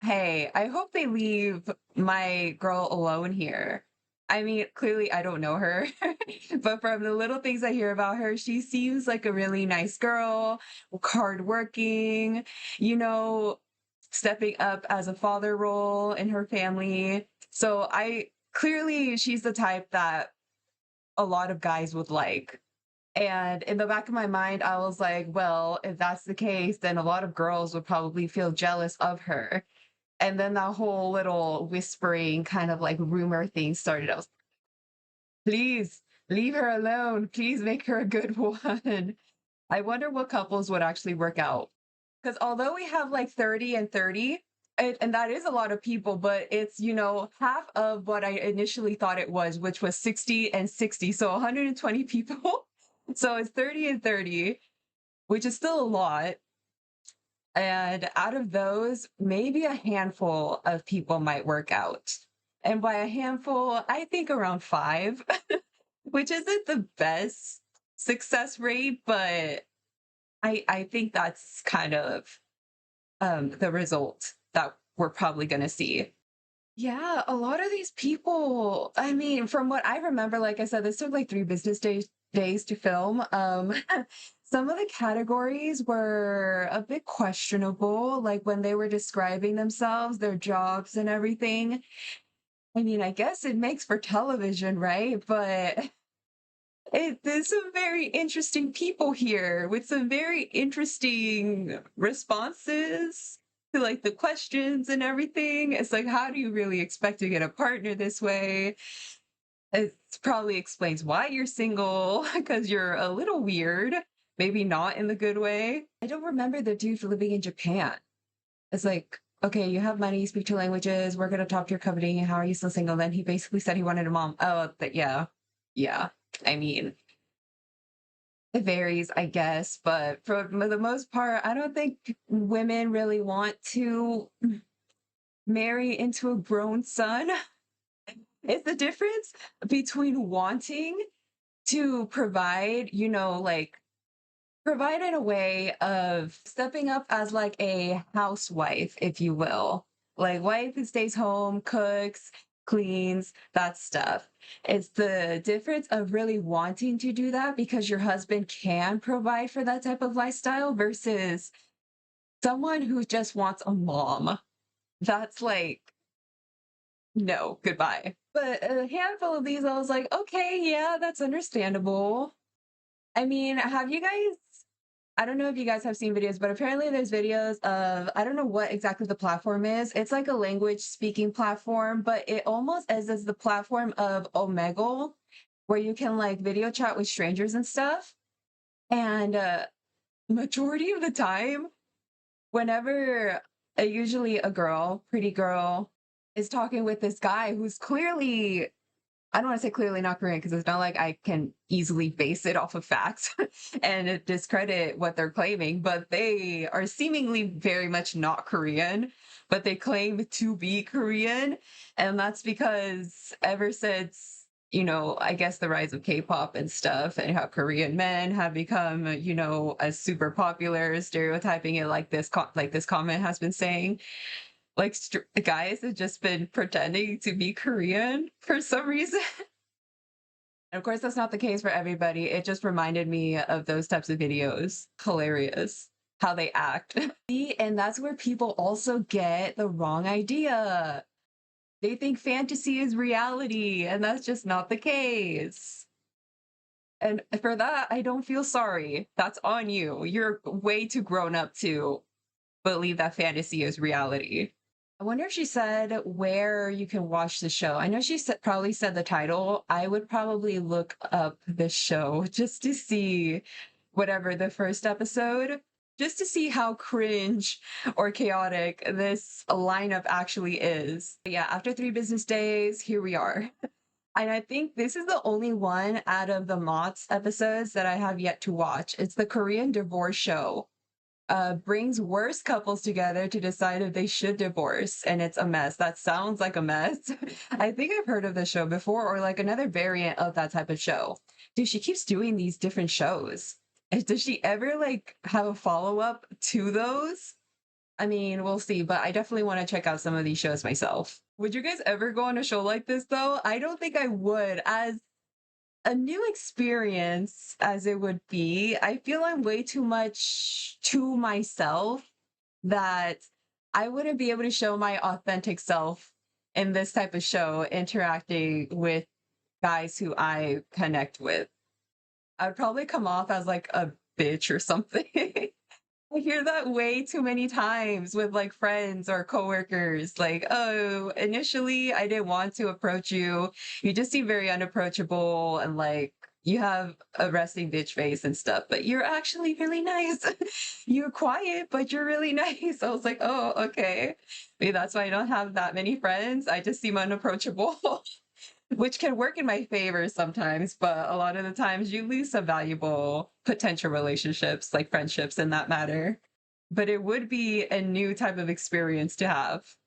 I hope they leave my girl alone here. I mean, clearly I don't know her, but from the little things I hear about her, she seems like a really nice girl, hardworking, you know, stepping up as a father role in her family. So clearly she's the type that a lot of guys would like. And in the back of my mind, I was like, well, if that's the case, then a lot of girls would probably feel jealous of her. And then that whole little whispering kind of like rumor thing started. I was, please leave her alone. Please make her a good one. I wonder what couples would actually work out. Because although we have like 30 and 30, and that is a lot of people, but it's, you know, half of what I initially thought it was, which was 60 and 60. So 120 people. So it's 30 and 30, which is still a lot. And out of those, maybe a handful of people might work out. And by a handful, I think around 5, which isn't the best success rate, but I think that's kind of the result that we're probably going to see. Yeah, a lot of these people, I mean, from what I remember, like I said, this took like 3 business days to film. Some of the categories were a bit questionable, like when they were describing themselves, their jobs and everything. I mean, I guess it makes for television, right? But there's some very interesting people here with some very interesting responses to like the questions and everything. It's like, how do you really expect to get a partner this way? It probably explains why you're single, because you're a little weird, maybe not in the good way. I don't remember the dude living in Japan. It's like, okay, you have money, you speak 2 languages, we're gonna talk to your company. How are you still single? Then he basically said he wanted a mom. Oh, but yeah. I mean, it varies, I guess, but for the most part, I don't think women really want to marry into a grown son. It's the difference between wanting to provide, you know, like provide in a way of stepping up as like a housewife, if you will. Like wife who stays home, cooks, cleans, that stuff. It's the difference of really wanting to do that because your husband can provide for that type of lifestyle versus someone who just wants a mom. That's like, no, goodbye. But a handful of these, I was like, okay, yeah, that's understandable. I mean, have you guys I don't know if you guys have seen videos, but apparently there's videos of I don't know what exactly the platform is. It's like a language speaking platform, but it almost is as the platform of Omegle, where you can like video chat with strangers and stuff. And majority of the time, whenever usually a girl, pretty girl, is talking with this guy who's clearly I don't want to say clearly not Korean because it's not like I can easily base it off of facts and discredit what they're claiming, but they are seemingly very much not Korean, but they claim to be Korean. And that's because ever since, I guess the rise of K-pop and stuff and how Korean men have become, as super popular, stereotyping it like this comment has been saying, like guys have just been pretending to be Korean for some reason. And of course, that's not the case for everybody. It just reminded me of those types of videos. Hilarious how they act. See, and that's where people also get the wrong idea. They think fantasy is reality, and that's just not the case. And for that, I don't feel sorry. That's on you. You're way too grown up to believe that fantasy is reality. I wonder if she said where you can watch the show. I know she probably said the title. I would probably look up the show just to see whatever the first episode, just to see how cringe or chaotic this lineup actually is. But yeah, after 3 business days, here we are. And I think this is the only one out of the MOTS episodes that I have yet to watch. It's the Korean divorce show. Brings worse couples together to decide if they should divorce, and it's a mess. That sounds like a mess. I think I've heard of the show before, or like another variant of that type of show. Dude, she keeps doing these different shows. And does she ever like have a follow-up to those? I mean, we'll see, but I definitely want to check out some of these shows myself. Would you guys ever go on a show like this though? I don't think I would. As a new experience as it would be, I feel I'm way too much to myself that I wouldn't be able to show my authentic self in this type of show interacting with guys who I connect with. I'd probably come off as like a bitch or something. I hear that way too many times with like friends or coworkers. Like, oh, initially I didn't want to approach you. You just seem very unapproachable and like you have a resting bitch face and stuff, but you're actually really nice. You're quiet, but you're really nice. I was like, oh, okay. Maybe that's why I don't have that many friends. I just seem unapproachable. Which can work in my favor sometimes, but a lot of the times you lose some valuable potential relationships, like friendships in that matter. But it would be a new type of experience to have.